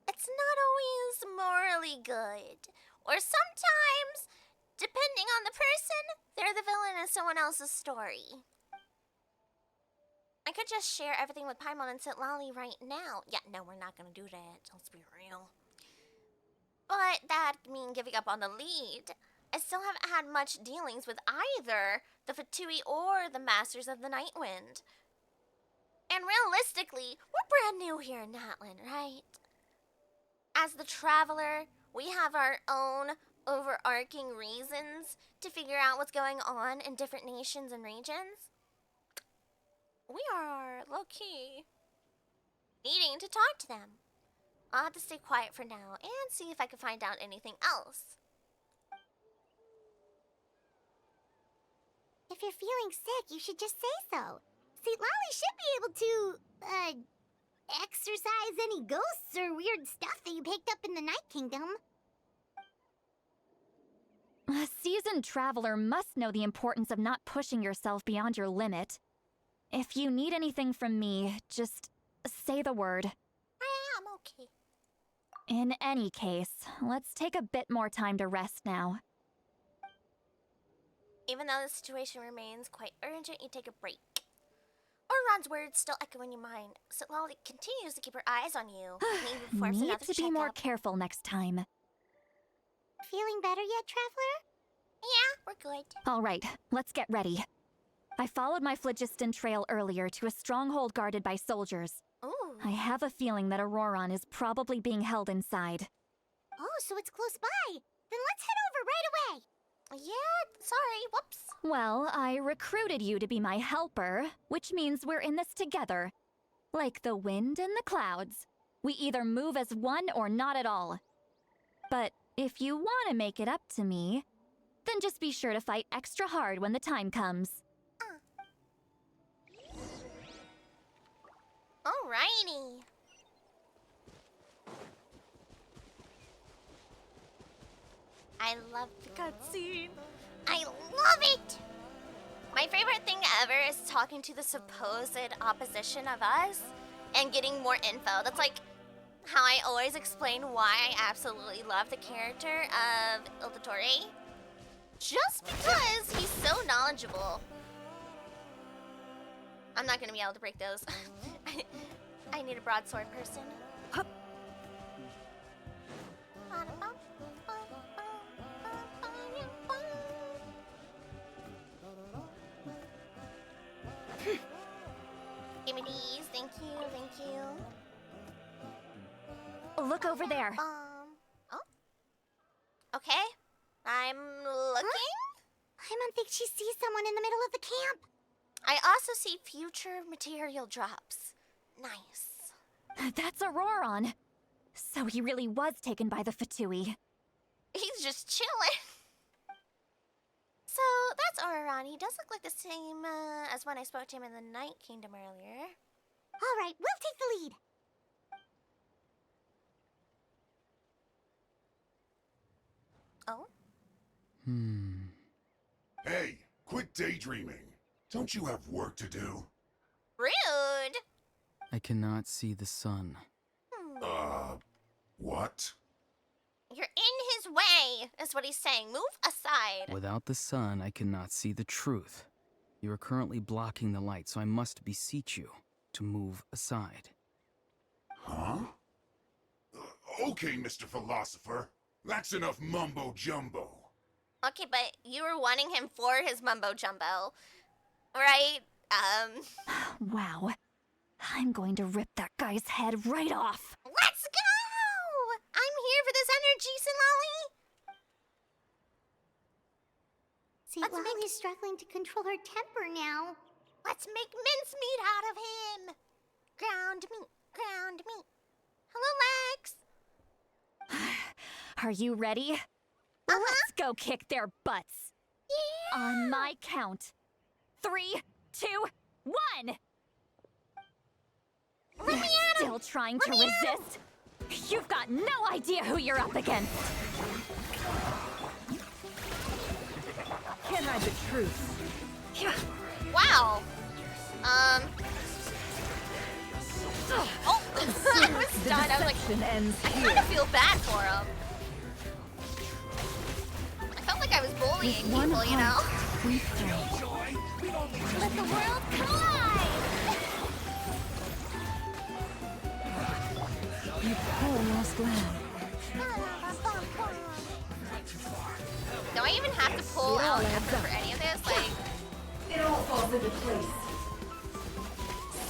it's not always morally good. Or sometimes, depending on the person, they're the villain in someone else's story. I could just share everything with Paimon and Sitlali right now. Yeah, no, we're not gonna do that. Let's be real. But that'd mean giving up on the lead. I still haven't had much dealings with either the Fatui or the Masters of the Nightwind. And realistically, we're brand new here in Natlan, right? As the Traveler, we have our own overarching reasons to figure out what's going on in different nations and regions. We are low-key needing to talk to them. I'll have to stay quiet for now and see if I can find out anything else. If you're feeling sick, you should just say so. See, Lolly should be able to, exorcise any ghosts or weird stuff that you picked up in the Night Kingdom. A seasoned traveler must know the importance of not pushing yourself beyond your limit. If you need anything from me, just say the word. I'm okay. In any case, let's take a bit more time to rest now. Even though the situation remains quite urgent, you take a break. Oron's words still echo in your mind, so Lolly continues to keep her eyes on you. Maybe performs Need another to be more checkup. careful next time. Feeling better yet, Traveler? Yeah, we're good. All right, let's get ready. I followed my phlogiston trail earlier to a stronghold guarded by soldiers. Ooh. I have a feeling that Auroron is probably being held inside. Oh, so it's close by. Then let's head over right away. Yeah, sorry, whoops. Well, I recruited you to be my helper, which means we're in this together. Like the wind and the clouds. We either move as one or not at all. But if you want to make it up to me, then just be sure to fight extra hard when the time comes. Alrighty. I love the cutscene. I love it! My favorite thing ever is talking to the supposed opposition of us and getting more info. That's like how I always explain why I absolutely love the character of Ildatore. Just because he's so knowledgeable. I'm not gonna be able to break those. I need a broadsword person. Give me these. Thank you. Thank you. Look over there. Oh. Okay. I'm looking. I don't think she sees someone in the middle of the camp. I also see future material drops. Nice. That's Auroron. So he really was taken by the Fatui. He's just chilling. So that's Auroron. He does look like the same as when I spoke to him in the Night Kingdom earlier. All right, we'll take the lead. Oh? Hey, quit daydreaming. Don't you have work to do? Rude. I cannot see the sun. What? You're in his way, is what he's saying. Move aside. Without the sun, I cannot see the truth. You are currently blocking the light, so I must beseech you to move aside. Huh? Okay, Mr. Philosopher. That's enough mumbo-jumbo. Okay, but you were wanting him for his mumbo-jumbo, right? Wow. I'm going to rip that guy's head right off. Let's go! I'm here for this energy, Sinlali. See, Let's Lolly's struggling to control her temper now. Let's make mincemeat out of him. Ground meat, ground meat. Hello, Lex. Are you ready? Let's go kick their butts. Yeah. On my count. 3, 2, 1! Let me at him. Still trying to resist? You've got no idea who you're up against. Can't hide the truth. Wow. Oh, I was stunned. I was like, Ends I kind of feel bad for him. I felt like I was bullying people, you know? We fight. Let the world collide! You poor lost lamb. Do I even have to pull out effort for any of this? Like, It all falls into place.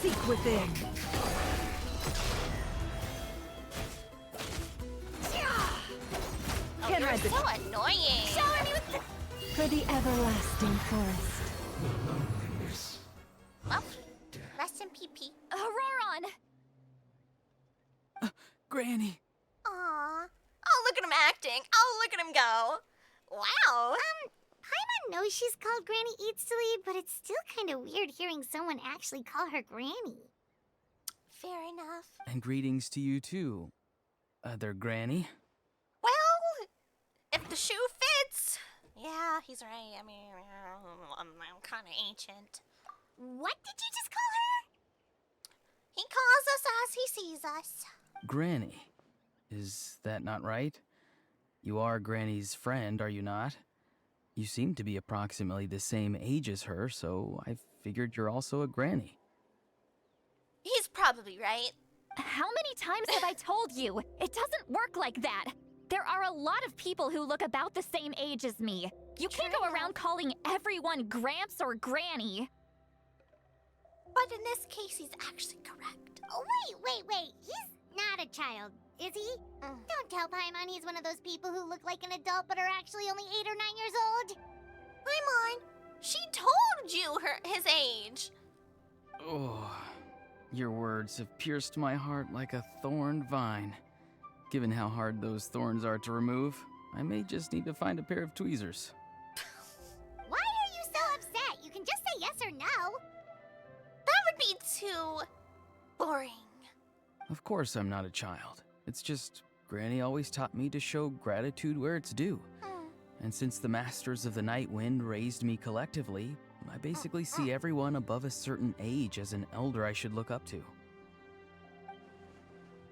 Seek within. oh, Can't you're hide the so annoying. Shower me with the... For the everlasting forest. Well, rest in PP. Auroron! Granny! Aww. Oh, look at him acting. Oh, look at him go. Wow. Paimon knows she's called Granny Eatsley, but it's still kind of weird hearing someone actually call her Granny. Fair enough. And greetings to you too, other Granny. Well, if the shoe fits, Yeah, he's right. I mean, I'm kind of ancient. What did you just call her? He calls us as he sees us. Granny. Is that not right? You are Granny's friend, are you not? You seem to be approximately the same age as her, so I figured you're also a granny. He's probably right. How many times have I told you? It doesn't work like that. There are a lot of people who look about the same age as me. You can't go around calling everyone Gramps or Granny. But in this case, he's actually correct. Oh, wait. He's not a child, is he? Don't tell Paimon he's one of those people who look like an adult but are actually only 8 or 9 years old. Paimon, she told you his age. Oh, your words have pierced my heart like a thorned vine. Given how hard those thorns are to remove, I may just need to find a pair of tweezers. Why are you so upset? You can just say yes or no. That would be too boring. Of course I'm not a child. It's just Granny always taught me to show gratitude where it's due. And since the Masters of the Night Wind raised me collectively, I basically see everyone above a certain age as an elder I should look up to.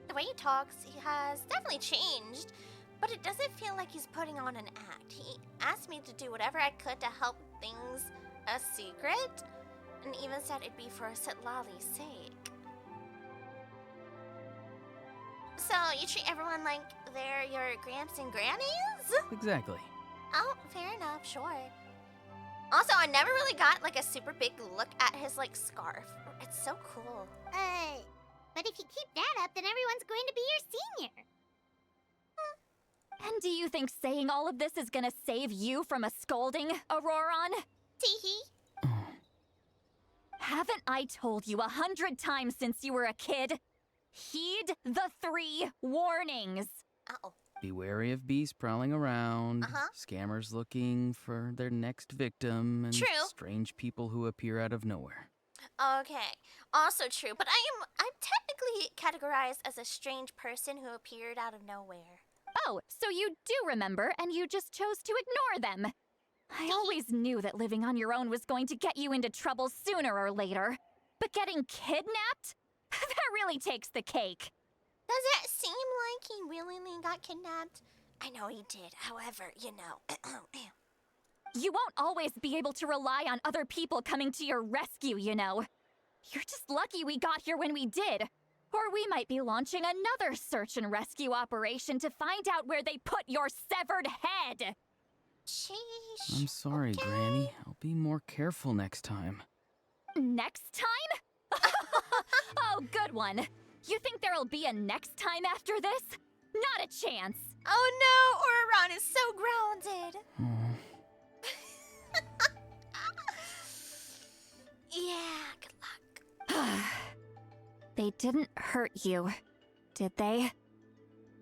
The way he talks, he has definitely changed, but it doesn't feel like he's putting on an act. He asked me to do whatever I could to help things a secret, and even said it'd be for Sitlali's sake. So, you treat everyone like they're your gramps and grannies? Exactly. Oh, fair enough, sure. Also, I never really got like a super big look at his like scarf. It's so cool. But if you keep that up, then everyone's going to be your senior. And do you think saying all of this is gonna save you from a scolding, Auroron? Teehee. Haven't I told you 100 times since you were a kid? Heed the 3 warnings. Uh-oh. Be wary of beasts prowling around, scammers looking for their next victim, and True. strange people who appear out of nowhere. Okay, also true, but I'm technically categorized as a strange person who appeared out of nowhere. Oh, so you do remember, and you just chose to ignore them. I always knew that living on your own was going to get you into trouble sooner or later. But getting kidnapped? That really takes the cake. Does it seem like he willingly got kidnapped? I know he did, however, you know. You won't always be able to rely on other people coming to your rescue, you know. You're just lucky we got here when we did. Or we might be launching another search and rescue operation to find out where they put your severed head. Sheesh. I'm sorry, okay. Granny. I'll be more careful next time. Next time? Oh, good one. You think there'll be a next time after this? Not a chance. Oh no, Auroron is so grounded. Yeah, good luck. They didn't hurt you, did they?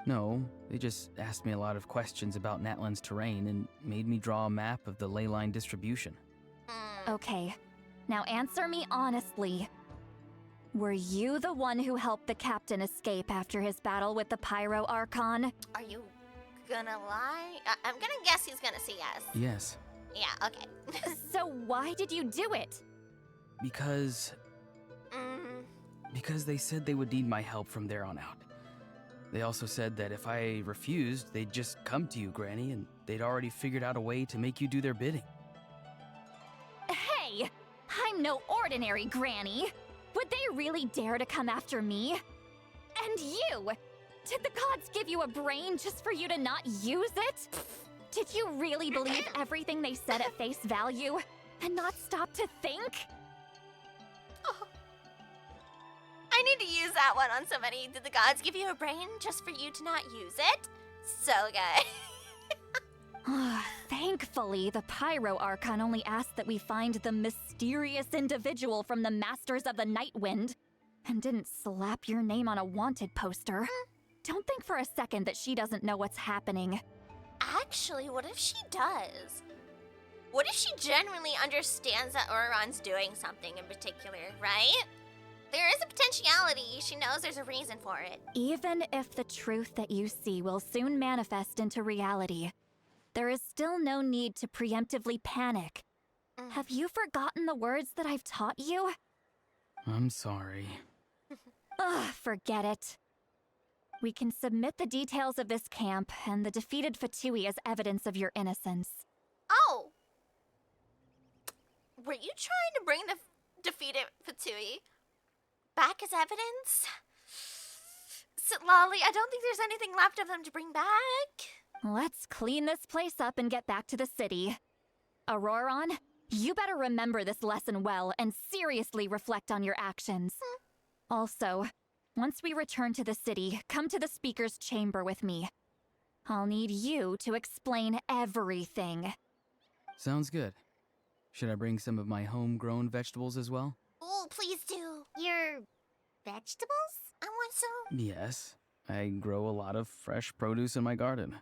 No, they just asked me a lot of questions about Natlan's terrain and made me draw a map of the ley line distribution. Okay, now answer me honestly. Were you the one who helped the captain escape after his battle with the Pyro Archon? Are you gonna lie? I'm gonna guess he's gonna say yes. Yes. Yeah, okay. So why did you do it? Because they said they would need my help from there on out. They also said that if I refused, they'd just come to you, Granny, and they'd already figured out a way to make you do their bidding. Hey! I'm no ordinary Granny! Would they really dare to come after me? And you! Did the gods give you a brain just for you to not use it? Did you really believe everything they said at face value and not stop to think? Oh. I need to use that one on somebody. Did the gods give you a brain just for you to not use it? So good. Thankfully, the Pyro Archon only asked that we find the mysterious individual from the Masters of the Night Wind, and didn't slap your name on a wanted poster. Don't think for a second that she doesn't know what's happening. Actually, what if she does? What if she genuinely understands that Auroron's doing something in particular, right? There is a potentiality. She knows there's a reason for it. Even if the truth that you see will soon manifest into reality, there is still no need to preemptively panic. Have you forgotten the words that I've taught you? I'm sorry. Ugh, forget it. We can submit the details of this camp and the defeated Fatui as evidence of your innocence. Oh! Were you trying to bring the defeated Fatui back as evidence? Lolly, I don't think there's anything left of them to bring back. Let's clean this place up and get back to the city. Auroron, you better remember this lesson well and seriously reflect on your actions. Also, once we return to the city, come to the speaker's chamber with me. I'll need you to explain everything. Sounds good. Should I bring some of my homegrown vegetables as well? Oh, please do. Your vegetables? I want some. Yes. I grow a lot of fresh produce in my garden.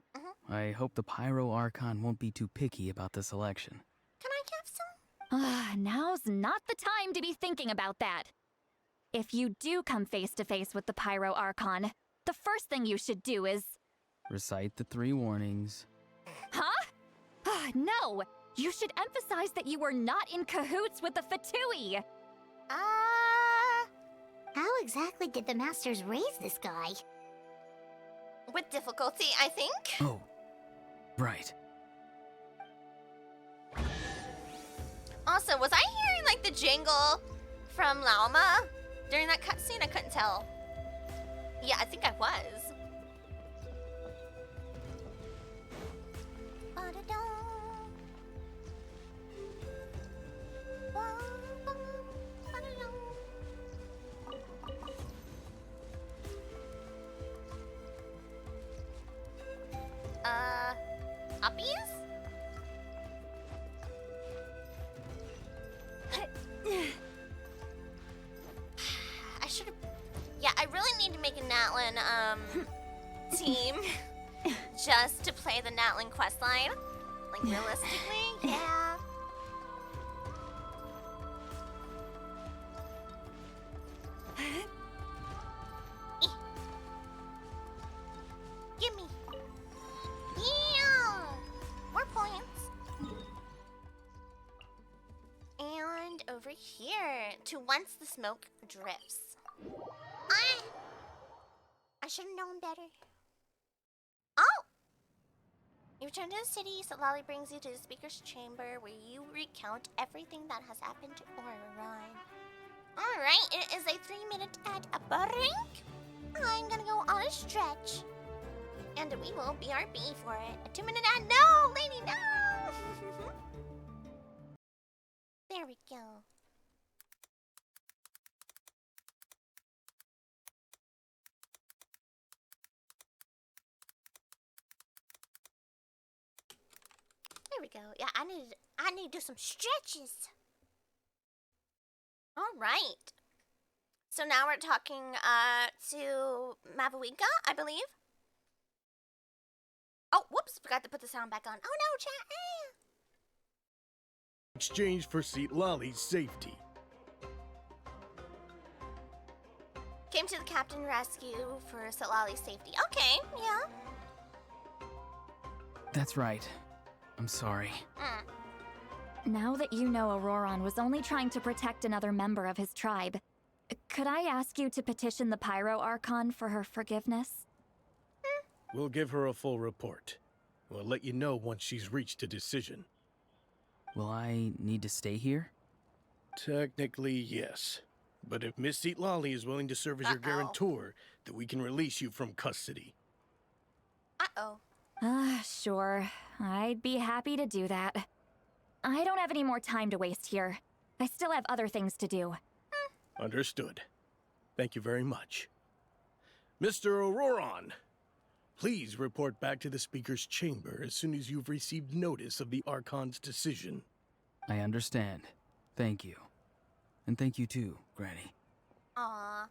I hope the Pyro Archon won't be too picky about the selection. Can I have some? Now's not the time to be thinking about that. If you do come face to face with the Pyro Archon, the first thing you should do is... Recite the 3 warnings. Huh? No! You should emphasize that you were not in cahoots with the Fatui! How exactly did the Masters raise this guy? With difficulty, I think. Oh, right. Also, was I hearing like the jingle from Laoma during that cutscene? I couldn't tell. Yeah, I think I was. Uppies? I should have... Yeah, I really need to make a Natlin, team just to play the Natlin questline. Like, realistically, yeah. Gimme. Yeah! More points. And over here to once the smoke drifts. I should have known better. Oh! You return to the city, so Lolly brings you to the speaker's chamber where you recount everything that has happened to Auroron. Alright, it is a 3-minute ad break. I'm gonna go on a stretch. And we will BRB for it. A 2-minute ad. No, lady, no! There we go. There we go. Yeah, I need to do some stretches. All right. So now we're talking to Mavuika, I believe. Oh, whoops! Forgot to put the sound back on. Oh no, chat! Exchange for Lolly's safety. Came to the captain rescue for Lolly's safety. Okay, yeah. That's right. I'm sorry. Now that you know Auroron was only trying to protect another member of his tribe, could I ask you to petition the Pyro Archon for her forgiveness? We'll give her a full report. We'll let you know once she's reached a decision. Will I need to stay here? Technically, yes. But if Miss Lolly is willing to serve as your guarantor, then we can release you from custody. Uh-oh. Sure. I'd be happy to do that. I don't have any more time to waste here. I still have other things to do. Understood. Thank you very much. Mr. Auroron, please report back to the Speaker's chamber as soon as you've received notice of the Archon's decision. I understand. Thank you. And thank you too, Granny. Aww.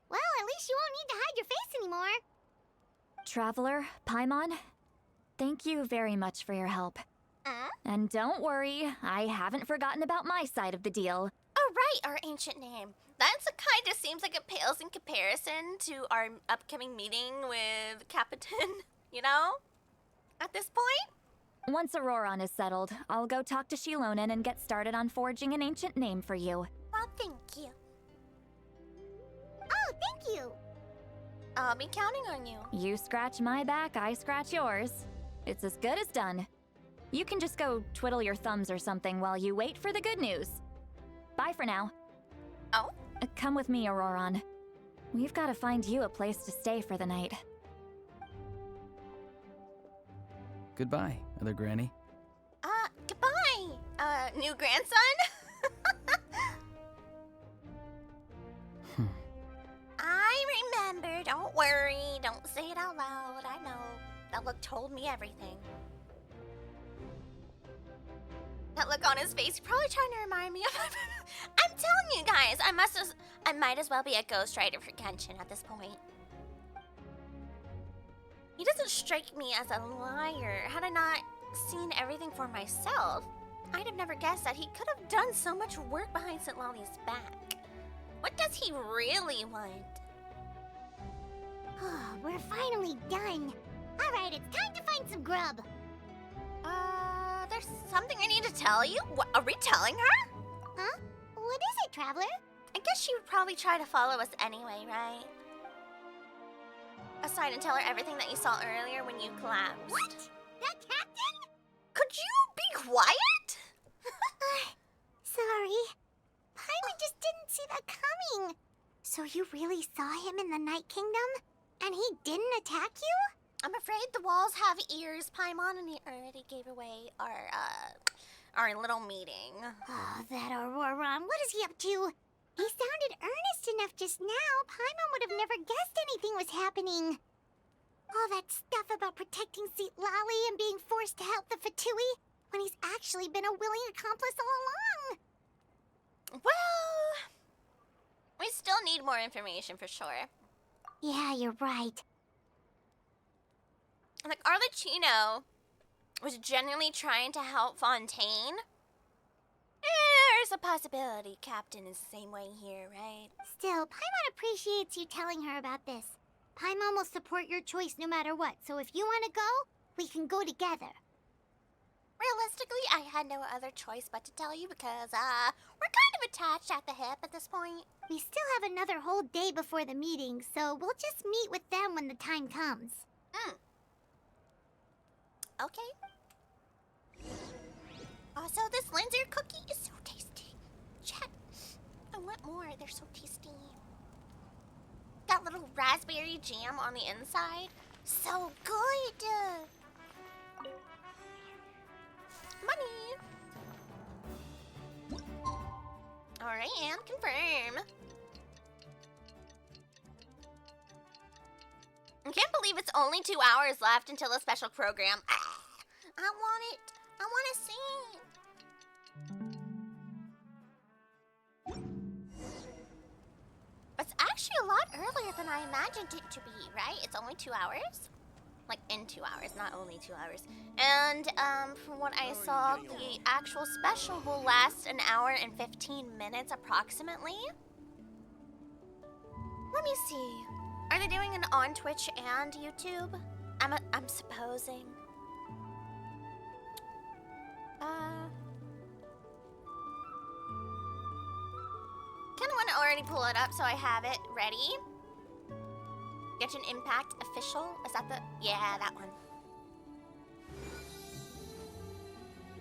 Well, at least you won't need to hide your face anymore. Traveler, Paimon, thank you very much for your help. And don't worry, I haven't forgotten about my side of the deal. Oh, right, our ancient name. That's a kind of seems like it pales in comparison to our upcoming meeting with Capitan, you know? At this point? Once Auroron is settled, I'll go talk to Shilonen and get started on forging an ancient name for you. Well, thank you. Oh, thank you. I'll be counting on you. You scratch my back, I scratch yours. It's as good as done. You can just go twiddle your thumbs or something while you wait for the good news. Bye for now. Oh? Come with me, Auroron. We've got to find you a place to stay for the night. Goodbye, other granny. Goodbye, new grandson? I remember, don't worry, don't say it out loud, I know. That look told me everything. That look on his face, probably trying to remind me of I'm telling you guys, I might as well be a ghostwriter for Genshin at this point. He doesn't strike me as a liar. Had I not seen everything for myself, I'd have never guessed that he could have done so much work behind St. Lolly's back. What does he really want? We're finally done. All right, it's time to find some grub. There's something I need to tell you? What, are we telling her? Huh? What is it, Traveler? I guess she would probably try to follow us anyway, right? Aside and tell her everything that you saw earlier when you collapsed. What? That captain? Could you be quiet? Sorry. Paimon just didn't see that coming. So you really saw him in the Night Kingdom? And he didn't attack you? I'm afraid the walls have ears, Paimon, and he already gave away our little meeting. Oh, that Auroron. What is he up to? He sounded earnest enough just now. Paimon would have never guessed anything was happening. All that stuff about protecting St. Lolly and being forced to help the Fatui when he's actually been a willing accomplice all along. Well, we still need more information for sure. Yeah, you're right. Like, Arlecchino was genuinely trying to help Fontaine. There's a possibility Captain is the same way here, right? Still, Paimon appreciates you telling her about this. Paimon will support your choice no matter what, so if you want to go, we can go together. Realistically, I had no other choice but to tell you because, we're kind of attached at the hip at this point. We still have another whole day before the meeting, so we'll just meet with them when the time comes. Okay. Also, this Linzer cookie is so tasty. Chat, I want more. They're so tasty. That little raspberry jam on the inside. So good. Money. Alright, and confirm. I can't believe it's only 2 hours left until the special program. I want it. I want to see. It's actually a lot earlier than I imagined it to be, right? It's only 2 hours? Like, in 2 hours, not only 2 hours. And, from what I saw, the actual special will last an hour and 15 minutes approximately. Let me see. Are they doing it on Twitch and YouTube? I'm supposing. Kinda wanna already pull it up so I have it ready. Genshin Impact Official? Is that the... Yeah, that one.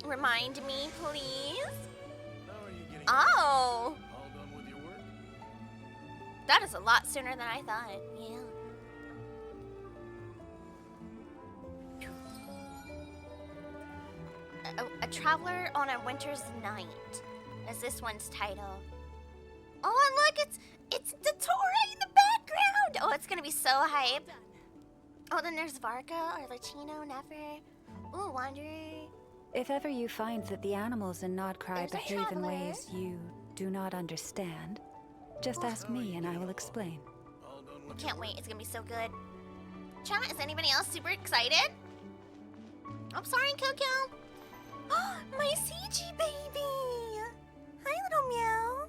Remind me, please. Oh! All done with your work? That is a lot sooner than I thought. Yeah. A Traveler on a Winter's Night is this one's title. Oh, and look, it's Dottore in the background! Oh, it's gonna be so hype. Oh, then there's Varka, Arlecchino, Nefer. Ooh, Wanderer. If ever you find that the animals in Nodcry There's a behave in traveler. ways you do not understand, just ask me and I will explain. All done with Can't wait, it's gonna be so good. Chat, is anybody else super excited? I'm sorry, Coco. Oh, my CG baby! Hi, little meow.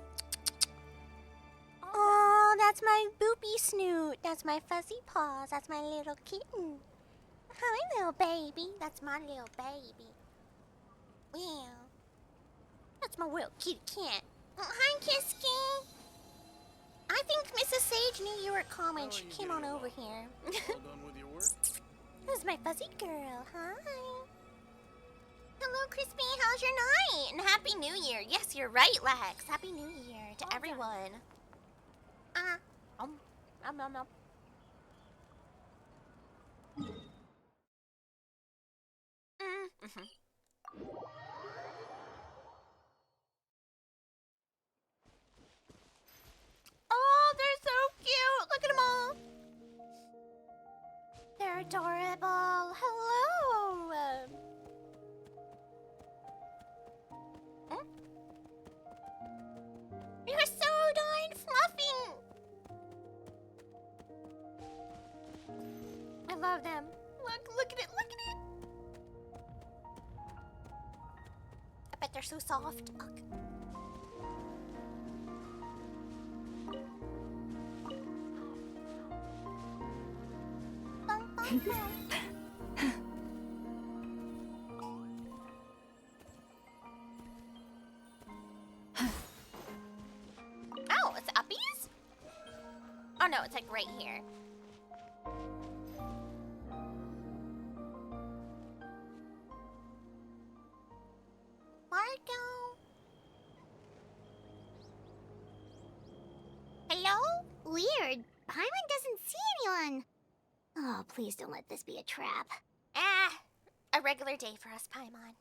Oh, that's my boopy snoot. That's my fuzzy paws. That's my little kitten. Hi, little baby. That's my little baby. Yeah. That's my little kitty cat. Oh, hi, Kiski. I think Mrs. Sage knew you were coming. She came on over here. All done with your work? This is my fuzzy girl. Hi. Hello, Crispy. How's your night? And Happy New Year. Yes, you're right, Lex. Happy New Year to everyone. Nom. Oh, they're so cute. Look at them all. They're adorable. Hello. You're so darn fluffy. I love them. Look at it. Look at it. I bet they're so soft. Look. Oh, it's uppies? Oh no, it's like right here. Marco? Hello? Weird. Paimon doesn't see anyone. Oh, please don't let this be a trap. A regular day for us, Paimon.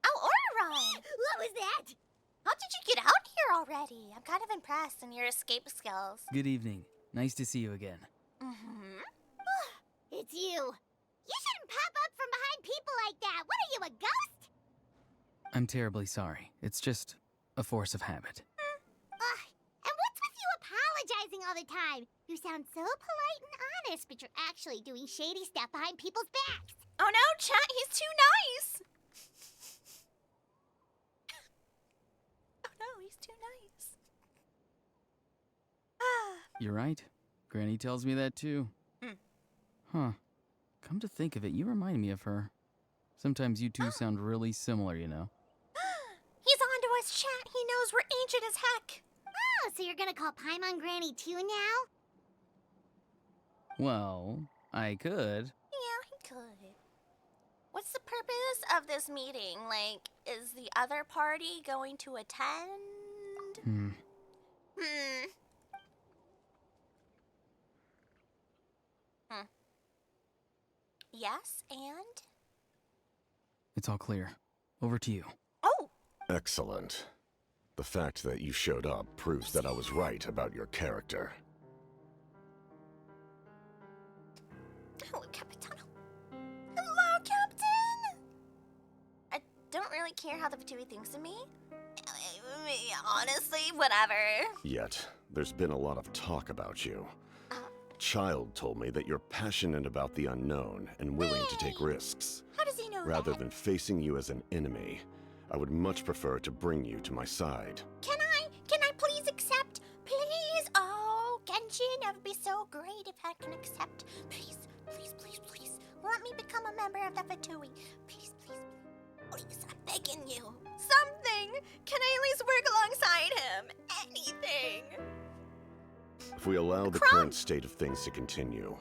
Oh, Oreron! What was that? How did you get out here already? I'm kind of impressed in your escape skills. Good evening. Nice to see you again. It's you. You shouldn't pop up from behind people like that. What are you, a ghost? I'm terribly sorry. It's just a force of habit. And what's with you apologizing all the time? You sound so polite and honest, but you're actually doing shady stuff behind people's backs. Oh no, chat, he's too nice! Oh no, he's too nice. You're right. Granny tells me that too. Huh. Come to think of it, you remind me of her. Sometimes you two sound really similar, you know. He's on to us, chat. He knows we're ancient as heck. Oh, so you're gonna call Paimon Granny too now? Well, I could. Yeah, he could. What's the purpose of this meeting? Like, is the other party going to attend? Yes, and? It's all clear. Over to you. Oh! Excellent. The fact that you showed up proves that I was right about your character. Hello, Capitano. Hello, Captain! I don't really care how the Fatui thinks of me. Honestly, whatever. Yet, there's been a lot of talk about you. Child told me that you're passionate about the unknown and willing to take risks. How does he know Rather that? than facing you as an enemy, I would much prefer to bring you to my side. Can I please accept? Please? Oh, Genshin, that would be so great if I can accept. Please, please, please, please. Let me become a member of the Fatui. Please, please, please, I'm begging you. Something! Can I at least work alongside him? Anything! If we allow the current state of things to continue,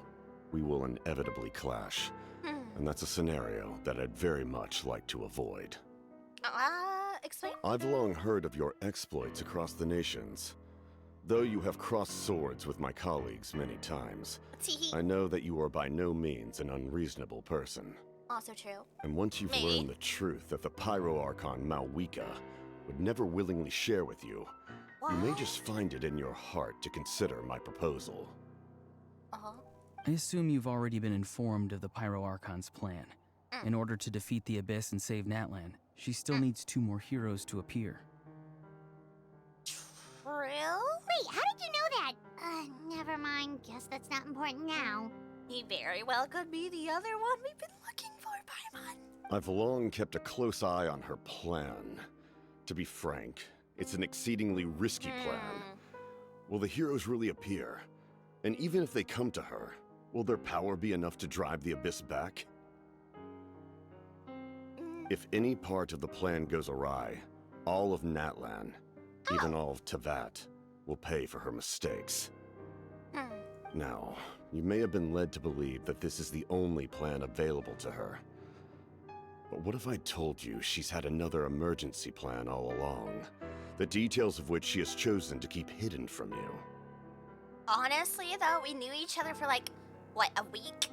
we will inevitably clash. And that's a scenario that I'd very much like to avoid. Explain? I've long heard of your exploits across the nations. Though you have crossed swords with my colleagues many times, I know that you are by no means an unreasonable person. Also true. And once you've learned the truth that the Pyro Archon Malwika would never willingly share with you, you may just find it in your heart to consider my proposal. I assume you've already been informed of the Pyro Archon's plan. In order to defeat the Abyss and save Natlan, she still needs 2 more heroes to appear. True? Wait, how did you know that? Never mind. Guess that's not important now. He very well could be the other one we've been looking for, Paimon. I've long kept a close eye on her plan. To be frank, it's an exceedingly risky plan. Will the heroes really appear? And even if they come to her, will their power be enough to drive the Abyss back? If any part of the plan goes awry, all of Natlan, even all of Tevat, will pay for her mistakes. Now, you may have been led to believe that this is the only plan available to her. But what if I told you she's had another emergency plan all along, the details of which she has chosen to keep hidden from you? Honestly, though, we knew each other for like, what, a week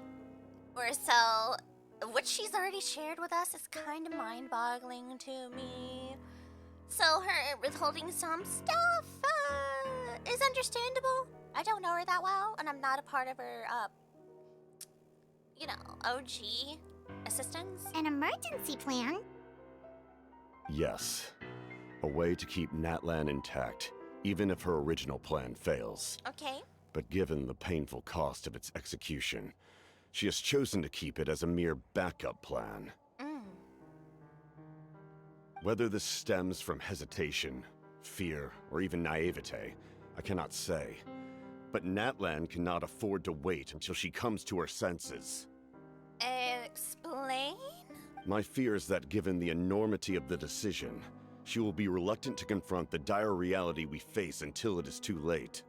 or so. What she's already shared with us is kind of mind-boggling to me. So her withholding some stuff is understandable. I don't know her that well, and I'm not a part of her, OG assistance. An emergency plan? Yes. A way to keep Natlan intact, even if her original plan fails. Okay. But given the painful cost of its execution, she has chosen to keep it as a mere backup plan. Whether this stems from hesitation, fear, or even naivete, I cannot say. But Natlan cannot afford to wait until she comes to her senses. Explain? My fear is that given the enormity of the decision, she will be reluctant to confront the dire reality we face until it is too late.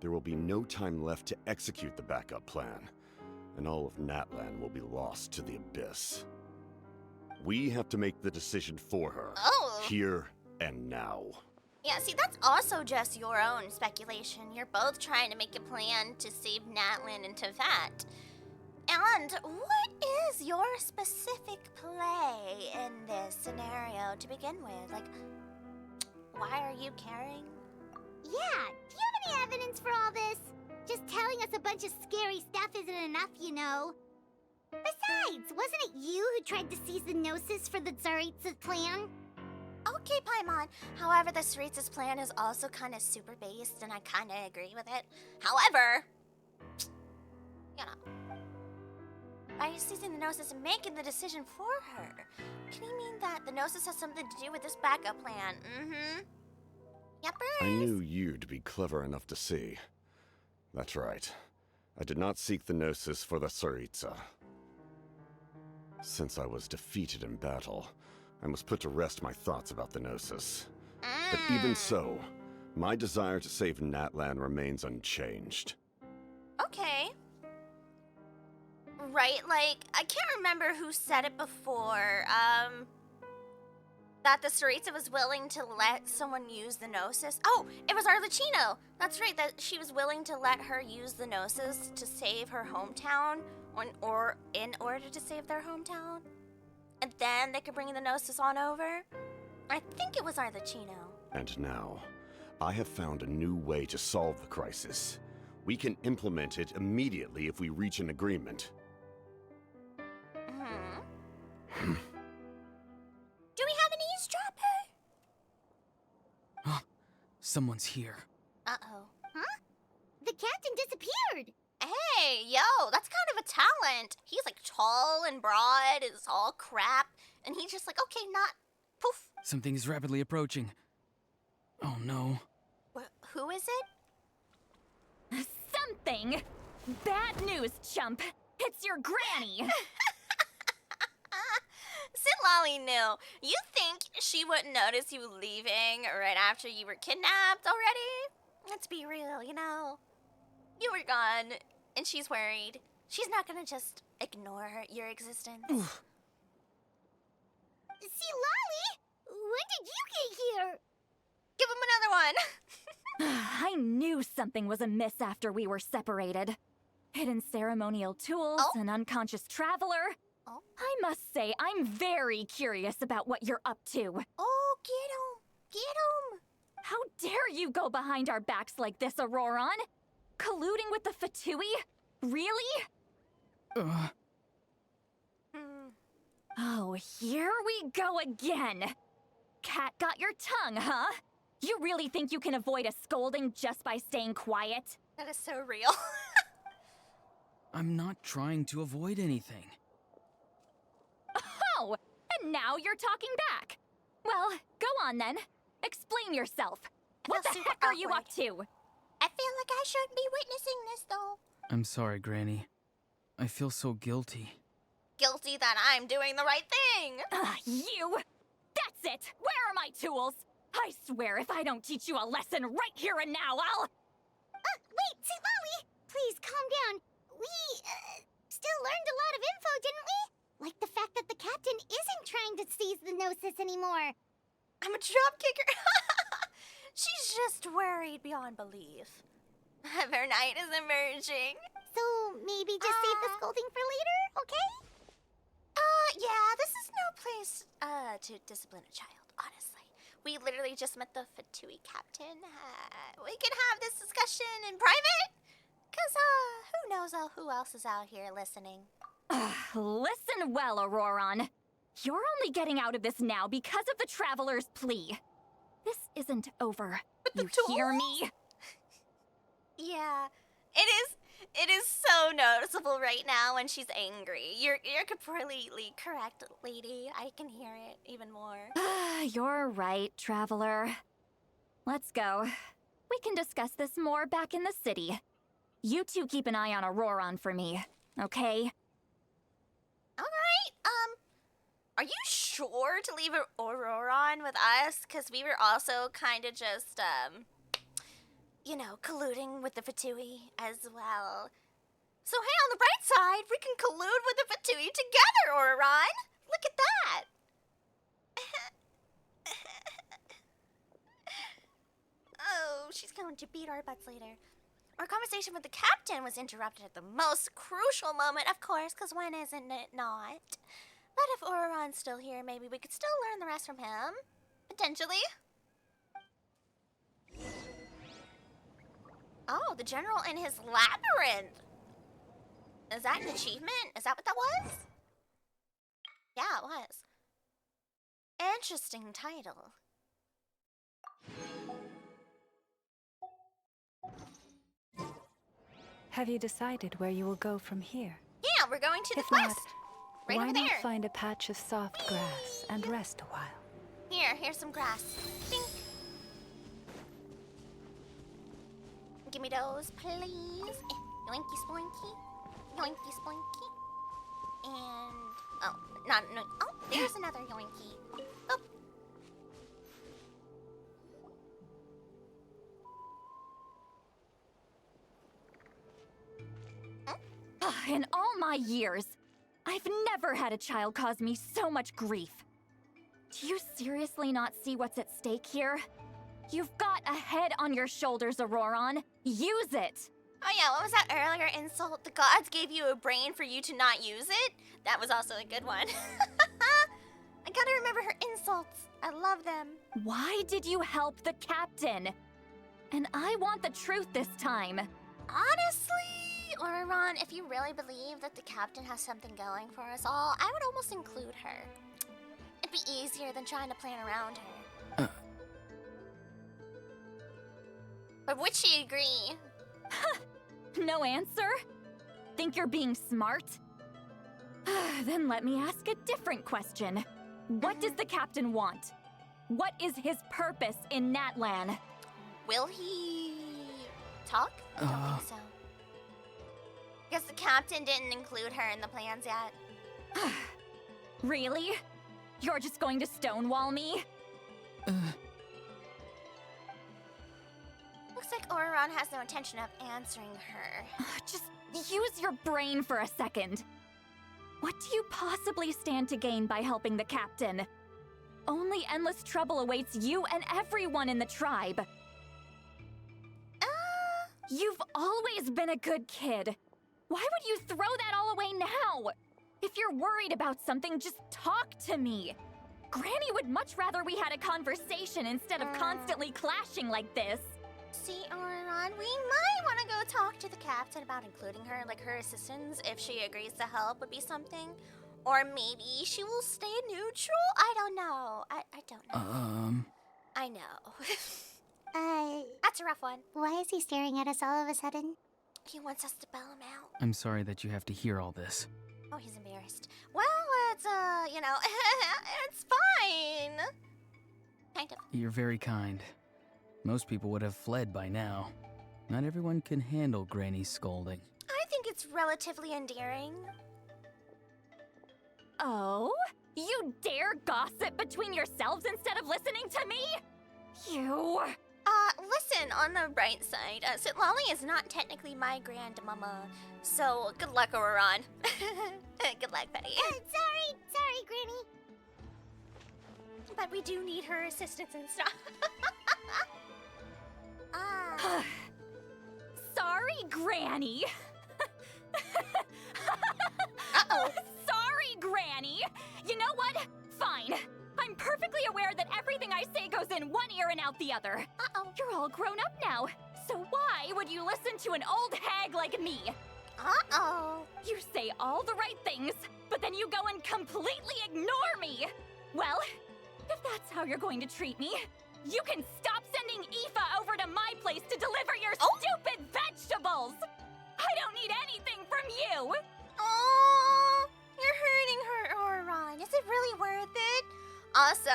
There will be no time left to execute the backup plan, and all of Natlan will be lost to the Abyss. We have to make the decision for her, here and now. Yeah, see, that's also just your own speculation. You're both trying to make a plan to save Natlan and Tevat. And what is your specific play in this scenario to begin with? Like, why are you caring? Yeah, do you have any evidence for all this? Just telling us a bunch of scary stuff isn't enough, you know. Besides, wasn't it you who tried to seize the Gnosis for the Tsaritsa's plan? Okay, Paimon. However, the Tsaritsa's plan is also kind of super based, and I kind of agree with it. However, by seizing the Gnosis and making the decision for her, can you mean that the Gnosis has something to do with this backup plan? Yuppers. I knew you'd be clever enough to see. That's right. I did not seek the Gnosis for the Tsaritsa. Since I was defeated in battle, I must put to rest my thoughts about the Gnosis. But even so, my desire to save Natlan remains unchanged. Okay. Right, like, I can't remember who said it before, that the Tsaritsa was willing to let someone use the Gnosis. Oh, it was Arlecchino! That's right, that she was willing to let her use the Gnosis to save her hometown, or in order to save their hometown. And then they could bring the Gnosis on over. I think it was Arlecchino. And now, I have found a new way to solve the crisis. We can implement it immediately if we reach an agreement. Do we have an eavesdropper? Someone's here. Uh-oh. Huh? The captain disappeared! Hey, yo, that's kind of a talent. He's like tall and broad, is all crap, and he's just like, okay, not poof. Something is rapidly approaching. Oh no. Who is it? Something! Bad news, chump! It's your granny! Sitlali knew. You think she wouldn't notice you leaving right after you were kidnapped already? Let's be real, you know. You were gone, and she's worried. She's not gonna just ignore your existence. See, Lolly, when did you get here? Give him another one. I knew something was amiss after we were separated. Hidden ceremonial tools, an unconscious traveler. I must say, I'm very curious about what you're up to. Oh, get him! Get him! How dare you go behind our backs like this, Auroron? Colluding with the Fatui? Really? Oh, here we go again. Cat got your tongue, huh? You really think you can avoid a scolding just by staying quiet? That is so real. I'm not trying to avoid anything. Oh, and now you're talking back. Well, go on then. Explain yourself. What the heck are you up to? feel like I shouldn't be witnessing this, though. I'm sorry, Granny. I feel so guilty. Guilty that I'm doing the right thing. You! That's it! Where are my tools? I swear if I don't teach you a lesson right here and now, I'll... Wait, St. Lolly! Please, calm down. We, still learned a lot of info, didn't we? Like the fact that the captain isn't trying to seize the Gnosis anymore. I'm a drop kicker. She's just worried beyond belief. Her night is emerging. So, maybe just save the scolding for later, okay? Yeah, this is no place, to discipline a child, honestly. We literally just met the Fatui captain. We can have this discussion in private? Cause, who knows who else is out here listening. Listen well, Auroron. You're only getting out of this now because of the Traveler's plea. This isn't over. You hear me? Yeah, it is so noticeable right now when she's angry. You're completely correct, lady. I can hear it even more. You're right, Traveler. Let's go. We can discuss this more back in the city. You two keep an eye on Auroron for me, okay? Alright, are you sure to leave Auroron with us? Because we were also kind of just, you know, colluding with the Fatui as well. So hey, on the bright side, we can collude with the Fatui together, Auroron! Look at that! Oh, she's going to beat our butts later. Our conversation with the captain was interrupted at the most crucial moment, of course, because when isn't it not? But if Auroron's still here, maybe we could still learn the rest from him. Potentially. Oh, the general in his labyrinth! Is that an achievement? Is that what that was? Yeah, it was. Interesting title. Have you decided where you will go from here? Yeah, we're going to the If not, quest. Right why over not there. find a patch of soft grass and rest a while? Here's some grass. Bing. Give me those, please. Yoinky spoinky. Yoinky spoinky. And... oh, no. Oh, there's another yoinky. Oh. In all my years, I've never had a child cause me so much grief. Do you seriously not see what's at stake here? You've got a head on your shoulders, Auroron. Use it! Oh yeah, what was that earlier insult? The gods gave you a brain for you to not use it? That was also a good one. I gotta remember her insults. I love them. Why did you help the captain? And I want the truth this time. Honestly, Auroron, if you really believe that the captain has something going for us all, I would almost include her. It'd be easier than trying to plan around her. But would she agree? No answer? Think you're being smart? Then let me ask a different question. What does the captain want? What is his purpose in Natlan? Will he talk? I don't think so. Guess the captain didn't include her in the plans yet. Really? You're just going to stonewall me? Looks like Auroron has no intention of answering her. Just use your brain for a second. What do you possibly stand to gain by helping the captain? Only endless trouble awaits you and everyone in the tribe. You've always been a good kid. Why would you throw that all away now? If you're worried about something, just talk to me. Granny would much rather we had a conversation instead of constantly clashing like this. See, Auroron, we might want to go talk to the captain about including her, like her assistance, if she agrees to help would be something. Or maybe she will stay neutral? I don't know. I don't know. I know. That's a rough one. Why is he staring at us all of a sudden? He wants us to bail him out. I'm sorry that you have to hear all this. Oh, he's embarrassed. Well, it's, you know, it's fine. Kind of. You're very kind. Most people would have fled by now. Not everyone can handle Granny's scolding. I think it's relatively endearing. Oh? You dare gossip between yourselves instead of listening to me? You... Listen, on the bright side, Sitlali is not technically my grandmama, so good luck, Auroron. Good luck, Betty. Sorry, Granny. But we do need her assistance and stuff. Sorry, Granny. Uh-oh. Sorry, Granny. You know what? Fine. I'm perfectly aware that everything I say goes in one ear and out the other. Uh-oh. You're all grown up now, so why would you listen to an old hag like me? Uh-oh. You say all the right things, but then you go and completely ignore me. Well, if that's how you're going to treat me, you can stop sending Aoife over to my place to deliver your stupid vegetables. I don't need anything from you. Oh, you're hurting her, Auroron. Is it really worth it? Also,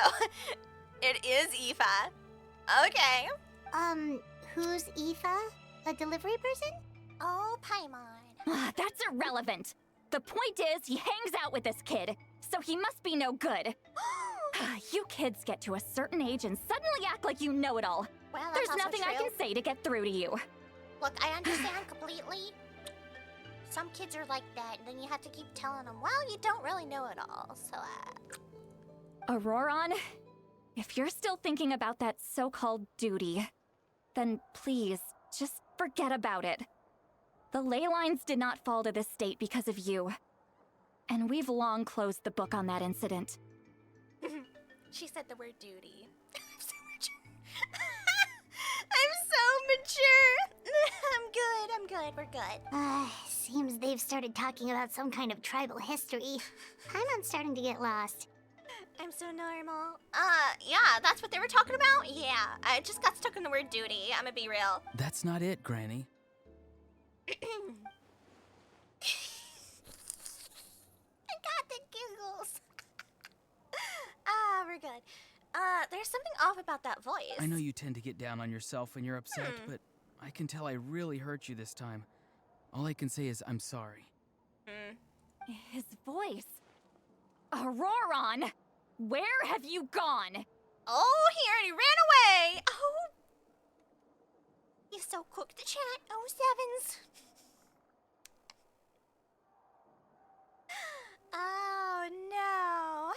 it is Aoife. Okay. Who's Aoife? A delivery person? Oh, Paimon. That's irrelevant. The point is, he hangs out with this kid, so he must be no good. You kids get to a certain age and suddenly act like you know it all. Well, that's There's also nothing I true. can say to get through to you. Look, I understand completely. Some kids are like that, and then you have to keep telling them, well, you don't really know it all, so, Auroron, if you're still thinking about that so-called duty, then please, just forget about it. The ley lines did not fall to this state because of you. And we've long closed the book on that incident. She said the word duty. I'm so mature. I'm so mature. I'm good. We're good. Seems they've started talking about some kind of tribal history. I'm starting to get lost. I'm so normal. Yeah, that's what they were talking about? Yeah, I just got stuck on the word duty. I'm gonna be real. That's not it, Granny. I got the giggles. We're good. There's something off about that voice. I know you tend to get down on yourself when you're upset, but I can tell I really hurt you this time. All I can say is I'm sorry. His voice. Auroron, where have you gone? Oh, he already ran away. Oh. You so quick to chat. Oh, sevens. Oh, no.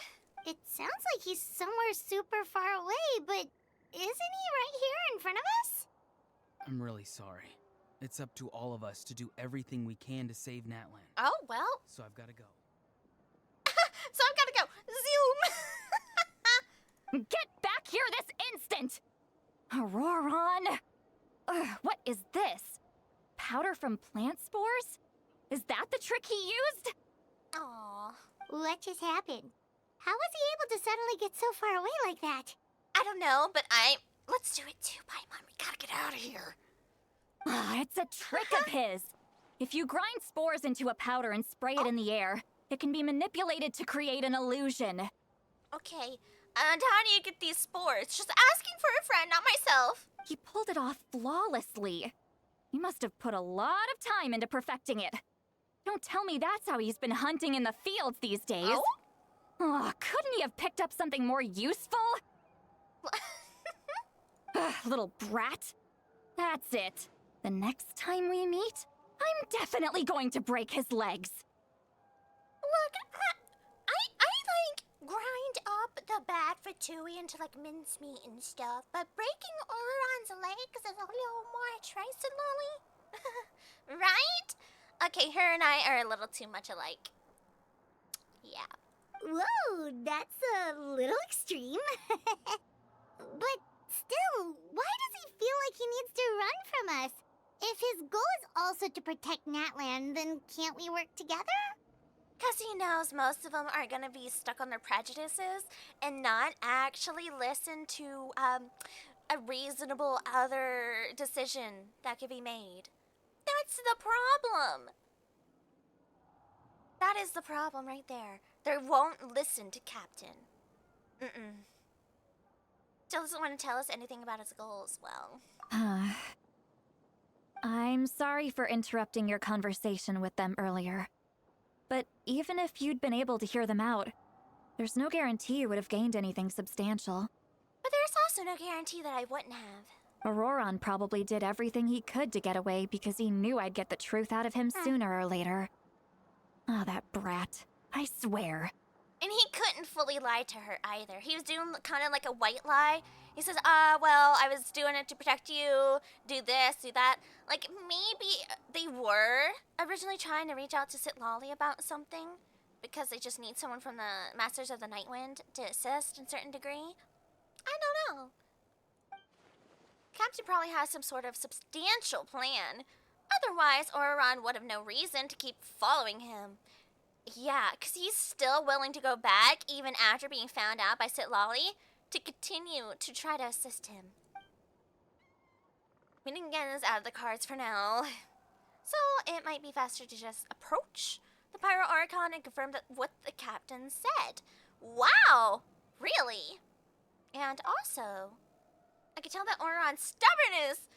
It sounds like he's somewhere super far away, but isn't he right here in front of us? I'm really sorry. It's up to all of us to do everything we can to save Natlan. Oh, well. So I've got to go. So I've got to go. Zoom. Get back here this instant! Auroron! What is this? Powder from plant spores? Is that the trick he used? Aw. What just happened? How was he able to suddenly get so far away like that? I don't know, but let's do it too, Paimon. We gotta get out of here. It's a trick of his. If you grind spores into a powder and spray it in the air, it can be manipulated to create an illusion. Okay, and how do you get these spores? Just asking for a friend, not myself. He pulled it off flawlessly. He must have put a lot of time into perfecting it. Don't tell me that's how he's been hunting in the fields these days. Oh, couldn't he have picked up something more useful? Little brat. That's it. The next time we meet, I'm definitely going to break his legs. Look, I grind up the bad Fatui into mincemeat and stuff, but breaking Auroron's legs is a little much, right, Lolly? Right? Okay, her and I are a little too much alike. Yeah. Whoa, that's a little extreme. But still, why does he feel like he needs to run from us? If his goal is also to protect Natlan, then can't we work together? Because he knows most of them are going to be stuck on their prejudices and not actually listen to a reasonable other decision that could be made. That's the problem. That is the problem right there. They won't listen to Captain. Still doesn't want to tell us anything about his goals, well. I'm sorry for interrupting your conversation with them earlier. But even if you'd been able to hear them out, there's no guarantee you would have gained anything substantial. But there's also no guarantee that I wouldn't have. Auroron probably did everything he could to get away because he knew I'd get the truth out of him sooner or later. Ah, that brat. I swear. And he couldn't fully lie to her either. He was doing kind of like a white lie. He says, well, I was doing it to protect you, do this, do that. Like, maybe they were originally trying to reach out to Sitlali about something because they just need someone from the Masters of the Nightwind to assist in a certain degree. I don't know. Captain probably has some sort of substantial plan. Otherwise, Auroron would have no reason to keep following him. Yeah, because he's still willing to go back even after being found out by Sitlali to continue to try to assist him. Meeting again is out of the cards for now. So it might be faster to just approach the Pyro Archon and confirm that what the captain said. Wow! Really? And also, I can tell that Auron's stubbornness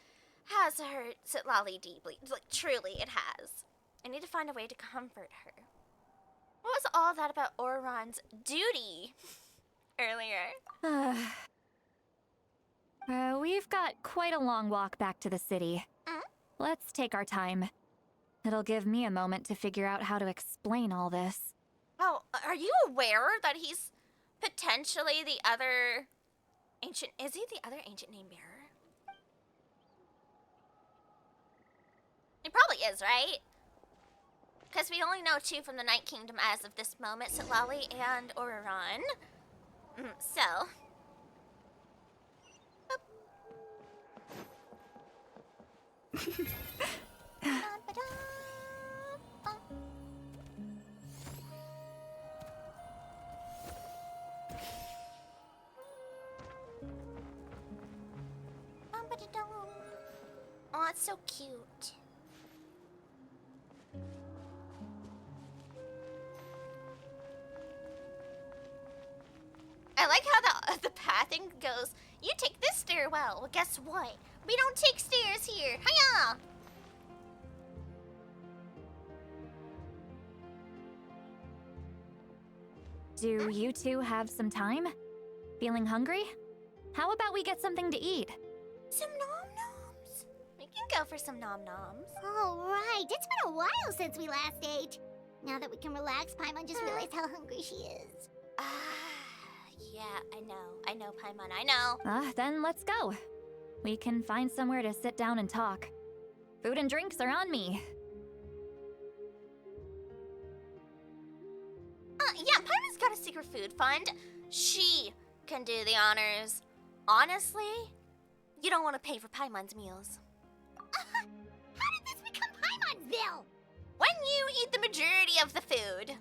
has hurt Sitlali deeply. Like, truly, it has. I need to find a way to comfort her. What was all that about Auron's duty earlier? We've got quite a long walk back to the city. Let's take our time. It'll give me a moment to figure out how to explain all this. Oh, are you aware that he's potentially the other ancient... Is he the other ancient name bearer? He probably is, right? Because we only know two from the Night Kingdom as of this moment, Sitlali and Auroron. So... Oh, it's so cute. I like how the pathing goes. You take this stairwell. Well, guess what? We don't take stairs here. Hiya! Do you two have some time? Feeling hungry? How about we get something to eat? Some nom-noms. We can go for some nom-noms. All right, it's been a while since we last ate. Now that we can relax, Paimon just realized how hungry she is. Yeah, I know, Paimon, I know. Then let's go. We can find somewhere to sit down and talk. Food and drinks are on me. Yeah, Paimon's got a secret food fund. She can do the honors. Honestly, you don't want to pay for Paimon's meals. How did this become Paimon's bill? When you eat the majority of the food.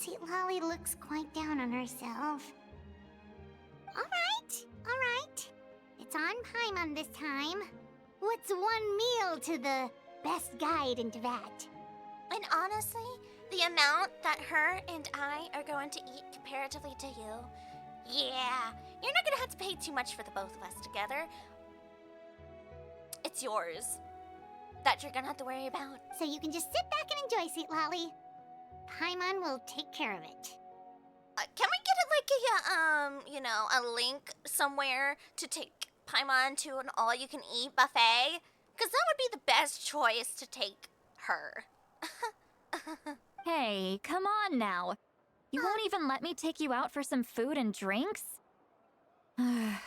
Sitlali looks quite down on herself. All right. It's on Paimon this time. What's one meal to the best guide into that? And honestly, the amount that her and I are going to eat comparatively to you, yeah, you're not gonna have to pay too much for the both of us together. It's yours that you're gonna have to worry about. So you can just sit back and enjoy, Sitlali. Paimon will take care of it. Can we get a link somewhere to take Paimon to an all-you-can-eat buffet? Because that would be the best choice to take her. Hey, come on now. You won't even let me take you out for some food and drinks? I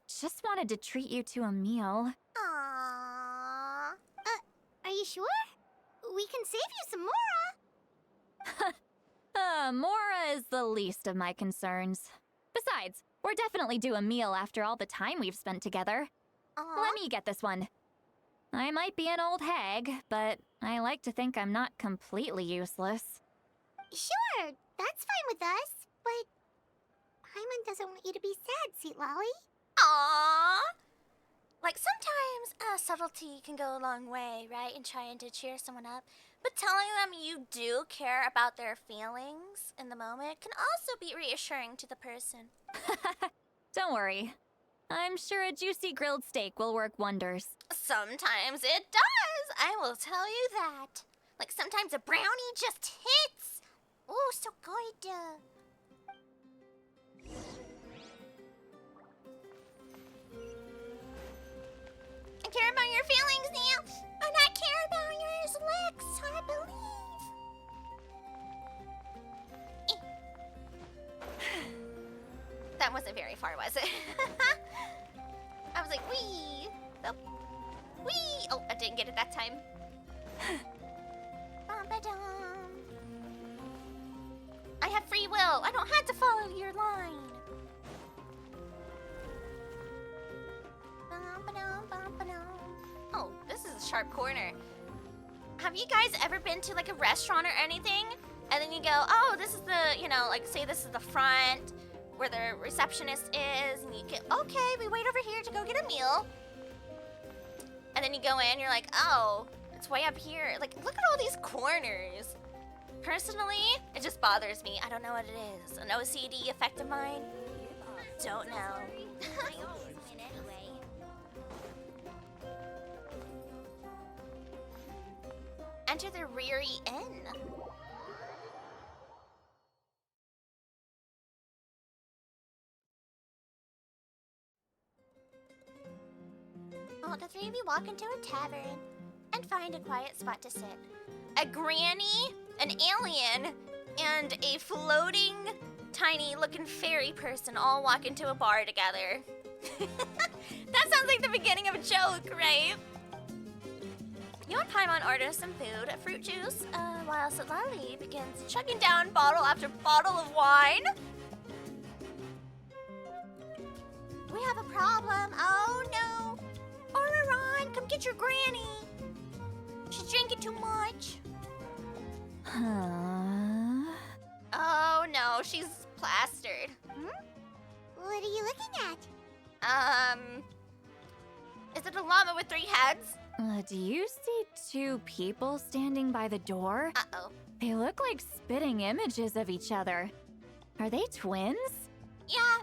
just wanted to treat you to a meal. Aww. Are you sure? We can save you some Mora. Mora is the least of my concerns. Besides, we're definitely due a meal after all the time we've spent together. Let me get this one. I might be an old hag, but I like to think I'm not completely useless. Sure, that's fine with us, but Paimon doesn't want you to be sad, Sitlali. Aww. Like, sometimes subtlety can go a long way, right? In trying to cheer someone up. But telling them you do care about their feelings in the moment can also be reassuring to the person. Don't worry. I'm sure a juicy grilled steak will work wonders. Sometimes it does, I will tell you that. Like sometimes a brownie just hits. Oh, so good. I care about your feelings, Neil. And I care about yours, Lex, I believe. That wasn't very far, was it? I was like, wee. Oh, wee. Oh, I didn't get it that time. Bum-ba-dum. I have free will. I don't have to follow your line. Oh, this is a sharp corner. Have you guys ever been to like a restaurant or anything? And then you go, oh, this is the, you know, like say this is the front where the receptionist is. And you get, okay, we wait over here to go get a meal. And then you go in, you're like, oh, it's way up here. Like, look at all these corners. Personally, it just bothers me. I don't know what it is. An OCD effect of mine? Don't know. Enter the Reary Inn. Oh, the three of you walk into a tavern and find a quiet spot to sit. A granny, an alien, and a floating, tiny-looking fairy person all walk into a bar together. That sounds like the beginning of a joke, right? You and Paimon order some food, fruit juice, while Solali begins chugging down bottle after bottle of wine. We have a problem. Oh no. Oraron, come get your granny. She's drinking too much. Huh? Oh no, she's plastered. What are you looking at? Is it a llama with 3 heads? Do you see 2 people standing by the door? Uh-oh. They look like spitting images of each other. Are they twins? Yeah.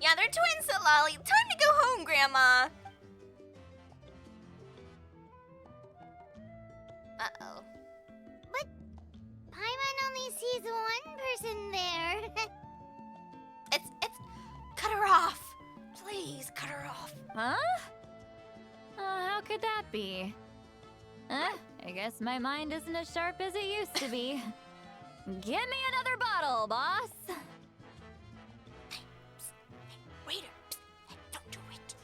Yeah, they're twins, Solali. Time to go home, Grandma. Uh-oh. But Paimon only sees one person there. It's cut her off. Please, cut her off. Huh? How could that be? I guess my mind isn't as sharp as it used to be. Give me another bottle, boss. Hey, waiter. Hey, don't do it.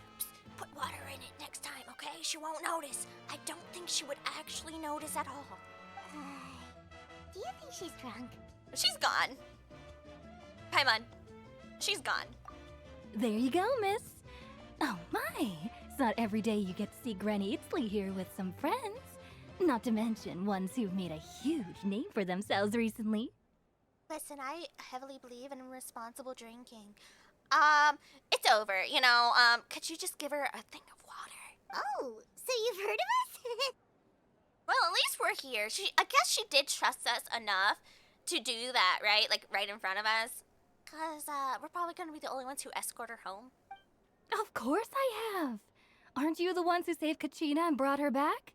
Put water in it next time, okay? She won't notice. I don't think she would actually notice at all. Do you think she's drunk? She's gone. Paimon, she's gone. There you go, miss. Oh my, it's not every day you get to see Granny Itzley here with some friends. Not to mention ones who've made a huge name for themselves recently. Listen, I heavily believe in responsible drinking. It's over, you know, could you just give her a thing of water? Oh, so you've heard of us? Well, at least we're here. I guess she did trust us enough to do that, right? Like, right in front of us. Because, we're probably going to be the only ones who escort her home. Of course I have. Aren't you the ones who saved Kachina and brought her back?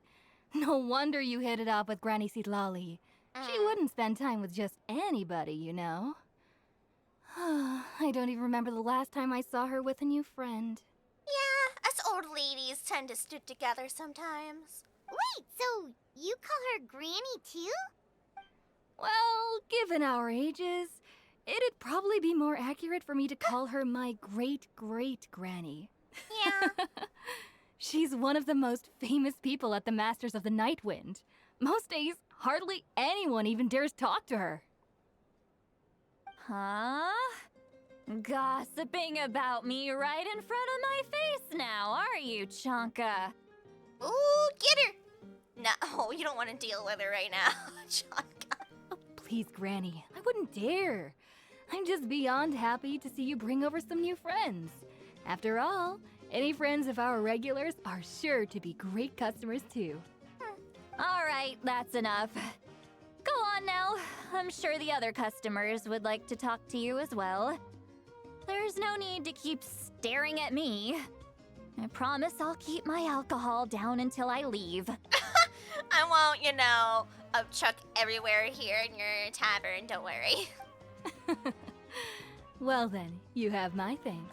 No wonder you hit it off with Granny Sitlali. She wouldn't spend time with just anybody, you know. I don't even remember the last time I saw her with a new friend. Yeah, us old ladies tend to stick together sometimes. Wait, so you call her Granny too? Well, given our ages, it'd probably be more accurate for me to call her my great-great-granny. Yeah. She's one of the most famous people at the Masters of the Nightwind. Most days, hardly anyone even dares talk to her. Huh? Gossiping about me right in front of my face now, are you, Chonka? Ooh, get her! No, you don't want to deal with her right now, Chonka. Oh, please, Granny, I wouldn't dare. I'm just beyond happy to see you bring over some new friends. After all, any friends of our regulars are sure to be great customers too. All right, that's enough. Go on now. I'm sure the other customers would like to talk to you as well. There's no need to keep staring at me. I promise I'll keep my alcohol down until I leave. I won't, chuck everywhere here in your tavern, don't worry. Well then, you have my thanks.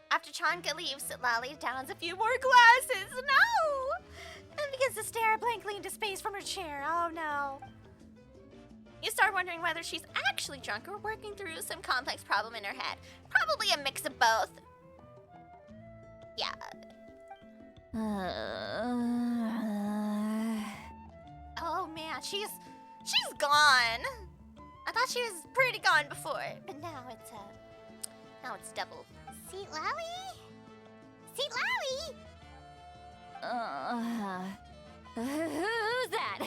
After Chanka leaves, Lally downs a few more glasses. No! And begins to stare blankly into space from her chair. Oh no. You start wondering whether she's actually drunk or working through some complex problem in her head. Probably a mix of both. Yeah. Oh man, she's gone. I thought she was pretty gone before, but now it's double. Seat Lally? Seat Lally? Who's that?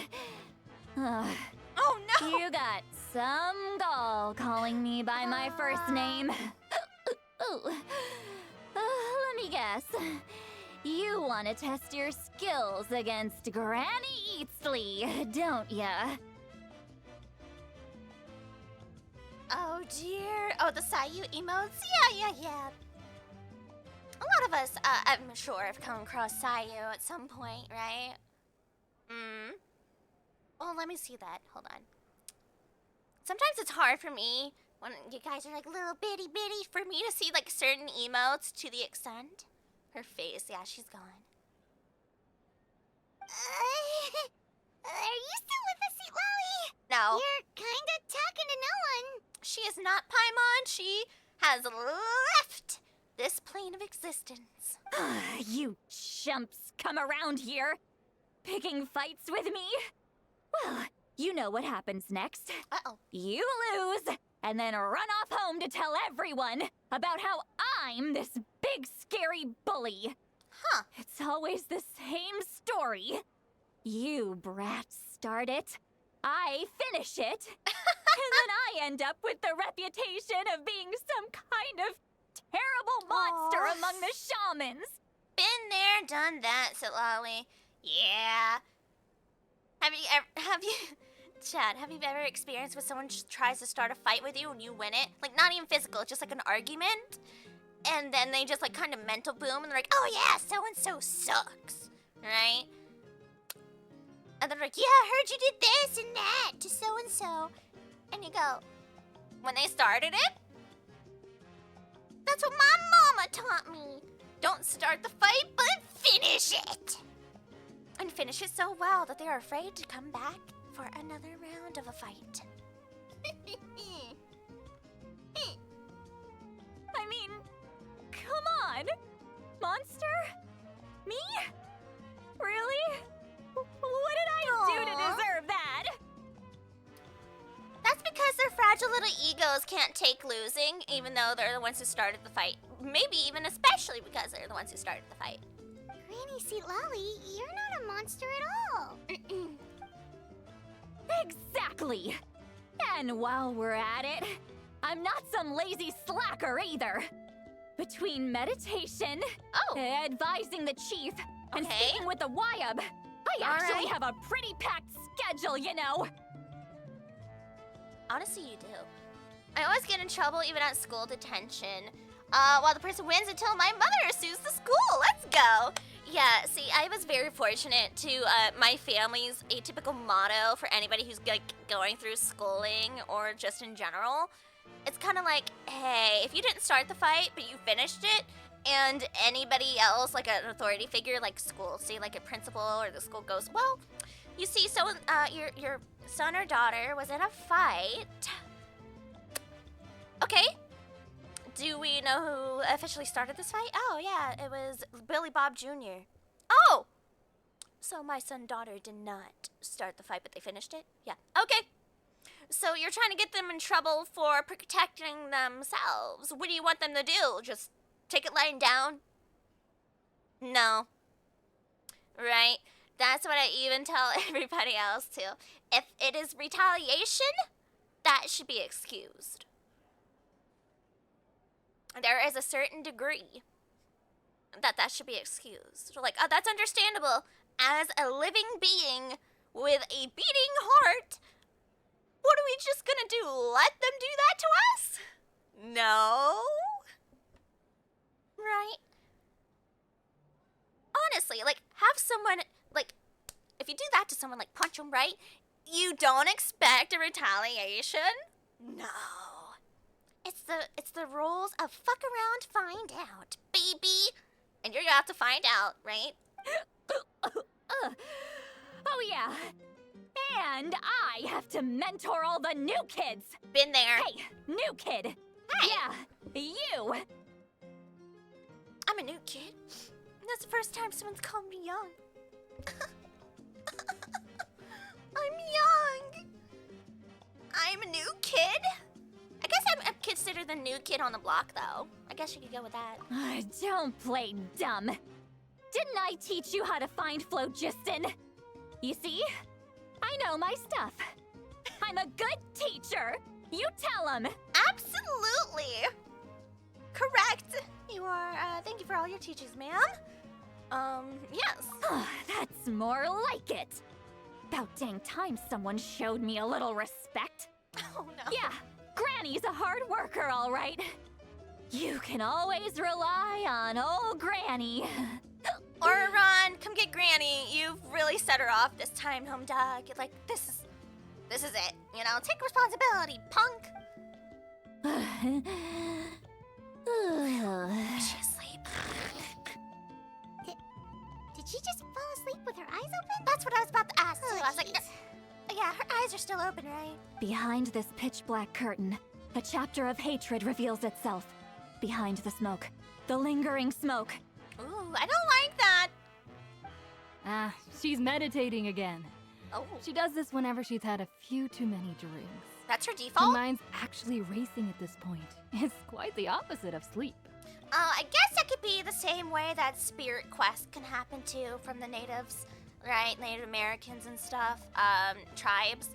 Oh no! You got some gall calling me by my first name. Let me guess. You want to test your skills against Granny Eatsley, don't ya? Oh dear. Oh, the Sayu emotes? Yeah. A lot of us, I'm sure, have come across Sayu at some point, right? Oh, let me see that. Hold on. Sometimes it's hard for me when you guys are like little bitty for me to see like certain emotes to the extent. Her face, yeah, she's gone. Are you still with us, Seat Lally? No. You're kinda talking to no one. She is not Paimon. She has left this plane of existence. You chumps come around here, picking fights with me? Well, you know what happens next. Uh-oh. You lose, and then run off home to tell everyone about how I'm this big scary bully. Huh. It's always the same story. You brats start it, I finish it, and then I end up with the reputation of being some kind of terrible monster among the shamans. Been there, done that, Silali. Yeah. Chad, have you ever experienced when someone just tries to start a fight with you and you win it? Like, not even physical, it's just like an argument. And then they just like kind of mental boom and they're like, oh yeah, so-and-so sucks, right? And they're like, yeah, I heard you did this and that to so-and-so. And you go, when they started it? That's what my mama taught me. Don't start the fight, but finish it. And finish it so well that they're afraid to come back for another round of a fight. I mean, come on! Monster? Me? Really? What did I do to deserve that? That's because their fragile little egos can't take losing, even though they're the ones who started the fight. Maybe even especially because they're the ones who started the fight. Granny Seat Lally, you're not a monster at all. Exactly! And while we're at it, I'm not some lazy slacker either. Between meditation, advising the chief, and speaking with the Wyab, I actually have a pretty packed schedule, you know. Honestly, you do. I always get in trouble even at school detention. While the person wins until my mother sues the school. Let's go. Yeah, see, I was very fortunate to, my family's atypical motto for anybody who's like going through schooling or just in general. It's kind of like, hey, if you didn't start the fight, but you finished it, and anybody else, like an authority figure, like school, say like a principal or the school goes, well, you see, so your son or daughter was in a fight. Okay. Do we know who officially started this fight? Oh, yeah, it was Billy Bob Jr. Oh! So my son and daughter did not start the fight, but they finished it? Yeah. Okay. So you're trying to get them in trouble for protecting themselves. What do you want them to do? Just take it lying down? No. Right? That's what I even tell everybody else, too. If it is retaliation, that should be excused. There is a certain degree that should be excused. Like, oh, that's understandable. As a living being with a beating heart, What are we just gonna do? Let them do that to us? No. Right? Honestly, like, have someone, like, if you do that to someone, like, punch them, right? You don't expect a retaliation? No. It's the rules of fuck around, find out, baby. And you're gonna have to find out, right? Oh, yeah. And I have to mentor all the new kids. Been there. Hey, new kid. Hey. Yeah, you. I'm a new kid. That's the first time someone's called me young. I'm young. I'm a new kid? I guess I'm considered the new kid on the block, though. I guess you could go with that. Don't play dumb. Didn't I teach you how to find phlogiston? You see? I know my stuff. I'm a good teacher. You tell him. Absolutely. Correct. You are, thank you for all your teachings, ma'am. Yes. That's more like it. About dang time someone showed me a little respect. Oh, no. Yeah, Granny's a hard worker, all right. You can always rely on old Granny. Or Ron, come get Granny. You've really set her off this time, home dog. Like, this is it. You know, take responsibility, punk. Is she asleep? Did she just fall asleep with her eyes open? That's what I was about to ask, too. Oh, I was like, jeez. yeah, her eyes are still open, right? Behind this pitch-black curtain, a chapter of hatred reveals itself. Behind the smoke, the lingering smoke. Ooh, I don't like that. Ah, she's meditating again. Oh, She does this whenever she's had a few too many drinks. that's her Her default? mind's actually racing at this point. It's quite the opposite of sleep. I guess that could be the same way that spirit quest can happen too from the natives, right? Native Americans and stuff, tribes.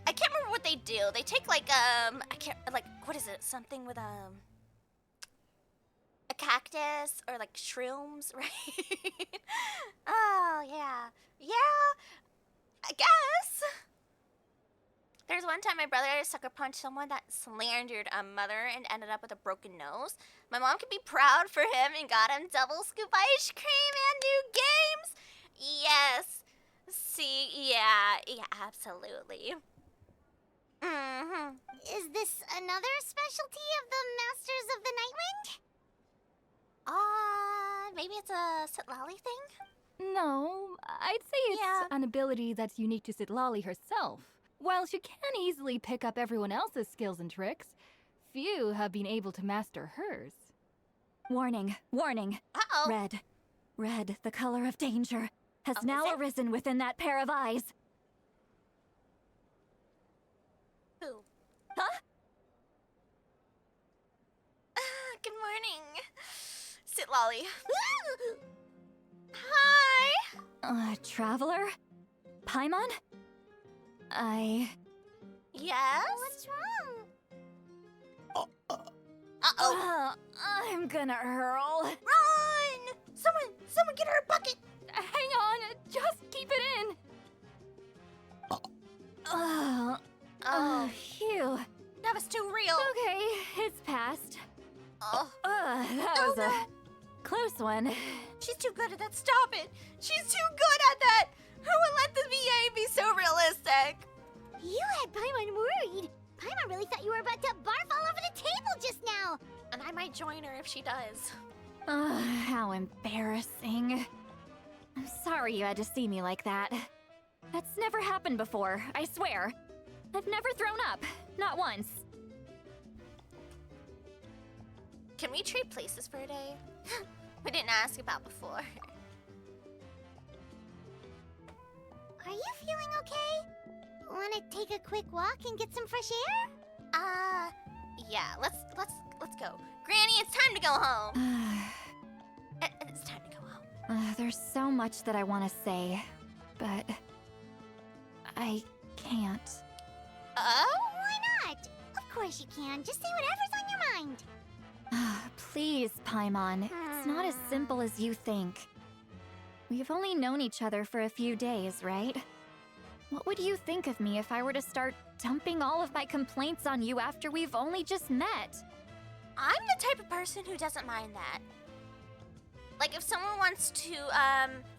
I can't remember what they do. They take like, what is it? Something with, a cactus or like shrooms, right? Oh, yeah. Yeah, I guess. There's one time my brother sucker punched someone that slandered a mother and ended up with a broken nose. My mom could be proud for him and got him double scoop ice cream and new games. Yes. See, yeah, absolutely. Mm-hmm. Is this another specialty of the Masters of the Nightwind? Maybe it's a Sitlali thing? No, I'd say it's Yeah. an ability that's unique to Sitlali herself. While she can easily pick up everyone else's skills and tricks, few have been able to master hers. Warning, warning. Uh-oh. Red. Red, the color of danger, has Oh, now is it? arisen within that pair of eyes. Who? Huh? Good morning. Sitlali. Hi. Traveler? Paimon? Yes? What's wrong? Uh-oh. I'm gonna hurl. Run! Someone get her a bucket. Hang on, just keep it in. Phew. That was too real. Okay, it's passed. Oh, That Oh, was a close one. she's too good at that. Stop it. She's too good at that. Who would let the VA be so realistic? You had Paimon worried. Paimon really thought you were about to barf all over the table just now. And I might join her if she does. How embarrassing. I'm sorry you had to see me like that. That's never happened before, I swear. I've never thrown up. Not once. Can we trade places for a day? We didn't ask about before. Are you feeling okay? Want to take a quick walk and get some fresh air? Yeah, let's go. Granny, it's time to go home. It's time to go home. There's so much that I want to say, but I can't. Why not? Of course you can. Just say whatever's on your mind. Please, Paimon. It's not as simple as you think. We've only known each other for a few days, right? What would you think of me if I were to start dumping all of my complaints on you after we've only just met? I'm the type of person who doesn't mind that. Like, if someone wants to,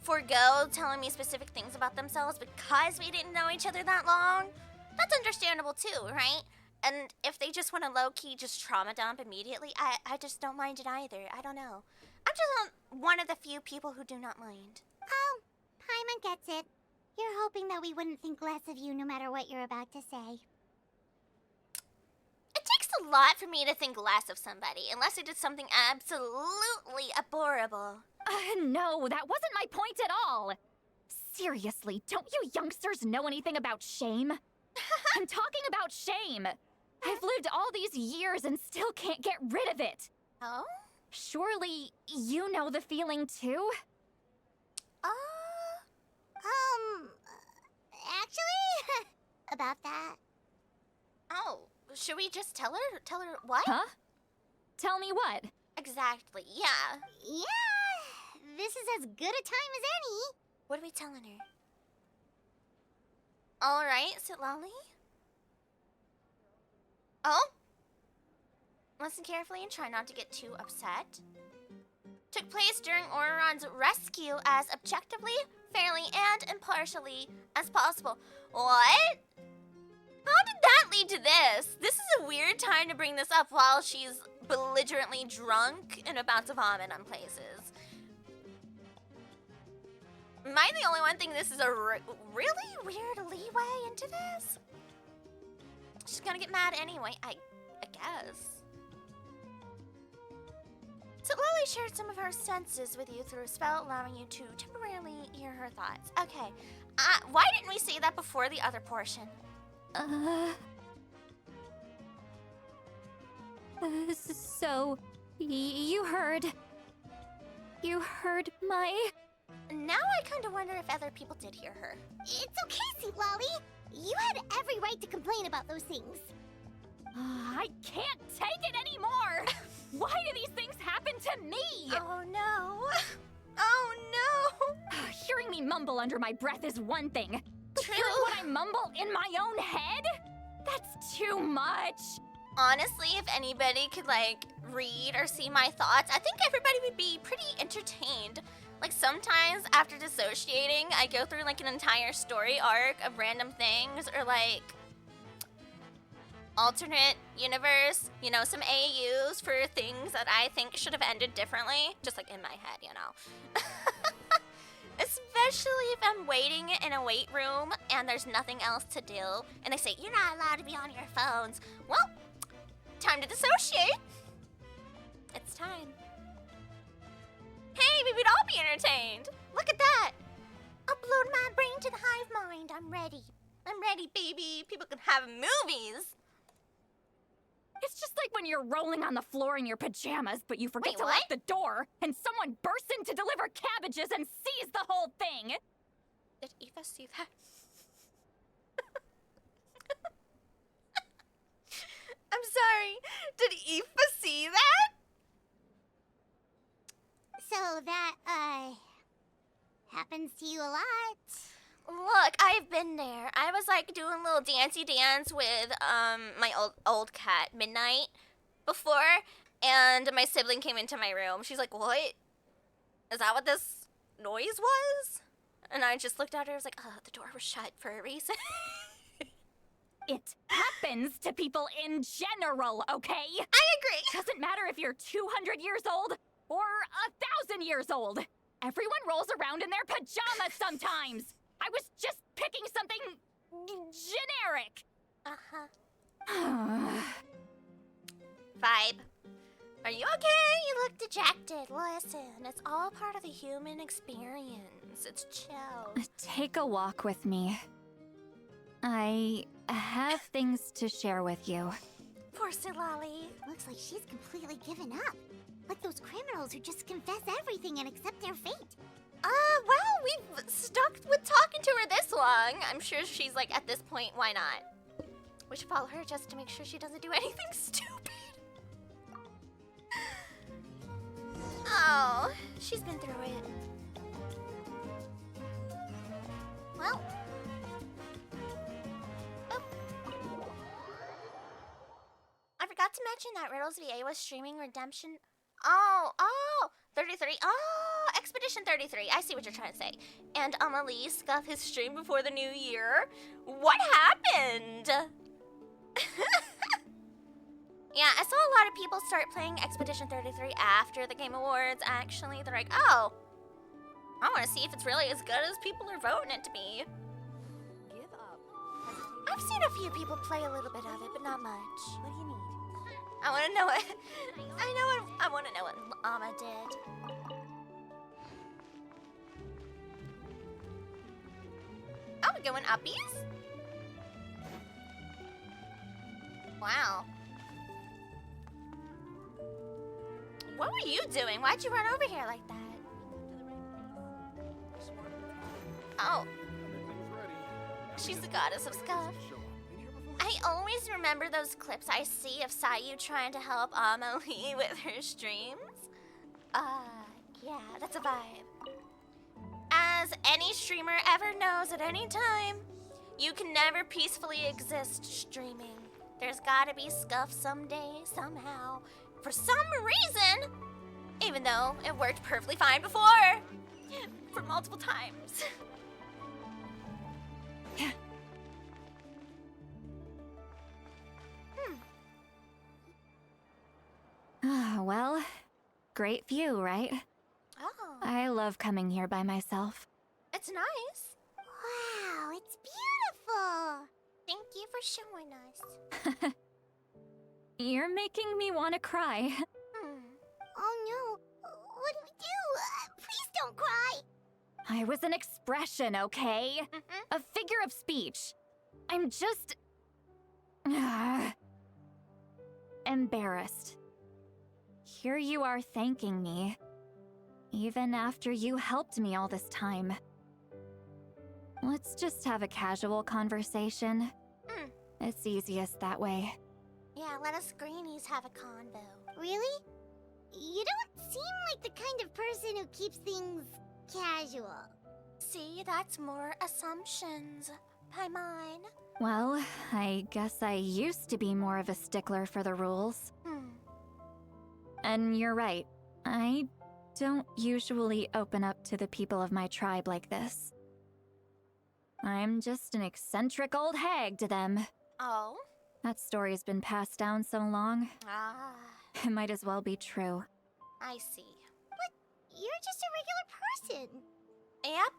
forego telling me specific things about themselves because we didn't know each other that long, that's understandable too, right? And if they just want to low-key just trauma dump immediately, I just don't mind it either. I don't know. I'm just one of the few people who do not mind. Oh, Paimon gets it. You're hoping that we wouldn't think less of you no matter what you're about to say. It takes a lot for me to think less of somebody, unless they did something absolutely abhorrible. No, that wasn't my point at all. Seriously, don't you youngsters know anything about shame? I'm talking about shame. I've lived all these years and still can't get rid of it. Oh? Surely you know the feeling too? Actually, about that. Oh, should we just tell her? Tell her what? Huh? Tell me what? Exactly, yeah. Yeah, this is as good a time as any. What are we telling her? Alright, Sitlali. Oh? Listen carefully and try not to get too upset. Took place during Auroron's rescue as objectively, fairly, and impartially as possible. What? How did that lead to this? This is a weird time to bring this up while she's belligerently drunk and about to vomit on places. Am I the only one thinking this is a really weird leeway into this? She's gonna get mad anyway, I guess. So Lily shared some of her senses with you through a spell, allowing you to temporarily hear her thoughts. Okay, why didn't we say that before the other portion? So, you heard my... Now I kind of wonder if other people did hear her. It's okay, Sitlali. You had every right to complain about those things. I can't take it anymore! Why do these things happen to me? Oh no. Oh no. Hearing me mumble under my breath is one thing. But True. hearing what I mumble in my own head? That's too much. Honestly, if anybody could, like, read or see my thoughts, I think everybody would be pretty entertained. Like, sometimes after dissociating, I go through, like, an entire story arc of random things, or, like, alternate universe, you know, some AUs for things that I think should have ended differently. Just, like, in my head, you know. Especially if I'm waiting in a wait room and there's nothing else to do, and they say, you're not allowed to be on your phones. Well, time to dissociate. It's time. Hey, we would all be entertained. Look at that. Upload my brain to the hive mind. I'm ready. I'm ready, baby. People can have movies. It's just like when you're rolling on the floor in your pajamas, but you forget Wait, to lock the door, and someone bursts in to deliver cabbages and sees the whole thing. Did Eva see that? I'm sorry. Did Eva see that? So that, happens to you a lot. Look, I've been there. I was like doing a little dancey dance with my old cat, Midnight, before, and my sibling came into my room. She's like, what? Is that what this noise was? And I just looked at her, I was like, oh, the door was shut for a reason. It happens to people in general, okay? I agree. Doesn't matter if you're 200 years old or 1,000 years old. Everyone rolls around in their pajamas sometimes. I was just picking something generic. Vibe. Are you okay? You look dejected. Listen, it's all part of the human experience. It's chill. Take a walk with me. I have things to share with you. Poor Silali. Looks like she's completely given up. Like those criminals who just confess everything and accept their fate. Well, we've stuck with talking to her this long. I'm sure she's like, at this point, why not? We should follow her just to make sure she doesn't do anything stupid. Oh, she's been through it. Well, that Riddles VA was streaming Redemption. 33. Oh, Expedition 33. I see what you're trying to say. And Amelie scuffed his stream before the new year. What happened? Yeah, I saw a lot of people start playing Expedition 33 after the Game Awards, actually. They're like, oh, I want to see if it's really as good as people are voting it to be. Give up. I've seen a few people play a little bit of it, but not much. What do you need? I want to know what... I want to know what Amma did. Oh, we're going uppies? Wow. What were you doing? Why'd you run over here like that? Oh. She's the goddess of scuff. I always remember those clips I see of Sayu trying to help Amelie with her streams. Yeah, that's a vibe. As any streamer ever knows at any time, you can never peacefully exist streaming. There's gotta be scuff someday, somehow, for some reason, even though it worked perfectly fine before, for multiple times. Well, great view, right? Oh, I love coming here by myself. it's nice. Wow, it's beautiful. Thank you for showing us. You're making me want to cry. Oh no, what do we do? Please don't cry. I was an expression, okay? A figure of speech. I'm just... embarrassed. Here you are thanking me, even after you helped me all this time. Let's just have a casual conversation. It's easiest that way. Yeah, let us greenies have a convo. Really? You don't seem like the kind of person who keeps things casual. See, that's more assumptions by mine. Well, I guess I used to be more of a stickler for the rules. And you're right. I don't usually open up to the people of my tribe like this. I'm just an eccentric old hag to them. Oh? That story's been passed down so long, Ah, it might as well be true. I see. But you're just a regular person. Yep.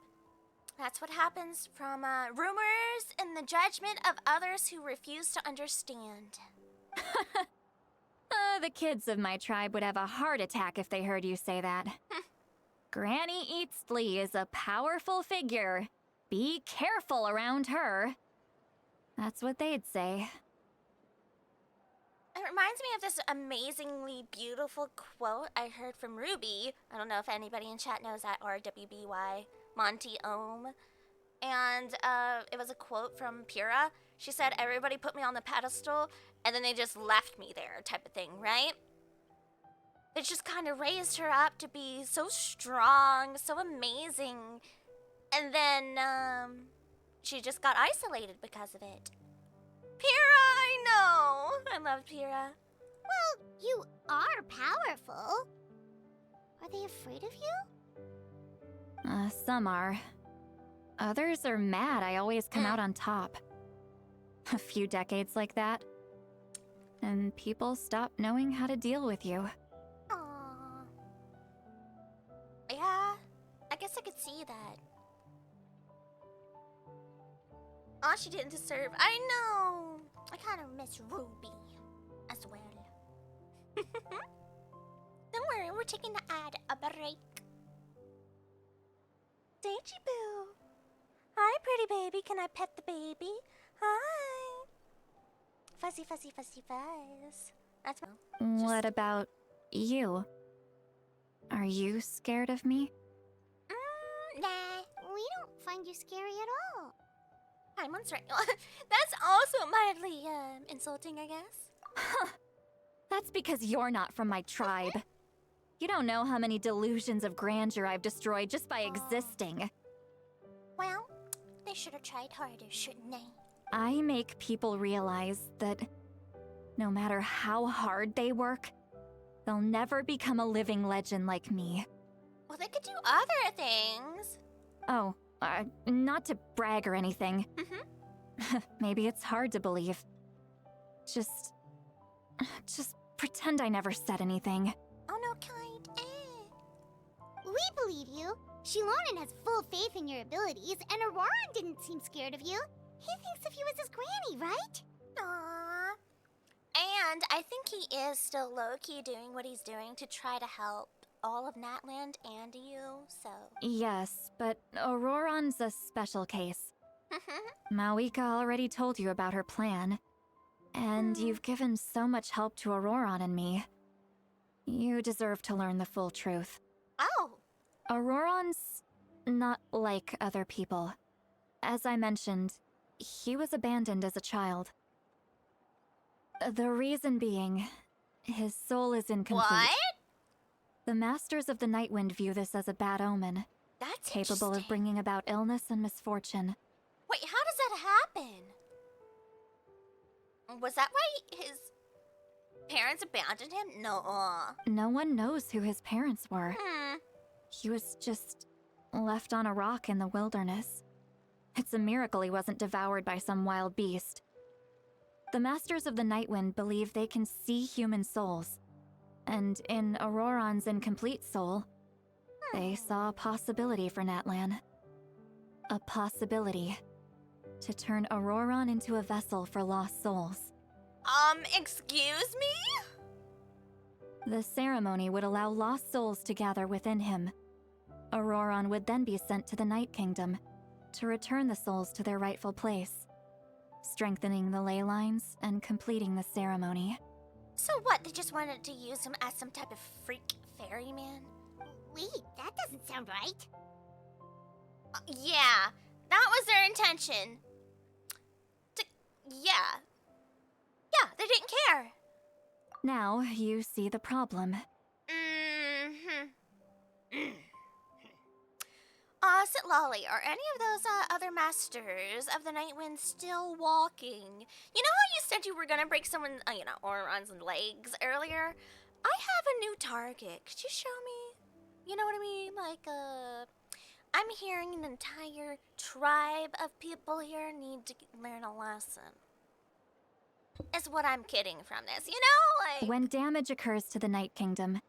That's what happens from rumors and the judgment of others who refuse to understand. The kids of my tribe would have a heart attack if they heard you say that. Granny Eatsley is a powerful figure. Be careful around her. That's what they'd say. It reminds me of this amazingly beautiful quote I heard from Ruby. I don't know if anybody in chat knows that, RWBY, Monty Ohm. And it was a quote from Pyrrha. She said, everybody put me on the pedestal, and then they just left me there, type of thing, right? They just kind of raised her up to be so strong, so amazing. And then, she just got isolated because of it. Pyrrha, I know! I love Pyrrha. Well, you are powerful. Are they afraid of you? Some are. Others are mad I always come out on top. A few decades like that, and people stop knowing how to deal with you. Aww. Yeah, I guess I could see that. Aw, she didn't deserve. I know! I kind of miss Ruby as well. Don't worry, we're taking the ad a break. Dainty Boo. Hi, pretty baby. Can I pet the baby? Hi. Fuzzy, fuzzy, fuzzy, fuzz. That's What about you? Are you scared of me? Nah, we don't find you scary at all. Paimon's right. That's also mildly insulting, I guess. That's because you're not from my tribe. You don't know how many delusions of grandeur I've destroyed just by existing. Well, they should have tried harder, shouldn't they? I make people realize that no matter how hard they work, they'll never become a living legend like me. Well, they could do other things. Oh, not to brag or anything. Maybe it's hard to believe. Just pretend I never said anything. Oh no, kind. We believe you. Shilonen has full faith in your abilities, and Auroran didn't seem scared of you. He thinks of you as his granny, right? Aww. And I think he is still low-key doing what he's doing to try to help all of Natland and you, so... Yes, but Auroran's a special case. Mawika already told you about her plan. And you've given so much help to Auroran and me. You deserve to learn the full truth. Oh! Auroran's not like other people. As I mentioned, he was abandoned as a child. The reason being, his soul is incomplete. What? The Masters of the Nightwind view this as a bad omen. That's capable of bringing about illness and misfortune. Wait, how does that happen? Was that why his parents abandoned him? No. No one knows who his parents were. Hmm. He was just left on a rock in the wilderness. It's a miracle he wasn't devoured by some wild beast. The Masters of the Nightwind believe they can see human souls. And in Auroran's incomplete soul, they saw a possibility for Natlan. A possibility to turn Auroran into a vessel for lost souls. Excuse me? The ceremony would allow lost souls to gather within him. Auroran would then be sent to the Night Kingdom to return the souls to their rightful place, strengthening the ley lines and completing the ceremony. So what, they just wanted to use him as some type of freak ferryman? Wait, that doesn't sound right. Yeah, that was their intention. Yeah, they didn't care. Now you see the problem. Sitlolly, are any of those other Masters of the Nightwind still walking? You know how you said you were gonna break someone, Auroran's legs earlier? I have a new target. Could you show me? You know what I mean? I'm hearing an entire tribe of people here need to learn a lesson. Is what I'm getting from this, you know? When damage occurs to the Night Kingdom,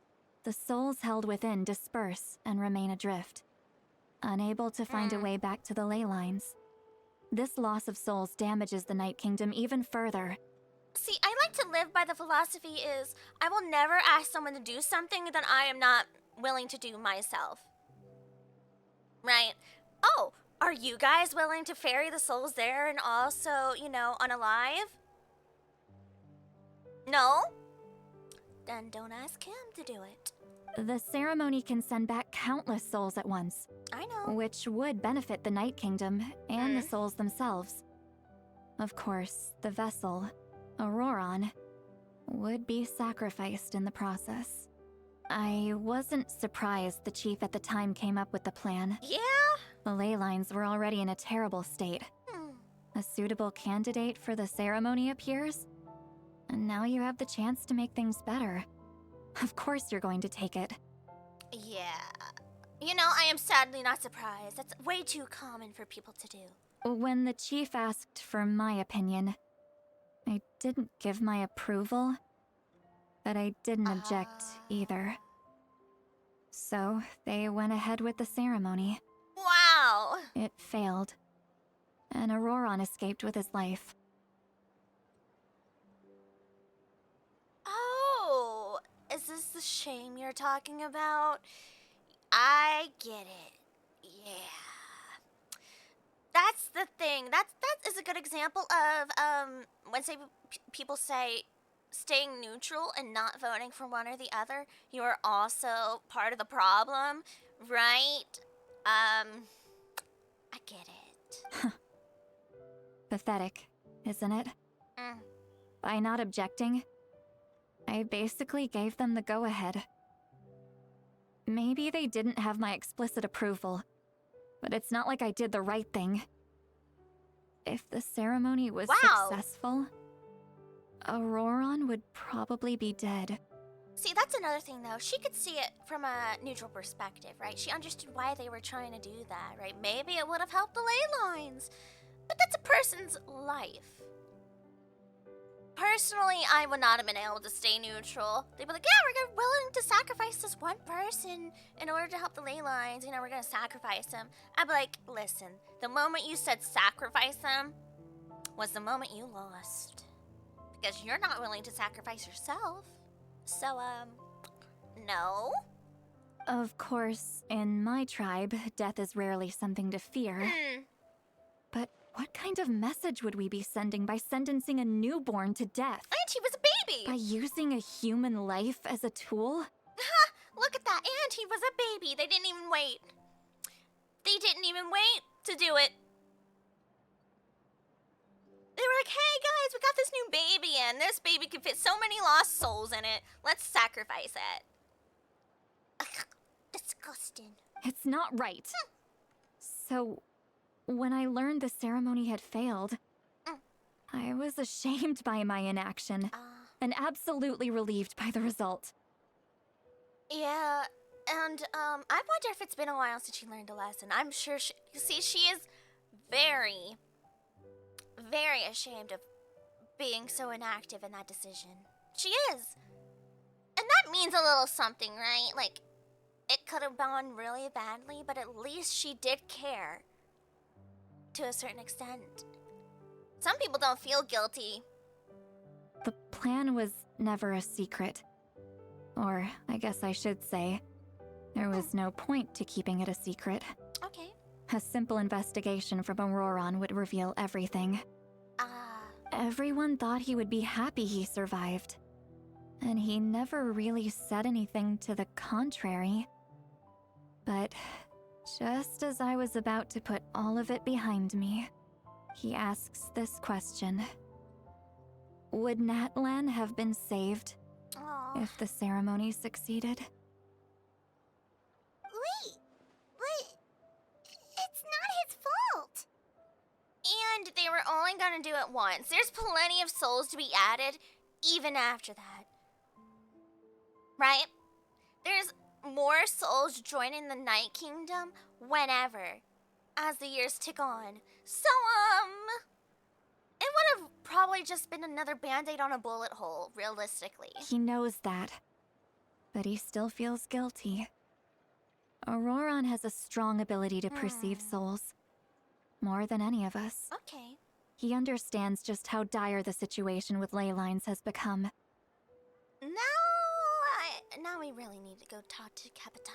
the souls held within disperse and remain adrift, unable to find a way back to the ley lines. This loss of souls damages the Night Kingdom even further. See, I like to live by the philosophy is, I will never ask someone to do something that I am not willing to do myself. Right? Oh, are you guys willing to ferry the souls there and also, unalive? No? Then don't ask him to do it. The ceremony can send back countless souls at once. I know. Which would benefit the Night Kingdom and the souls themselves. Of course, the vessel, Auroran, would be sacrificed in the process. I wasn't surprised the chief at the time came up with the plan. Yeah? The ley lines were already in a terrible state. A suitable candidate for the ceremony appears, and now you have the chance to make things better. Of course you're going to take it. Yeah. I am sadly not surprised. That's way too common for people to do. When the chief asked for my opinion, I didn't give my approval, but I didn't object either. So they went ahead with the ceremony. Wow! It failed, and Auroran escaped with his life. Oh, is this the shame you're talking about? I get it. Yeah. That's the thing. That is a good example of when people say staying neutral and not voting for one or the other, you are also part of the problem, right? I get it. Pathetic, isn't it? By not objecting, I basically gave them the go-ahead. Maybe they didn't have my explicit approval, but it's not like I did the right thing. If the ceremony was successful, Auroron would probably be dead. See, that's another thing, though. She could see it from a neutral perspective, right? She understood why they were trying to do that, right? Maybe it would have helped the ley lines. But that's a person's life. Personally, I would not have been able to stay neutral. They'd be like, yeah, we're willing to sacrifice this one person in order to help the ley lines. You know, we're going to sacrifice him. I'd be like, listen, the moment you said sacrifice him was the moment you lost. Because you're not willing to sacrifice yourself. So, no. Of course, in my tribe, death is rarely something to fear. But what kind of message would we be sending by sentencing a newborn to death? And he was a baby! By using a human life as a tool? Ha! Look at that, and he was a baby. They didn't even wait. They didn't even wait to do it. They were like, hey guys, we got this new baby in. This baby can fit so many lost souls in it. Let's sacrifice it. Ugh, disgusting. It's not right. So, when I learned the ceremony had failed, I was ashamed by my inaction and absolutely relieved by the result. Yeah, and I wonder if it's been a while since she learned a lesson. I'm sure she is very, very ashamed of being so inactive in that decision. She is. And that means a little something, right? Like, it could have gone really badly, but at least she did care. To a certain extent. Some people don't feel guilty. The plan was never a secret. Or, I guess I should say, there was no point to keeping it a secret. Okay. A simple investigation from Auroron would reveal everything. Everyone thought he would be happy he survived. And he never really said anything to the contrary. But just as I was about to put all of it behind me, he asks this question. Would Natlan have been saved if the ceremony succeeded? Wait, but it's not his fault. And they were only gonna do it once. There's plenty of souls to be added, even after that. Right? There's more souls joining the Night Kingdom whenever, as the years tick on. So, it would have probably just been another band-aid on a bullet hole, realistically. He knows that, but he still feels guilty. Auroron has a strong ability to perceive souls, more than any of us. Okay. He understands just how dire the situation with ley lines has become. Now we really need to go talk to Capitano.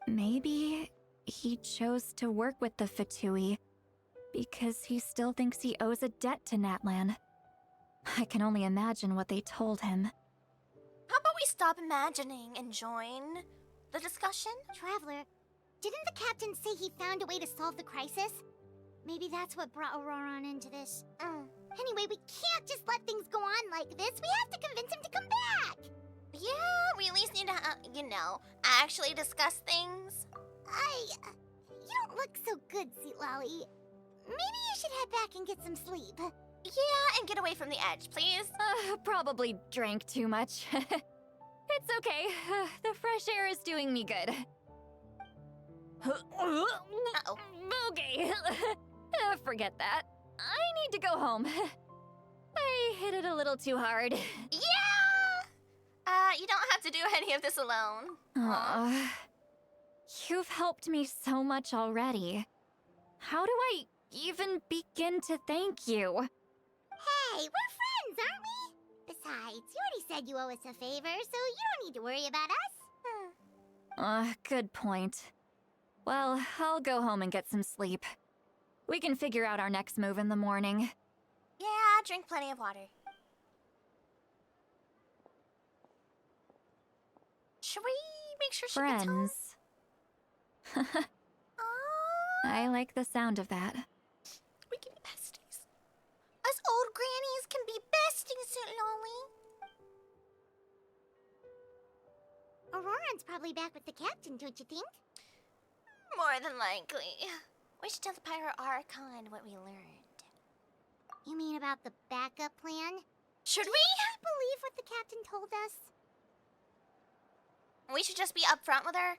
Maybe he chose to work with the Fatui because he still thinks he owes a debt to Natlan. I can only imagine what they told him. How about we stop imagining and join the discussion? Traveler, didn't the captain say he found a way to solve the crisis? Maybe that's what brought Auroron into this. Anyway, we can't just let things go on like this. We have to convince him to come back. Yeah, we at least need to, actually discuss things. You don't look so good, Sweet Lolly. Maybe you should head back and get some sleep. Yeah, and get away from the edge, please. Probably drank too much. It's okay. The fresh air is doing me good. Uh-oh. Okay. Forget that. I need to go home. I hit it a little too hard. Yeah! You don't have to do any of this alone. You've helped me so much already. How do I even begin to thank you? Hey, we're friends, aren't we? Besides, you already said you owe us a favor, so you don't need to worry about us. Good point. Well, I'll go home and get some sleep. We can figure out our next move in the morning. Yeah, drink plenty of water. Should we make sure she gets home? Friends. I like the sound of that. We can be besties. Us old grannies can be besties, Sweet Lolly. Auroron's probably back with the captain, don't you think? More than likely. We should tell the Pyro Archon what we learned. You mean about the backup plan? Should we? I believe what the captain told us. We should just be upfront with her.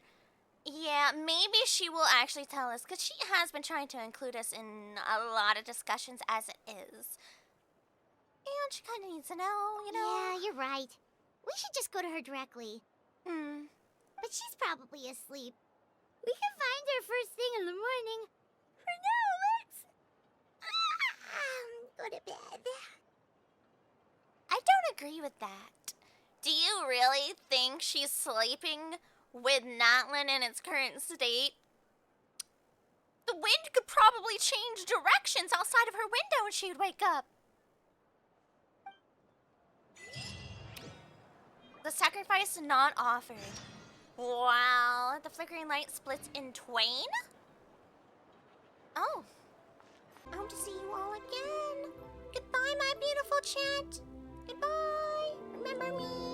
Yeah, maybe she will actually tell us, because she has been trying to include us in a lot of discussions as it is. And she kind of needs to know, you know? Yeah, you're right. We should just go to her directly. But she's probably asleep. We can find her first thing in the morning. For now, let's... go to bed. I don't agree with that. Do you really think she's sleeping with Natlin in its current state? The wind could probably change directions outside of her window and she'd wake up. The sacrifice not offered. Wow, the flickering light splits in twain? Oh. I hope to see you all again. Goodbye, my beautiful chat. Goodbye. Remember me.